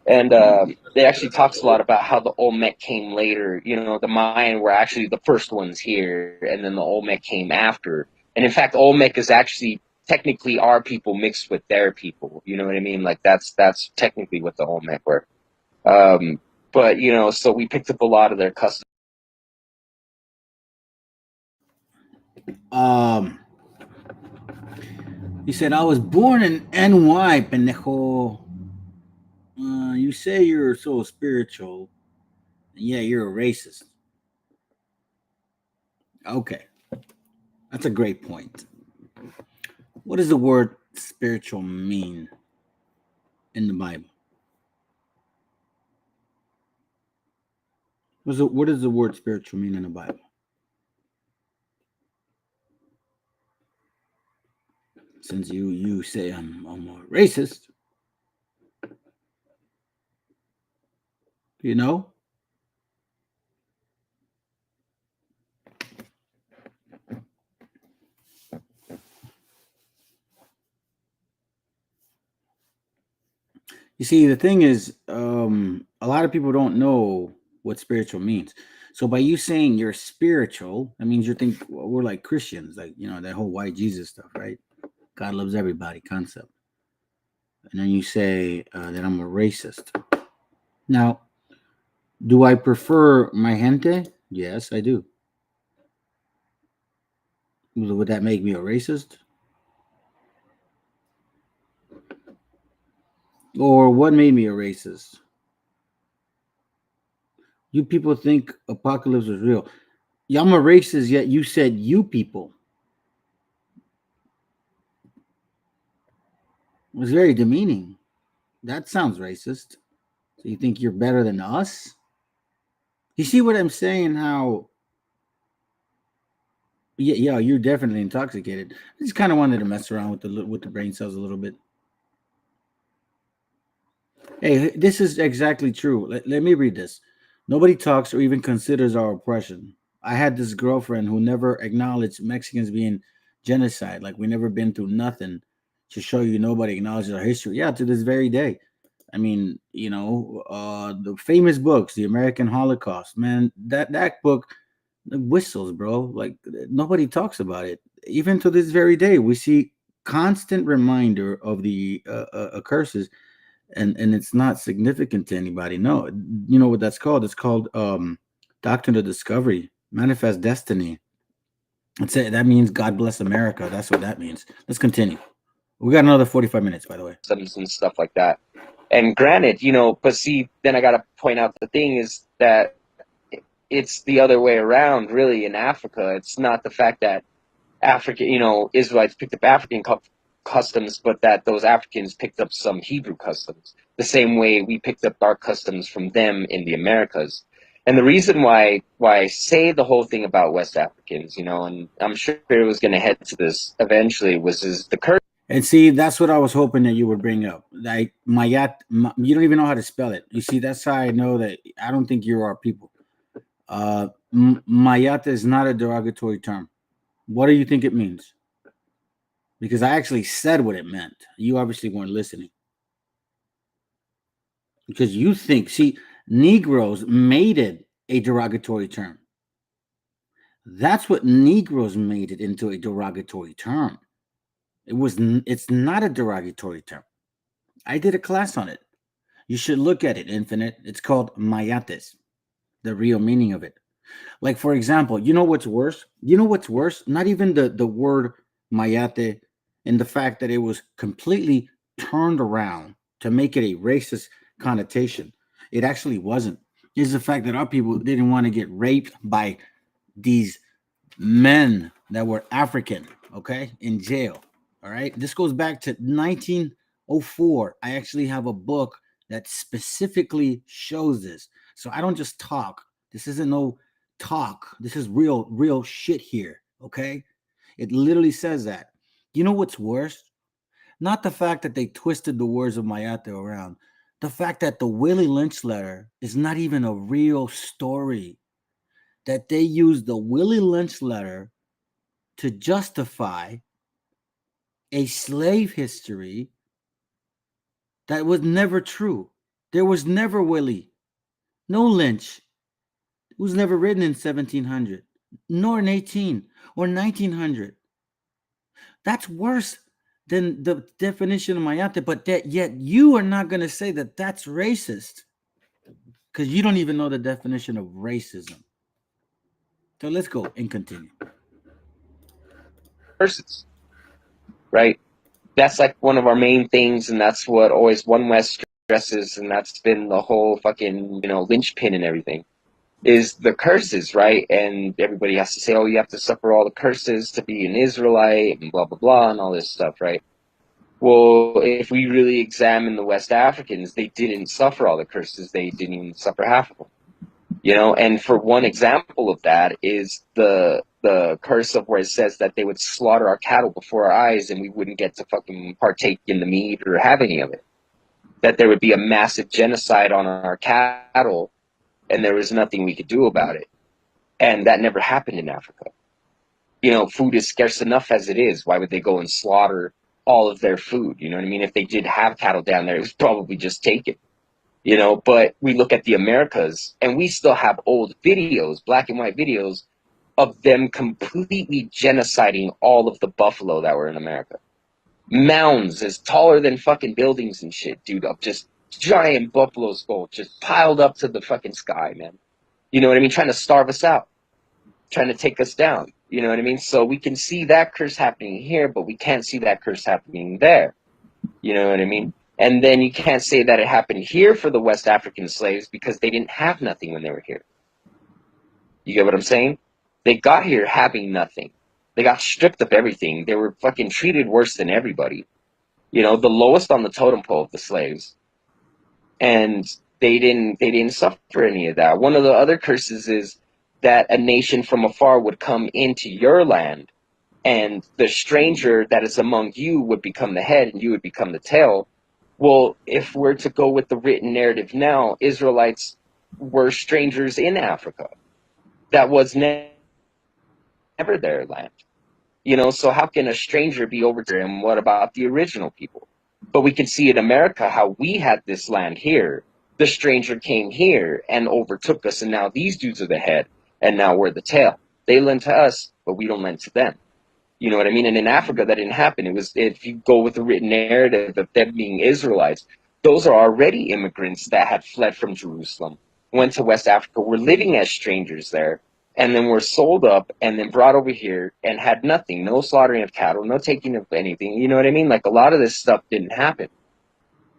And it actually talks a lot about how the Olmec came later. You know, the Mayan were actually the first ones here, and then the Olmec came after. And in fact, Olmec is actually technically our people mixed with their people. You know what I mean? Like that's technically what the Olmec were. But, you know, so we picked up a lot of their customs He said, I was born in NY, pendejo. You say you're so spiritual. Yeah, you're a racist. Okay. That's a great point. What does the word spiritual mean in the Bible? What does the word spiritual mean in the Bible? Since you say I'm a racist, you know? You see, the thing is, a lot of people don't know what spiritual means. So by you saying you're spiritual, that means you think we're like Christians, like, you know, that whole white Jesus stuff, right? God loves everybody concept. And then you say that I'm a racist. Now, do I prefer my gente? Yes, I do. Would that make me a racist? Or what made me a racist? You people think apocalypse is real. Yeah, I'm a racist, yet you said you people. It was very demeaning. That sounds racist. So you think you're better than us? You see what I'm saying? How? Yeah, you're definitely intoxicated. I just kind of wanted to mess around with the brain cells a little bit. Hey, this is exactly true. Let me read this. Nobody talks or even considers our oppression. I had this girlfriend who never acknowledged Mexicans being genocide. Like we never been through nothing to show you nobody acknowledges our history. Yeah, to this very day. I mean, you know, the famous books, The American Holocaust, man, that book whistles, bro. Like nobody talks about it. Even to this very day, we see constant reminder of the curses, and it's not significant to anybody. No, you know what that's called? It's called Doctrine of Discovery, Manifest Destiny. That's it. That means God bless America. That's what that means. Let's continue. We got another 45 minutes, by the way. And stuff like that. And granted, you know, but see, then I got to point out the thing is that it's the other way around, really, in Africa. It's not the fact that African, you know, Israelites picked up African customs, but that those Africans picked up some Hebrew customs, the same way we picked up our customs from them in the Americas. And the reason why I say the whole thing about West Africans, you know, and I'm sure it was going to head to this eventually, is the curse. And see, that's what I was hoping that you would bring up. Like Mayat, you don't even know how to spell it. You see, that's how I know that I don't think you're our people. Mayat is not a derogatory term. What do you think it means? Because I actually said what it meant. You obviously weren't listening. Because you think, see, Negroes made it a derogatory term. That's what Negroes made it into a derogatory term. It's not a derogatory term. I did a class on it. You should look at it, Infinite. It's called Mayates, the real meaning of it. Like, for example, you know what's worse? You know what's worse? Not even the word Mayate and the fact that it was completely turned around to make it a racist connotation. It actually wasn't. It's the fact that our people didn't want to get raped by these men that were African, okay, in jail. All right. This goes back to 1904. I actually have a book that specifically shows this. So I don't just talk. This isn't no talk. This is real shit here. Okay. It literally says that. You know what's worse? Not the fact that they twisted the words of Mayate around. The fact that the Willie Lynch letter is not even a real story. That they used the Willie Lynch letter to justify a slave history that was never true. There was never Willie, no Lynch. It was never written in 1700, nor in 18 or 1900. That's worse than the definition of Mayate, but that yet you are not going to say that that's racist because you don't even know the definition of racism. So let's go and continue. curses, right? That's like one of our main things, and that's what always One West stresses, and that's been the whole fucking, linchpin and everything, is the curses, right? And everybody has to say, oh, you have to suffer all the curses to be an Israelite, and blah, blah, blah, and all this stuff, right? Well, if we really examine the West Africans, they didn't suffer all the curses. They didn't even suffer half of them. And for one example of that is the curse of where it says that they would slaughter our cattle before our eyes and we wouldn't get to fucking partake in the meat or have any of it. That there would be a massive genocide on our cattle and there was nothing we could do about it. And that never happened in Africa. Food is scarce enough as it is. Why would they go and slaughter all of their food? You know what I mean? If they did have cattle down there, it was probably just taken. But we look at the Americas and we still have old videos, black and white videos of them completely genociding all of the buffalo that were in America. Mounds as taller than fucking buildings and shit, dude, of just giant buffalo skulls just piled up to the fucking sky, man. You know what I mean? Trying to starve us out, trying to take us down. You know what I mean? So we can see that curse happening here, but we can't see that curse happening there. You know what I mean? And then you can't say that it happened here for the West African slaves because they didn't have nothing when they were here. You get what I'm saying? They got here having nothing. They got stripped of everything. They were fucking treated worse than everybody. The lowest on the totem pole of the slaves. And they didn't suffer any of that. One of the other curses is that a nation from afar would come into your land and the stranger that is among you would become the head and you would become the tail. Well, if we're to go with the written narrative now, Israelites were strangers in Africa. That was never their land. So how can a stranger be over there? And what about the original people? But we can see in America how we had this land here. The stranger came here and overtook us, and now these dudes are the head, and now we're the tail. They lend to us, but we don't lend to them. You know what I mean? And in Africa, that didn't happen. It was, if you go with the written narrative of them being Israelites, those are already immigrants that had fled from Jerusalem, went to West Africa, were living as strangers there, and then were sold up and then brought over here and had nothing, no slaughtering of cattle, no taking of anything. You know what I mean? Like a lot of this stuff didn't happen.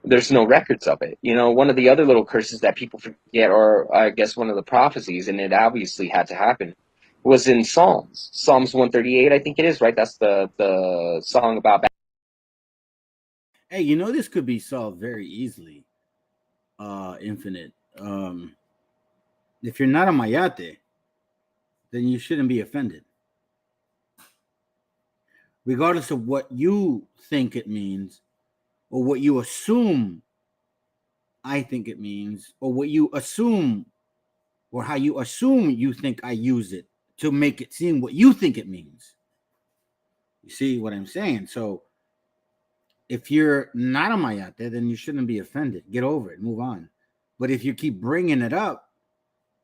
There's no records of it. One of the other little curses that people forget, or I guess one of the prophecies, and it obviously had to happen, was in Psalms. Psalms 138, I think it is, right? That's the song about... Hey, this could be solved very easily. Infinite. If you're not a Mayate, then you shouldn't be offended. Regardless of what you think it means, or what you assume I think it means, or what you assume, or how you assume you think I use it to make it seem what you think it means. You see what I'm saying? So if you're not a Mayate, then you shouldn't be offended. Get over it. Move on. But if you keep bringing it up,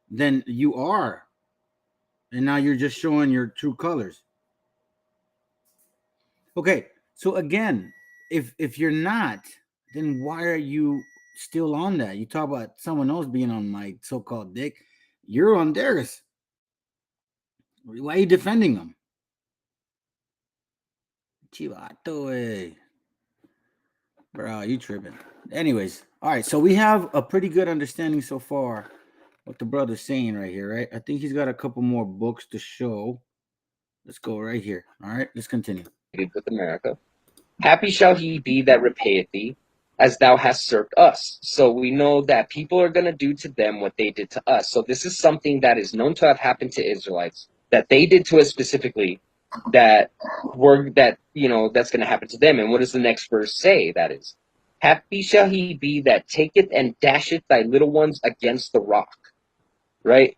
then you are. And now you're just showing your true colors. Okay. So again, if you're not, then why are you still on that? You talk about someone else being on my so-called dick. You're on theirs. Why are you defending them? Chivato, bro, you tripping. Anyways, all right. So we have a pretty good understanding so far what the brother's saying right here, right? I think he's got a couple more books to show. Let's go right here. All right, let's continue. With America. Happy shall he be that repayeth thee, as thou hast served us. So we know that people are going to do to them what they did to us. So this is something that is known to have happened to Israelites, that they did to us specifically, that's going to happen to them. And what does the next verse say? That is, happy shall he be that taketh and dasheth thy little ones against the rock. Right?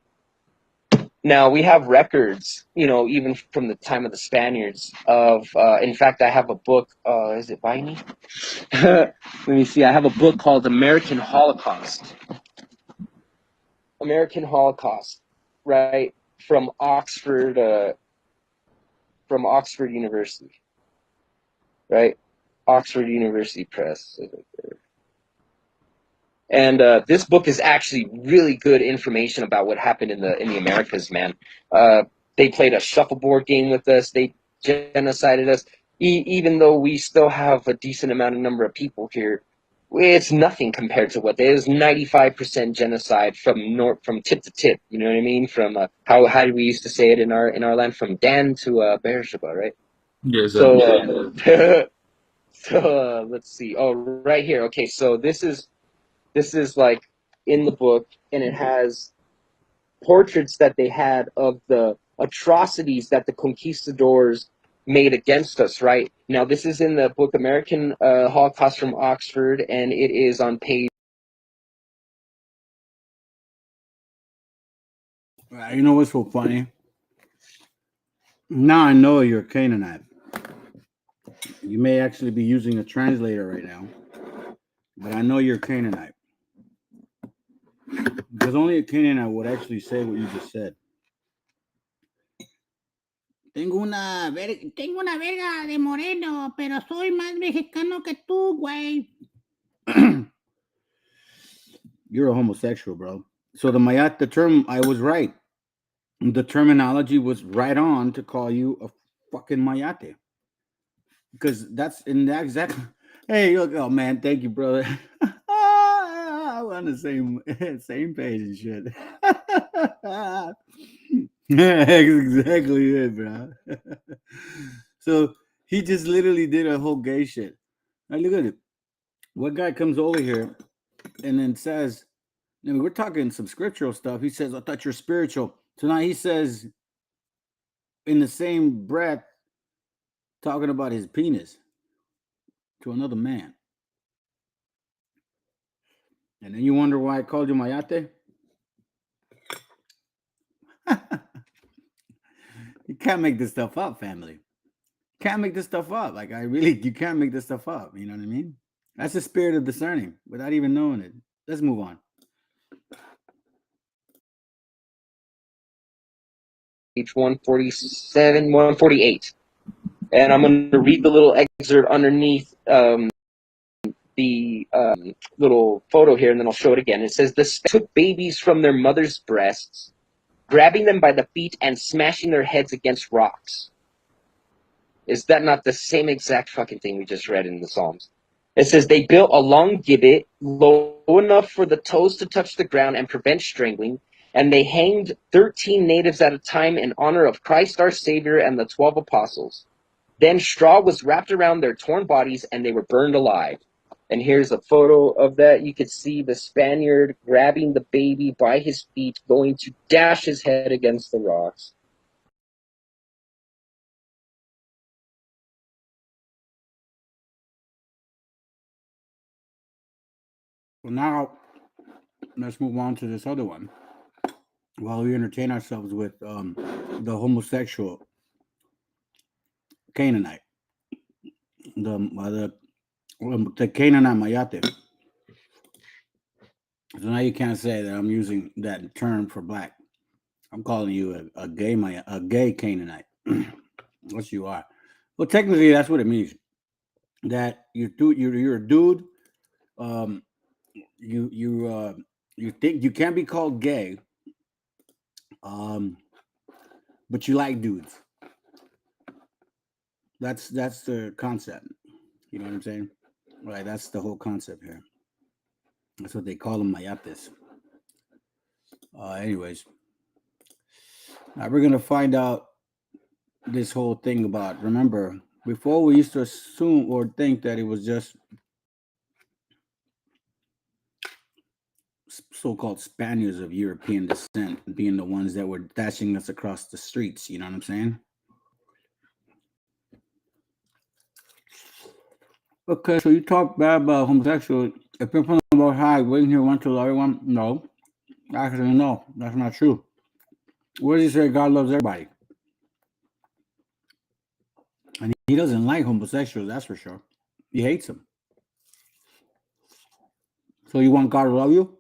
Now, we have records, even from the time of the Spaniards of, in fact, I have a book, is it by me? Let me see, I have a book called American Holocaust. American Holocaust, right? From Oxford University, right? Oxford University Press. And this book is actually really good information about what happened in the Americas, man. They played a shuffleboard game with us. They genocided us. Even though we still have a decent amount of number of people here, it's nothing compared to what they. It was 95% genocide from tip to tip. You know what I mean? From how we used to say it in our land, from Dan to Beersheba, right? Yeah, So so let's see. Oh, right here. Okay, so this is like in the book, and it has portraits that they had of the atrocities that the conquistadors made against us, right? Now, this is in the book American Holocaust from Oxford, and it is on page. You know what's so funny? Now I know you're a Canaanite. You may actually be using a translator right now, but I know you're a Canaanite. Because only a Canaanite would actually say what you just said. Tengo una verga de moreno, pero soy más mexicano que tú, güey. You're a homosexual, bro. So the term, I was right. The terminology was right on to call you a fucking mayate. Because that's in that exact. Hey, look, oh man, thank you, brother. We're on the same page and shit. That's exactly it, bro. So he just literally did a whole gay shit. Now look at it. What guy comes over here and then says, I mean, we're talking some scriptural stuff. He says, I thought you're spiritual. So now he says, in the same breath, talking about his penis to another man. And then you wonder why I called you mayate? You can't make this stuff up, family. Can't make this stuff up. Like, you can't make this stuff up. You know what I mean? That's the spirit of discerning without even knowing it. Let's move on. Page 147, 148. And I'm going to read the little excerpt underneath the little photo here, and then I'll show it again. It says, the took babies from their mother's breasts, grabbing them by the feet and smashing their heads against rocks. Is that not the same exact fucking thing we just read in the Psalms? It says they built a long gibbet low enough for the toes to touch the ground and prevent strangling, and they hanged 13 natives at a time in honor of Christ our Savior and the 12 apostles. Then straw was wrapped around their torn bodies, and they were burned alive. And here's a photo of that. You could see the Spaniard grabbing the baby by his feet, going to dash his head against the rocks. Well, now let's move on to this other one. While we entertain ourselves with the homosexual Canaanite, the Canaanite mayate. So now you can't say that I'm using that term for black. I'm calling you a gay Canaanite. What you are. Well, technically, that's what it means. That you're a dude. You think you can't be called gay. But you like dudes. That's the concept. You know what I'm saying? Right. That's the whole concept here. That's what they call them, mayates. Anyways, now we're gonna find out this whole thing about. Remember, before we used to assume or think that it was just so-called Spaniards of European descent being the ones that were dashing us across the streets. You know what I'm saying? Okay, so you talk bad about homosexuals. If people know about how waiting here one to love everyone, no. Actually, no, that's not true. Where does he say God loves everybody? And he doesn't like homosexuals, that's for sure. He hates them. So you want God to love you?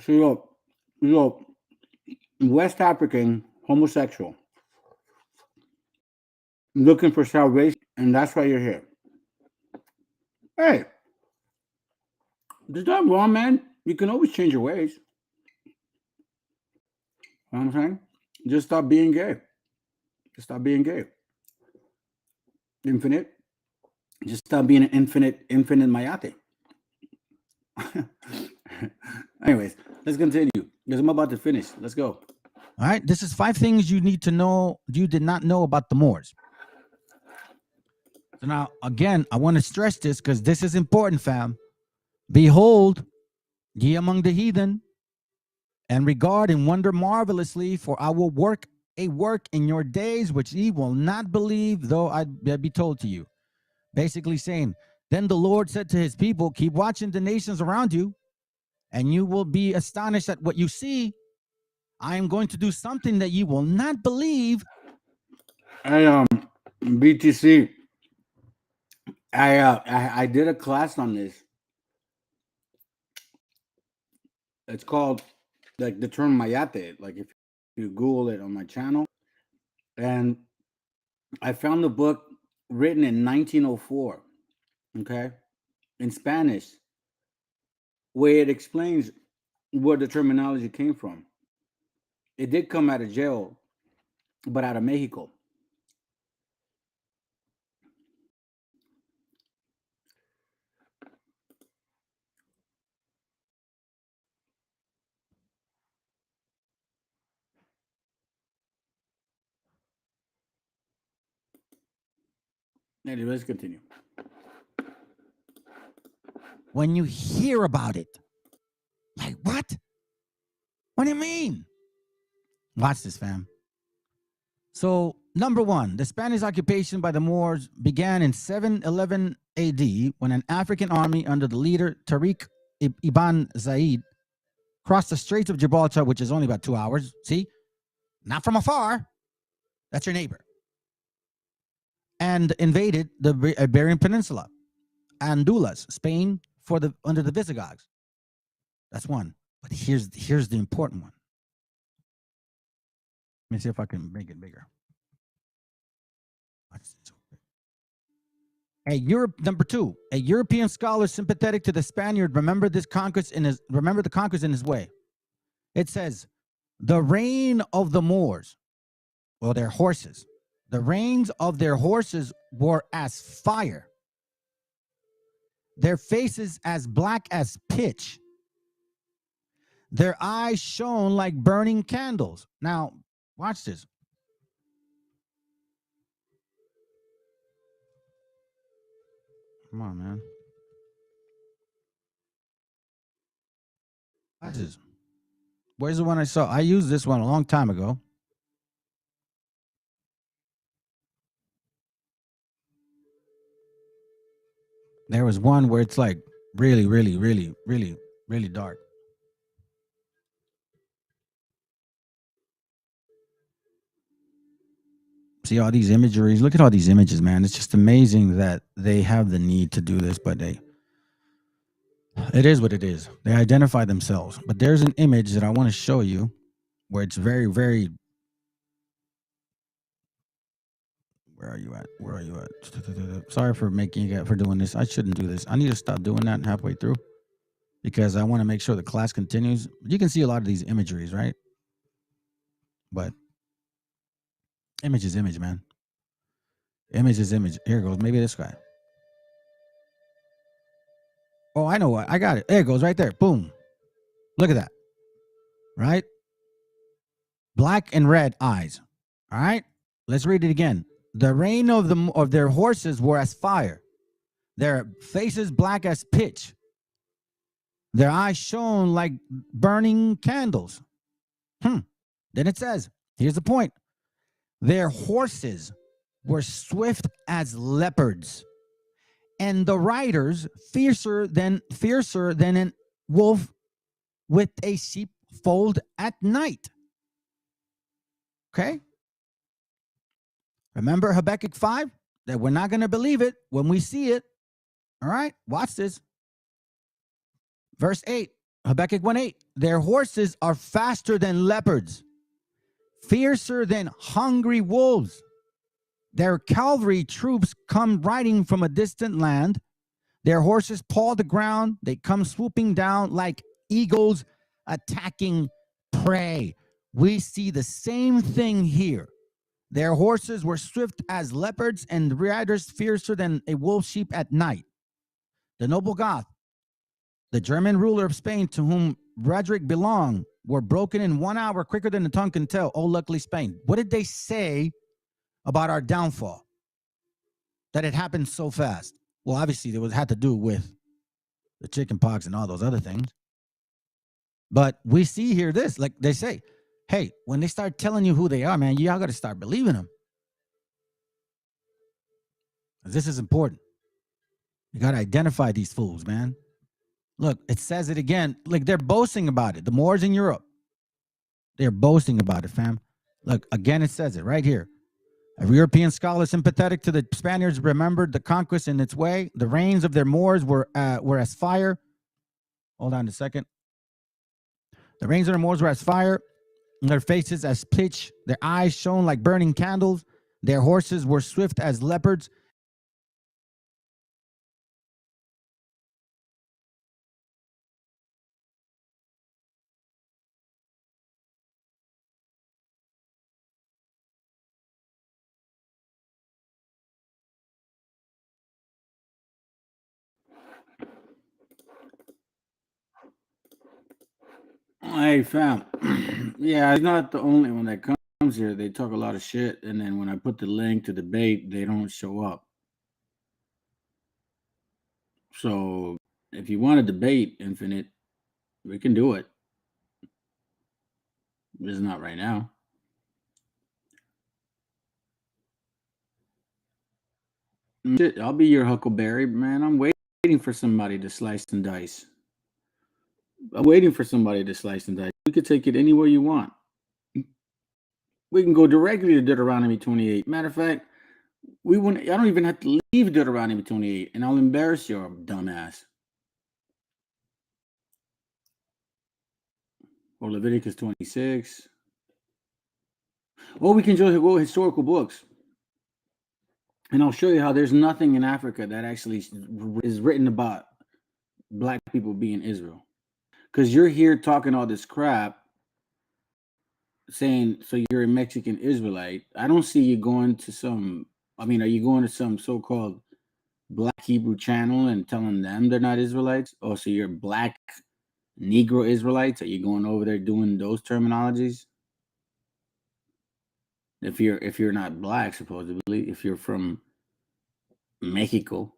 So you're West African homosexual looking for salvation, and that's why you're here. Hey, there's nothing wrong, man. You can always change your ways. You know what I'm saying? Just stop being gay. Just stop being gay. Infinite. Just stop being an infinite mayate. Anyways, let's continue because I'm about to finish. Let's go. All right. This is 5 things you need to know you did not know about the Moors. So now, again, I want to stress this because this is important, fam. Behold, ye among the heathen, and regard and wonder marvelously, for I will work a work in your days which ye will not believe, though I be told to you. Basically saying, then the Lord said to his people, keep watching the nations around you, and you will be astonished at what you see. I am going to do something that you will not believe. BTC, I did a class on this. It's called like the term mayate. Like if you Google it on my channel, and I found the book written in 1904, okay, in Spanish, where it explains where the terminology came from. It did come out of jail, but out of Mexico. Anyway, let's continue. When you hear about it, like, what? What do you mean? Watch this, fam. So, number 1, the Spanish occupation by the Moors began in 711 AD when an African army under the leader Tariq Ibn Zaid crossed the Straits of Gibraltar, which is only about 2 hours. See? Not from afar. That's your neighbor. And invaded the Iberian Peninsula, Andulas, Spain, under the Visigoths. That's one. But here's the important one. Let me see if I can make it bigger. Number 2, a European scholar sympathetic to the Spaniard remembered the conquest in his way. It says, the reign of the Moors, or their horses, the reins of their horses were as fire, their faces as black as pitch, their eyes shone like burning candles. Now, watch this. Come on, man. Watch this. Where's the one I saw? I used this one a long time ago. There was one where it's like really, really, really, really, really dark. See all these imageries. Look at all these images, man. It's just amazing that they have the need to do this, but it is what it is. They identify themselves. But there's an image that I want to show you where it's very, very. Where are you at? Where are you at? Sorry for doing this. I shouldn't do this. I need to stop doing that halfway through because I want to make sure the class continues. You can see a lot of these imageries, right? But image is image, man. Image is image. Here it goes. Maybe this guy. Oh, I know what. I got it. There it goes right there. Boom. Look at that. Right? Black and red eyes. All right? Let's read it again. The reign of their horses were as fire, their faces black as pitch, their eyes shone like burning candles. Then it says, here's the point. Their horses were swift as leopards, and the riders fiercer than a wolf with a sheepfold at night. Okay? Remember Habakkuk 5? That we're not going to believe it when we see it. All right? Watch this. Verse 8, Habakkuk 1:8. Their horses are faster than leopards, fiercer than hungry wolves. Their cavalry troops come riding from a distant land. Their horses paw the ground. They come swooping down like eagles attacking prey. We see the same thing here. Their horses were swift as leopards, and the riders fiercer than a wolf sheep at night. The noble Goth, the German ruler of Spain, to whom Frederick belonged, were broken in 1 hour quicker than the tongue can tell. Oh, luckily Spain. What did they say about our downfall? That it happened so fast. Well, obviously, it had to do with the chicken pox and all those other things. But we see here this, like they say, hey, when they start telling you who they are, man, y'all got to start believing them. This is important. You got to identify these fools, man. Look, it says it again. Like, they're boasting about it. The Moors in Europe, they're boasting about it, fam. Look, again, it says it right here. A European scholar sympathetic to the Spaniards remembered the conquest in its way. The reigns of their Moors were as fire. Hold on a second. The reins of the Moors were as fire, their faces as pitch, their eyes shone like burning candles, their horses were swift as leopards. Hey, fam. Yeah, he's not the only one that comes here. They talk a lot of shit, and then when I put the link to debate, they don't show up. So if you want to debate Infinite, we can do it. Just not right now. Shit, I'll be your Huckleberry, man. I'm waiting for somebody to slice and dice. I'm waiting for somebody to slice and dice. We could take it anywhere you want. We can go directly to Deuteronomy 28. Matter of fact, I don't even have to leave Deuteronomy 28, and I'll embarrass your dumbass. Or Leviticus 26. Or we can just go historical books. And I'll show you how there's nothing in Africa that actually is written about black people being Israel. Because you're here talking all this crap, saying, so you're a Mexican Israelite. I don't see you going to are you going to some so-called Black Hebrew channel and telling them they're not Israelites? Or so you're Black Negro Israelites? Are you going over there doing those terminologies? If you're not black, supposedly, if you're from Mexico.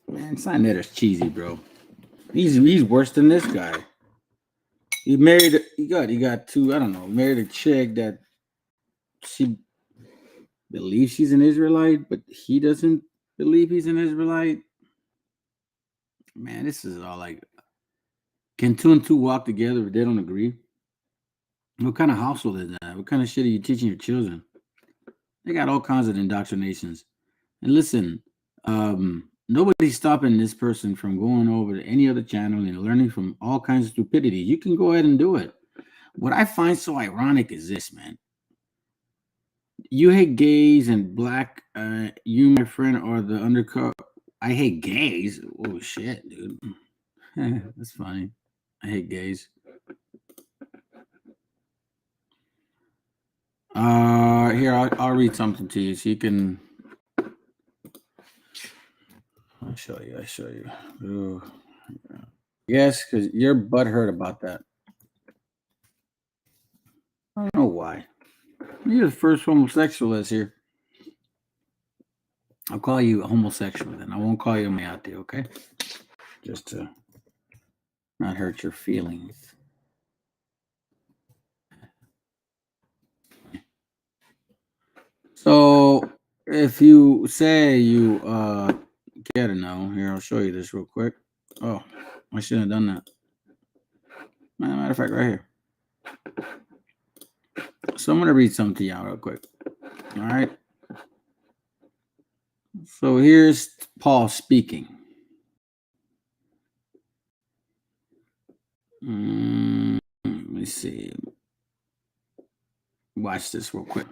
Man, Sinetter's cheesy, bro. He's worse than this guy. He got two, I don't know, married a chick that she believes she's an Israelite, but he doesn't believe he's an Israelite. Man, this is all like, can two and two walk together if they don't agree? What kind of household is that? What kind of shit are you teaching your children? They got all kinds of indoctrinations. And listen, nobody's stopping this person from going over to any other channel and learning from all kinds of stupidity. You can go ahead and do it. What I find so ironic is this, man. You hate gays and black. You, my friend, are the undercover. I hate gays. Oh, shit, dude. That's funny. I hate gays. Here, I'll read something to you so you can. I'll show you. Ooh. Yes, because you're butthurt about that. I don't know why. You're the first homosexual that's here. I'll call you a homosexual then. I won't call you a mayate, okay? Just to not hurt your feelings. So if you say you care to know, here, I'll show you this real quick. Oh, I shouldn't have done that. Matter of fact, right here. So I'm going to read something to y'all real quick. All right. So here's Paul speaking. Let me see. Watch this real quick.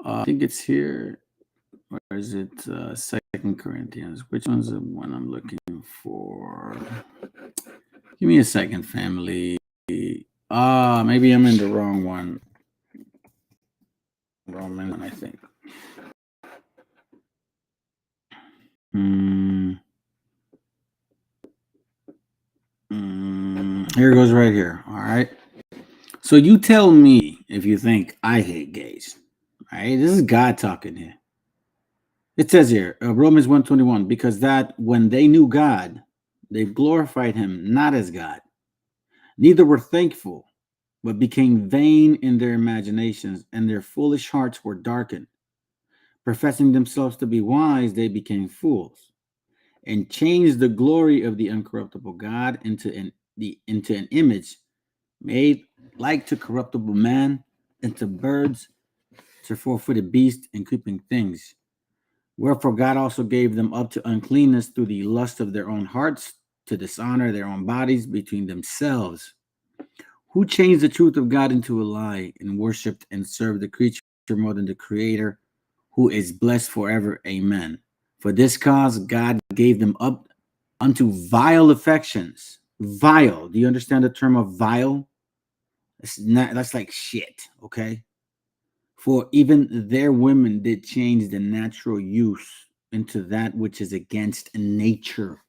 I think it's here. Where is it? 2 Corinthians. Which one's the one I'm looking for? Give me a second, family. Maybe I'm in the wrong one. Roman one, I think. Here it goes right here. All right. So you tell me if you think I hate gays. All right. This is God talking here. It says here, Romans 1:21, because that when they knew God, they glorified him not as God. Neither were thankful, but became vain in their imaginations, and their foolish hearts were darkened. Professing themselves to be wise, they became fools, and changed the glory of the uncorruptible God into an image made like to corruptible man, and to birds, to four-footed beasts, and creeping things. Wherefore God also gave them up to uncleanness through the lust of their own hearts, to dishonor their own bodies between themselves, who changed the truth of God into a lie, and worshipped and served the creature more than the Creator, who is blessed forever. Amen. For this cause God gave them up unto vile affections. Vile. Do you understand the term of vile? That's like shit, okay? For even their women did change the natural use into that which is against nature.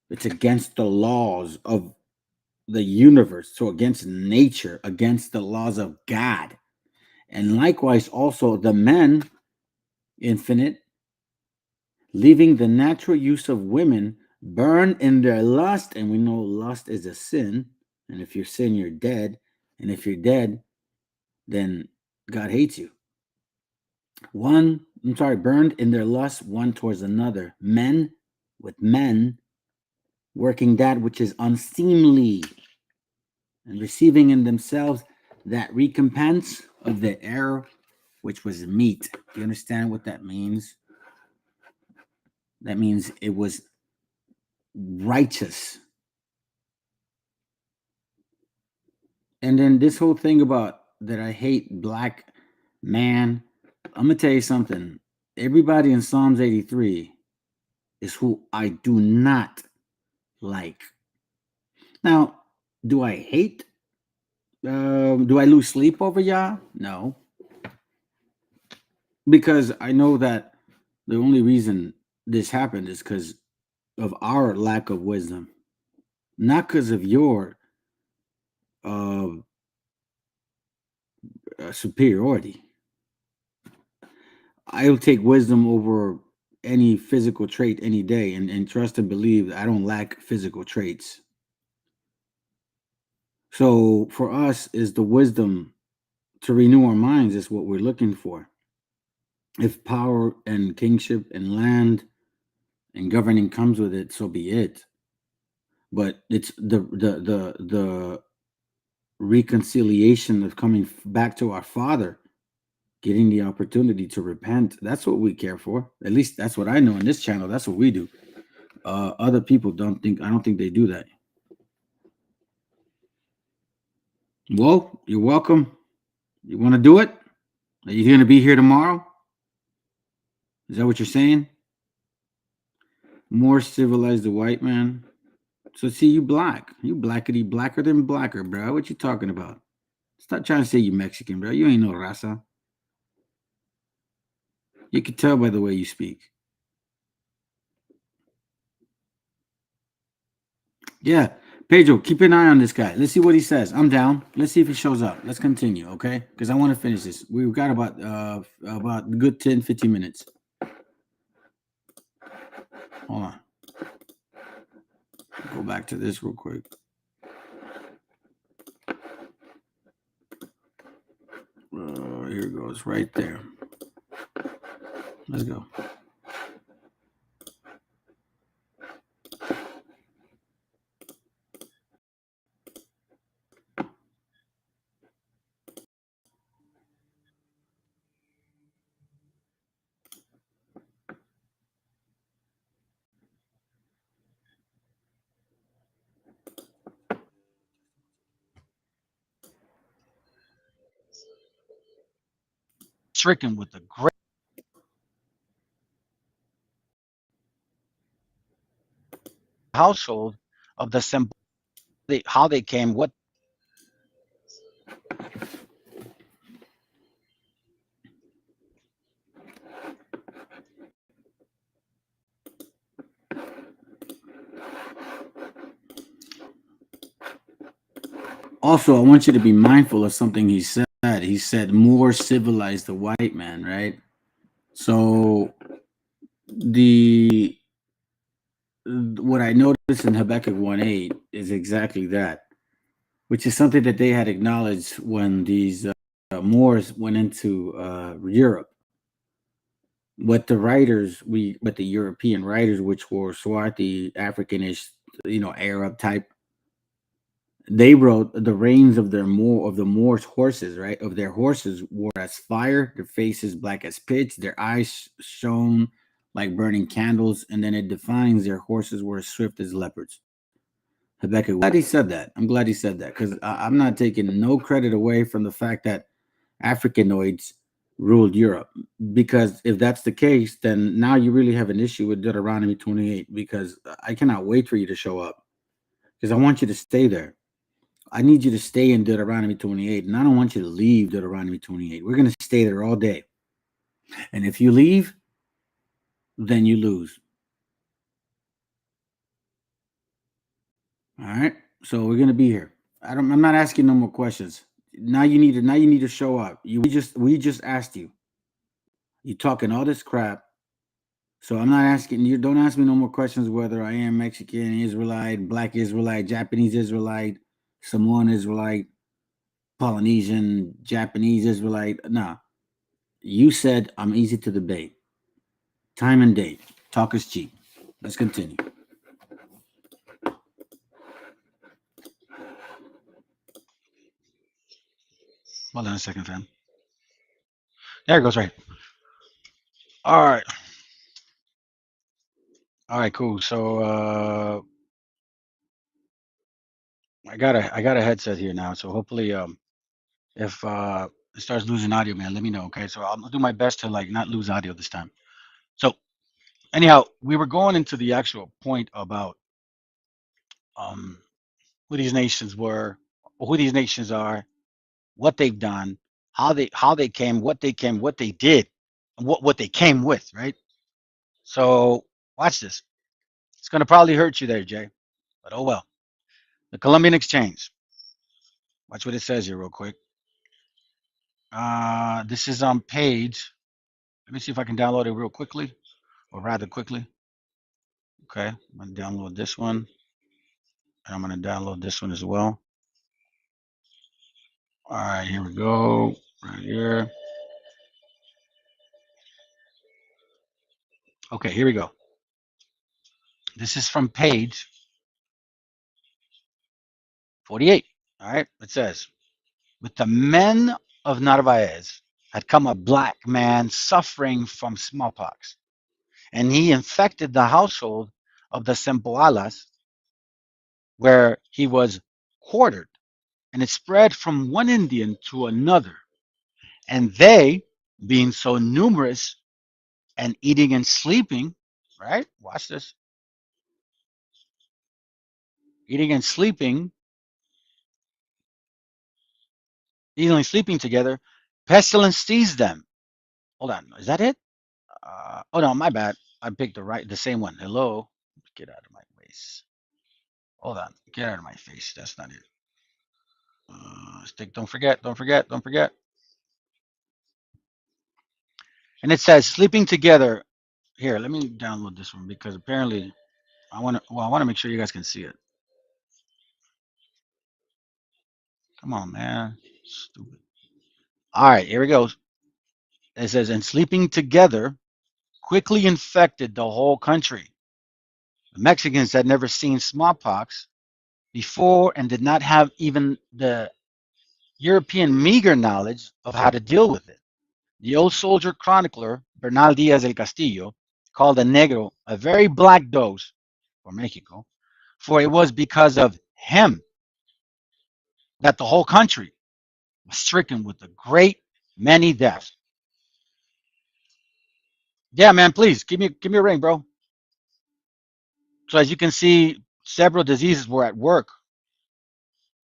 It's against the laws of the universe, so against nature, against the laws of God. And likewise also the men, infinite, leaving the natural use of women, burn in their lust. And we know lust is a sin. And if you're sin, you're dead. And if you're dead, then God hates you. Burned in their lust one towards another. Men with men, working that which is unseemly, and receiving in themselves that recompense of the error which was meet. Do you understand what that means? That means it was righteous. And then this whole thing about that I hate black man, I'm going to tell you something. Everybody in Psalms 83 is who I do not like. Now, do I hate? Do I lose sleep over y'all? No. Because I know that the only reason this happened is because of our lack of wisdom, not because of your superiority. I'll take wisdom over any physical trait any day, and trust and believe that I don't lack physical traits. So for us is the wisdom to renew our minds is what we're looking for. If power and kingship and land and governing comes with it, so be it. But it's the reconciliation of coming back to our Father, getting the opportunity to repent. That's what we care for. At least that's what I know in this channel. That's what we do. Other people I don't think they do that. Well, you're welcome. You want to do it? Are you going to be here tomorrow? Is that what you're saying? More civilized the white man. So see, you black. You blackety blacker than blacker, bro. What you talking about? Stop trying to say you Mexican, bro. You ain't no raza. You can tell by the way you speak. Yeah. Pedro, keep an eye on this guy. Let's see what he says. I'm down. Let's see if he shows up. Let's continue, okay? Because I want to finish this. We've got about a good 10, 15 minutes. Hold on. Go back to this real quick. Here it goes, right there. Let's go. Stricken with the great. household of the simple, how they came, what. Also, I want you to be mindful of something he said. He said more civilized the white man, right? So the what I noticed in Habakkuk 1:8 is exactly that, which is something that they had acknowledged when these Moors went into Europe. What the writers, what the European writers, which were Swarthy, Africanish, Arab type, they wrote the reins of the Moors' horses, right? Of their horses were as fire, their faces black as pitch, their eyes shone like burning candles, and then it defines their horses were as swift as leopards. Habakkuk, I'm glad he said that. I'm glad he said that, because I'm not taking no credit away from the fact that Africanoids ruled Europe. Because if that's the case, then now you really have an issue with Deuteronomy 28, because I cannot wait for you to show up, because I want you to stay there. I need you to stay in Deuteronomy 28, and I don't want you to leave Deuteronomy 28. We're going to stay there all day. And if you leave, then you lose. All right? So we're going to be here. I'm not asking no more questions. Now you need to show up. We just asked you. You're talking all this crap. So I'm not asking you, don't ask me no more questions whether I am Mexican, Israelite, Black Israelite, Japanese Israelite, Samoan Israelite, Polynesian, Japanese Israelite. Nah. You said I'm easy to debate. Time and date. Talk is cheap. Let's continue. Hold on a second, fam. There it goes, right. All right. All right, cool. So I got a headset here now. So hopefully if it starts losing audio, man, let me know. Okay. So I'll do my best to not lose audio this time. So anyhow, we were going into the actual point about who these nations were, who these nations are, what they've done, how they came, what they did, and what they came with, right? So watch this. It's gonna probably hurt you there, Jay, but oh well. The Columbian Exchange. Watch what it says here real quick. This is on page. Let me see if I can download it real quickly, or rather quickly. Okay, I'm gonna download this one, and I'm gonna download this one as well. All right, here we go. Right here. Okay, here we go. This is from page 48. All right, it says, with the men of Narvaez had come a black man suffering from smallpox, and he infected the household of the Sempoalas, where he was quartered, and it spread from one Indian to another. And they, being so numerous and eating and sleeping, right? Watch this. Eating and sleeping, eating and sleeping together, pestilence seized them. Hold on, is that it? Oh no, my bad. I picked the same one. Hello, get out of my face. Hold on, get out of my face. That's not it. Stick. Don't forget. And it says sleeping together. Here, let me download this one because apparently I want to make sure you guys can see it. Come on, man. Stupid. All right, here it goes. It says, and sleeping together quickly infected the whole country. The Mexicans had never seen smallpox before and did not have even the European meager knowledge of how to deal with it. The old soldier chronicler, Bernal Diaz del Castillo, called a negro a very black dose for Mexico, for it was because of him that the whole country was stricken with a great many deaths. Yeah, man, please give me a ring, bro. So as you can see, several diseases were at work.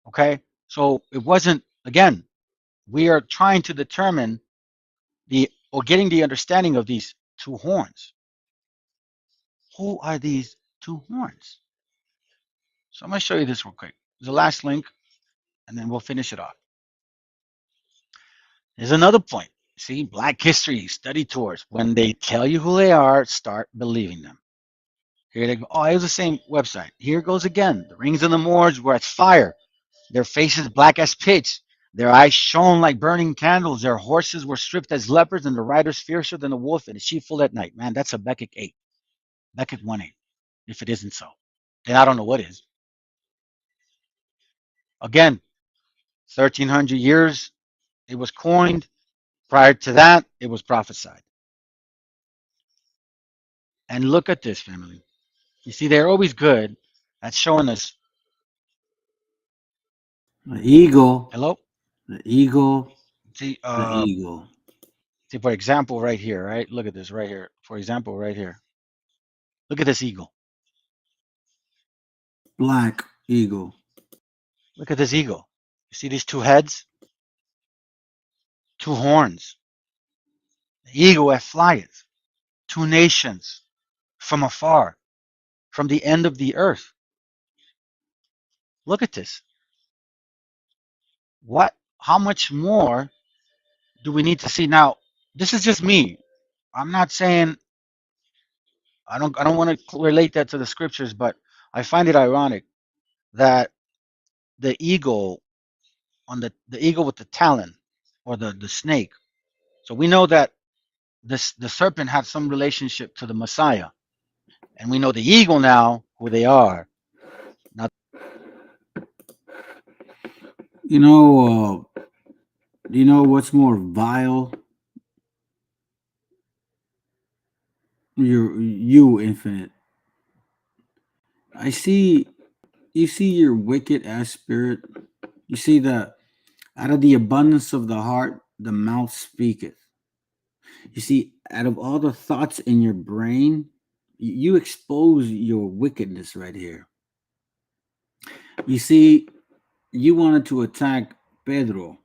Okay, so it wasn't, again, we are trying to determine getting the understanding of these two horns. Who are these two horns? So I'm going to show you this real quick. The last link, and then we'll finish it off. There's another point. See, Black History study tours. When they tell you who they are, start believing them. Here they go. Oh, it was the same website. Here goes again. The rings and the Moors were as fire. Their faces black as pitch. Their eyes shone like burning candles. Their horses were stripped as leopards, and the riders fiercer than a wolf and a sheepfold at night. Man, that's Habakkuk 8. Habakkuk 1:8. If it isn't so, then I don't know what is. Again, 1,300 years it was coined. Prior to that, it was prophesied. And look at this, family. You see, they're always good at showing us. The eagle. Hello? The eagle. See, The eagle. see, for example, right here, right? Look at this right here. For example, right here. Look at this eagle. Black eagle. Look at this eagle. You see these two heads? Two horns. The eagle that flieth. Two nations from afar, from the end of the earth. Look at this. What? How much more do we need to see? Now, this is just me. I'm not saying I don't want to relate that to the scriptures, but I find it ironic that the eagle on the eagle with the talon or the snake. So we know that the serpent had some relationship to the Messiah, and we know the eagle now who they are. Now, You know, do you know what's more vile? You infinite. You see your wicked ass spirit. You see that out of the abundance of the heart, the mouth speaketh. You see, out of all the thoughts in your brain, you expose your wickedness right here. You see, you wanted to attack Pedro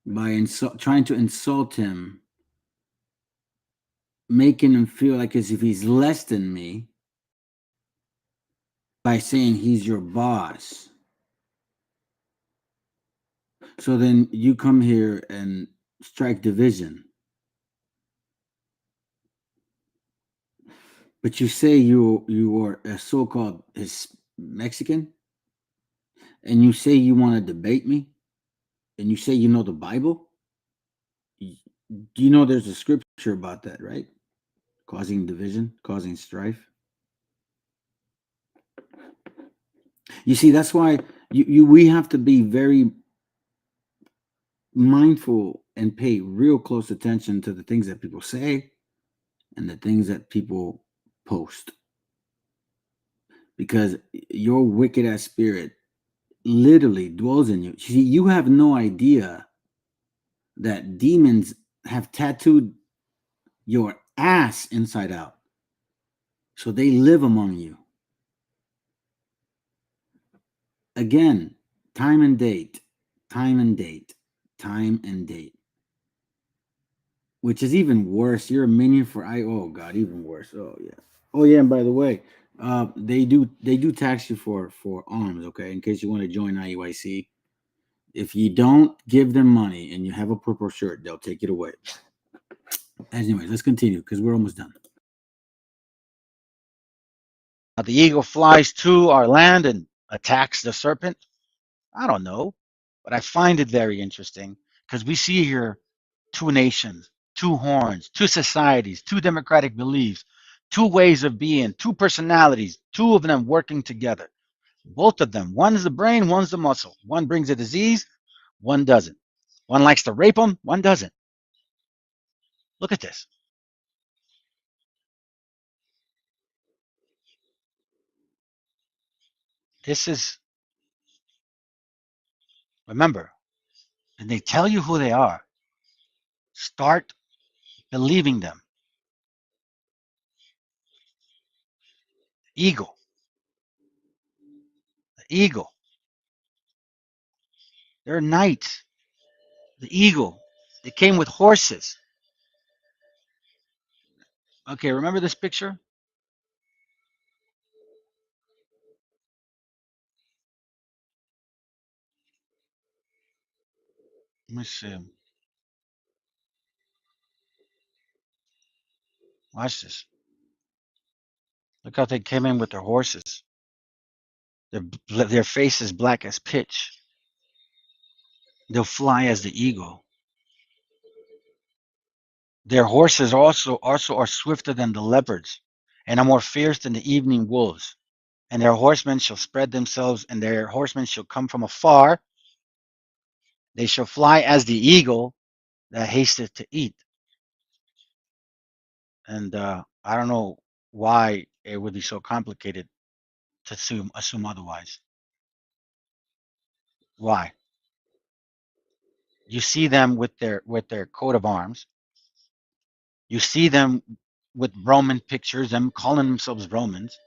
by trying to insult him, making him feel like as if he's less than me by saying he's your boss. So then you come here and strike division. But you say you are a so-called Mexican, and you say you want to debate me, and you say you know the Bible. Do you know there's a scripture about that, right? Causing division, causing strife. You see, that's why we have to be very mindful and pay real close attention to the things that people say and the things that people post, because your wicked ass spirit literally dwells in you. See, you have no idea that demons have tattooed your ass inside out, so they live among you. Again, time and date, time and date, time and date. Which is even worse. You're a minion for oh god, even worse. Oh yeah. Oh yeah, and by the way, they do tax you for arms, okay? In case you want to join IUIC. If you don't give them money and you have a purple shirt, they'll take it away. Anyways, let's continue because we're almost done. the eagle flies to our land and attacks the serpent. I don't know, but I find it very interesting because we see here two nations, two horns, two societies, two democratic beliefs, two ways of being, two personalities, two of them working together. Both of them. One is the brain, one's the muscle. One brings a disease, one doesn't. One likes to rape them, one doesn't. Look at this. This is, remember, and they tell you who they are. Start believing them. Eagle. The eagle. They're knights. The eagle. They came with horses. Okay, remember this picture? Let me see. Watch this. Look how they came in with their horses. Their face is black as pitch. They'll fly as the eagle. Their horses also are swifter than the leopards, and are more fierce than the evening wolves. And their horsemen shall spread themselves, and their horsemen shall come from afar. They shall fly as the eagle that hasteth to eat. And I don't know why it would be so complicated to assume otherwise. Why? You see them with their coat of arms. You see them with Roman pictures, them calling themselves Romans.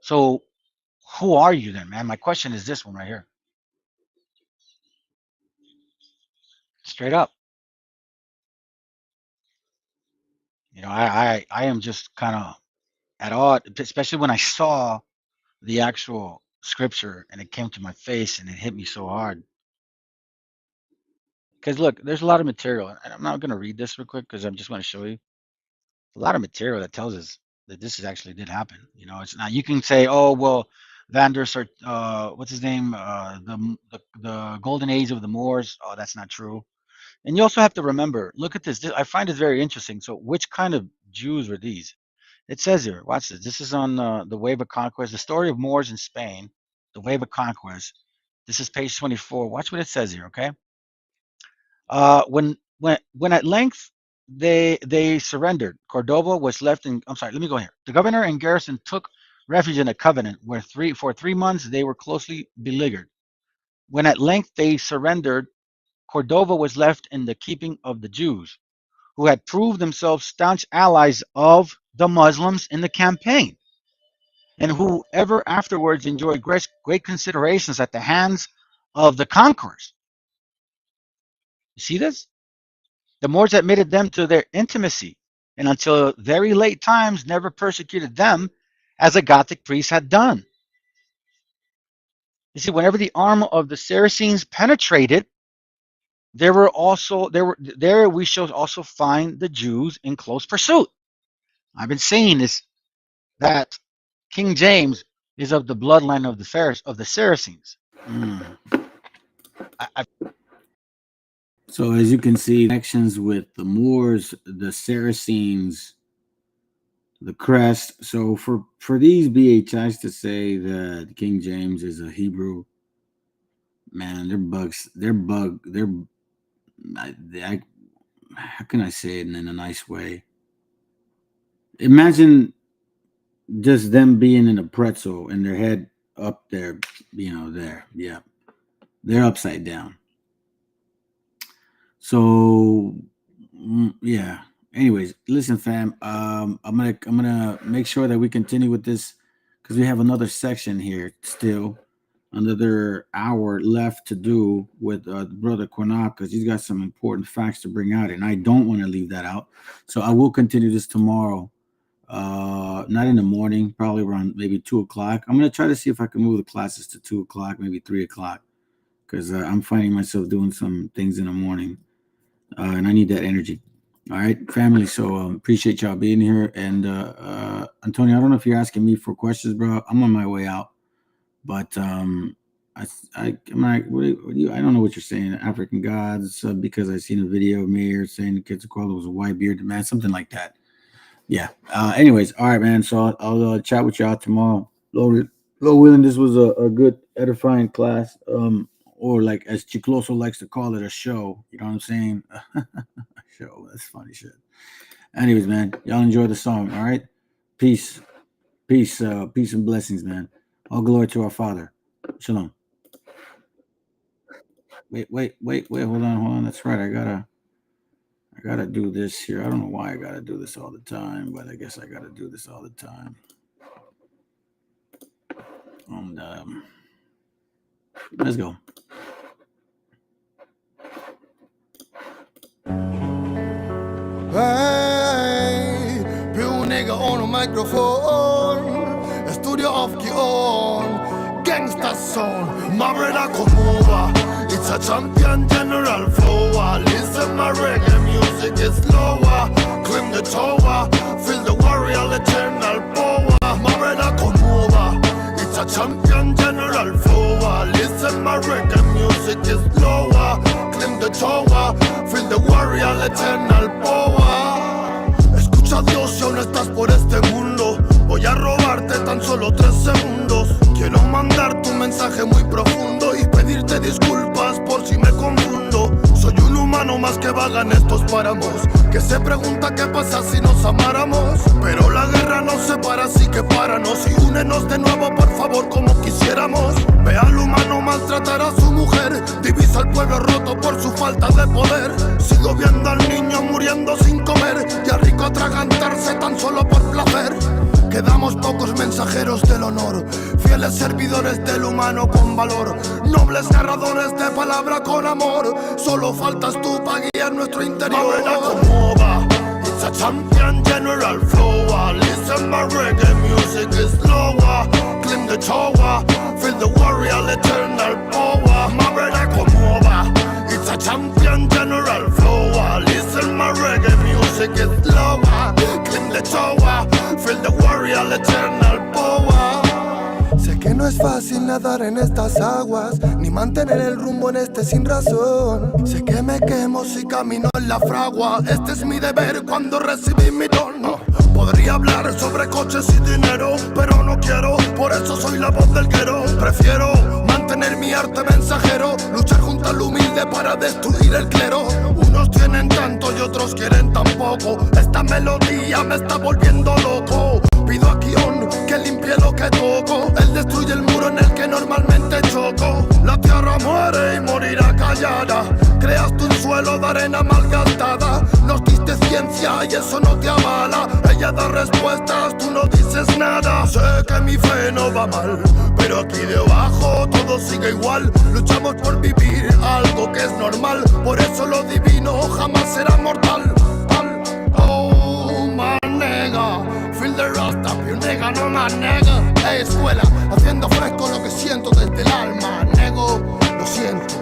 So who are you then, man? My question is this one right here. Straight up. You know, I am just kind of at odd, especially when I saw the actual scripture and it came to my face and it hit me so hard. Because look, there's a lot of material, and I'm not going to read this real quick because I'm just going to show you a lot of material that tells us that this is actually did happen. You know, it's not. You can say, oh well, Vanders or what's his name, the golden age of the Moors. Oh, that's not true. And you also have to remember, look at this. I find it very interesting. So, which kind of Jews were these? It says here, watch this. This is on the Wave of Conquest, the story of Moors in Spain, the Wave of Conquest. This is page 24. Watch what it says here, okay? When at length they surrendered, Cordoba was left in. I'm sorry. Let me go here. The governor and garrison took refuge in a convent where for 3 months they were closely beleaguered. When at length they surrendered, Cordova was left in the keeping of the Jews, who had proved themselves staunch allies of the Muslims in the campaign, and who ever afterwards enjoyed great considerations at the hands of the conquerors. You see this? The Moors admitted them to their intimacy, and until very late times never persecuted them as the Gothic priests had done. You see, whenever the arm of the Saracens penetrated, there we shall also find the Jews in close pursuit. I've been saying this, that King James is of the bloodline of the Saracens. So as you can see, connections with the Moors, the Saracens, the crest. So for these BHIs to say that King James is a Hebrew, man, they're bugs. How can I say it in a nice way? Imagine just them being in a pretzel and their head up there, there. Yeah. They're upside down. So yeah. Anyways, listen, fam. I'm gonna make sure that we continue with this because we have another section here still, another hour left to do with brother Quanah, because he's got some important facts to bring out, and I don't want to leave that out. So I will continue this tomorrow. Not in the morning, probably around maybe 2:00. I'm gonna try to see if I can move the classes to 2:00, maybe 3:00, because I'm finding myself doing some things in the morning. And I need that energy. All right, family. So appreciate y'all being here. And Antonio, I don't know if you're asking me for questions, bro. I'm on my way out, but I'm like, what do you? I don't know what you're saying. African gods, because I seen a video of Mayor saying the Quetzalcoatl was a white bearded man, something like that. Yeah. Anyways, all right, man. So I'll chat with y'all tomorrow. Lord willing, this was a good edifying class. Or like as Chicloso likes to call it, a show. You know what I'm saying? Show. That's funny shit. Anyways, man, y'all enjoy the song. All right. Peace. Peace and blessings, man. All glory to our Father. Shalom. Wait. Hold on. That's right. I I gotta do this here. I don't know why I gotta do this all the time, but I guess I gotta do this all the time. Let's go. Hey, più nigga on a microphone, studio of Kion, gangsta song, my brother come over. It's a champion general flow. Listen, my reggae music is lower. Climb the tower, feel the warrior eternal power. My brother come over. It's a champion general flow. Listen, my reggae music is lower. Climb the tower, feel the warrior eternal power. Escucha a Dios si aún estás por este mundo. Voy a robarte tan solo 3 segundos. Quiero mandar tu mensaje muy profundo y pedirte disculpas por si me confundo. Soy un humano más que vaga en estos páramos, que se pregunta qué pasa si nos amáramos. Pero la guerra nos separa, así que páranos y únenos de nuevo, por favor, como quisiéramos. Ve al humano maltratar a su mujer, divisa al pueblo roto por su falta de poder. Sigo viendo al niño muriendo sin comer y al rico atragantarse tan solo por placer. Quedamos pocos mensajeros del honor, fieles servidores del humano con valor, nobles narradores de palabra con amor. Solo faltas tú para guiar nuestro interior. It's a champion general flow. Listen, my reggae music is lower. Climb the tower, feel the warrior eternal power. My brother come over. It's a champion general flow. Listen, my reggae music is lower. Climb the tower, feel the warrior eternal power. Sé que no es fácil nadar en estas aguas, ni mantener el rumbo en este sin razón. Sé que me quemo si camino en la fragua. Este es mi deber cuando recibí mi don. Podría hablar sobre coches y dinero, pero no quiero, por eso soy la voz del guero. Prefiero mantener mi arte mensajero, luchar junto al humilde para destruir el clero. Unos tienen tanto y otros quieren tan poco. Esta melodía me está volviendo loco. Pido a Kion que limpie lo que toco. Él destruye el muro en el que normalmente choco. La tierra muere y morirá callada. Creaste un suelo de arena malgastada. Nos diste ciencia y eso no te avala. Ella da respuestas, tú no dices nada. Sé que mi fe no va mal, pero aquí debajo todo sigue igual. Luchamos por vivir algo que es normal. Por eso lo divino jamás será mortal. Oh, my nigga, feel the rasta, you nigga, no my nigga. Hey, escuela, haciendo fresco lo que siento desde el alma. Nego, lo siento.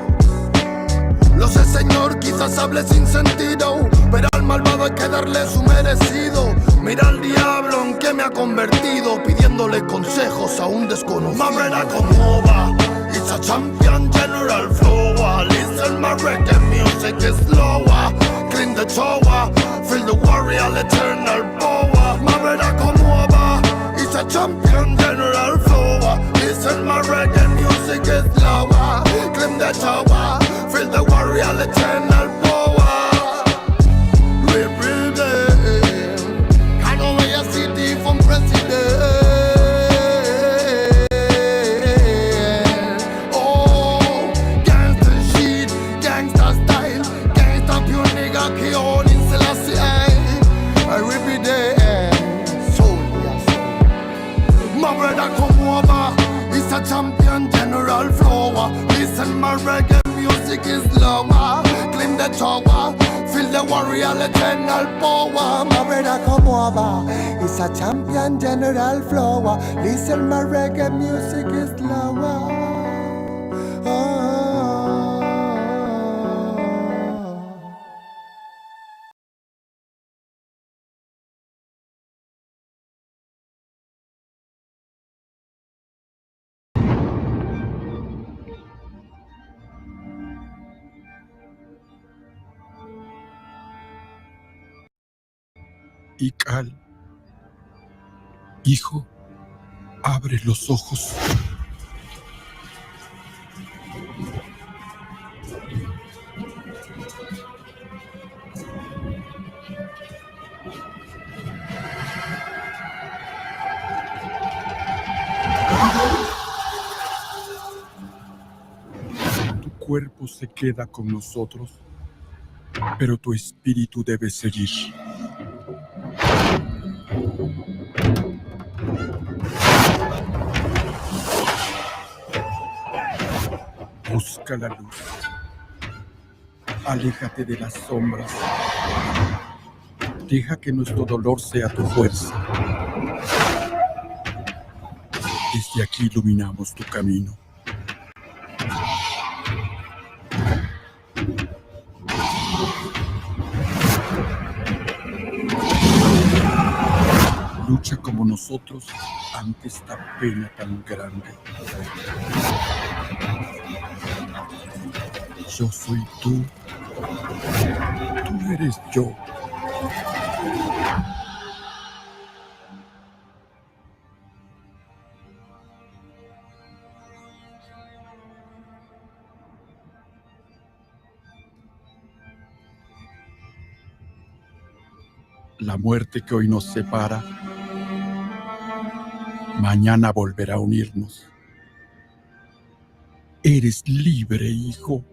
Lo sé, señor, quizás hable sin sentido, pero al malvado hay que darle su merecido. Mira al diablo en que me ha convertido, pidiéndole consejos a un desconocido. My brother come over, it's a champion general flow. Listen, my reggae music is lower. Clean the tower, feel the warrior eternal power. My brother come over, it's a champion general flow. Listen, my reggae music is lower. Clean the tower, feel the warrior eternal power. Represent, I know where you see the from president. Oh, gangsta shit, gangsta style, gangsta pure nigga, Kion in Selassie. I represent, soul, yes. My brother come over, it's a champion general flow. Listen, my reggae music is lower. Climb the tower, feel the warrior eternal power. My brother come over, it's a champion general flow. Listen, my reggae music is lower. Y Cal, hijo, abre los ojos. Tu cuerpo se queda con nosotros. Pero tu espíritu debe seguir. Busca la luz. Aléjate de las sombras. Deja que nuestro dolor sea tu fuerza. Desde aquí iluminamos tu camino. Lucha como nosotros ante esta pena tan grande. Yo soy tú. Tú eres yo. La muerte que hoy nos separa, mañana volverá a unirnos. Eres libre, hijo.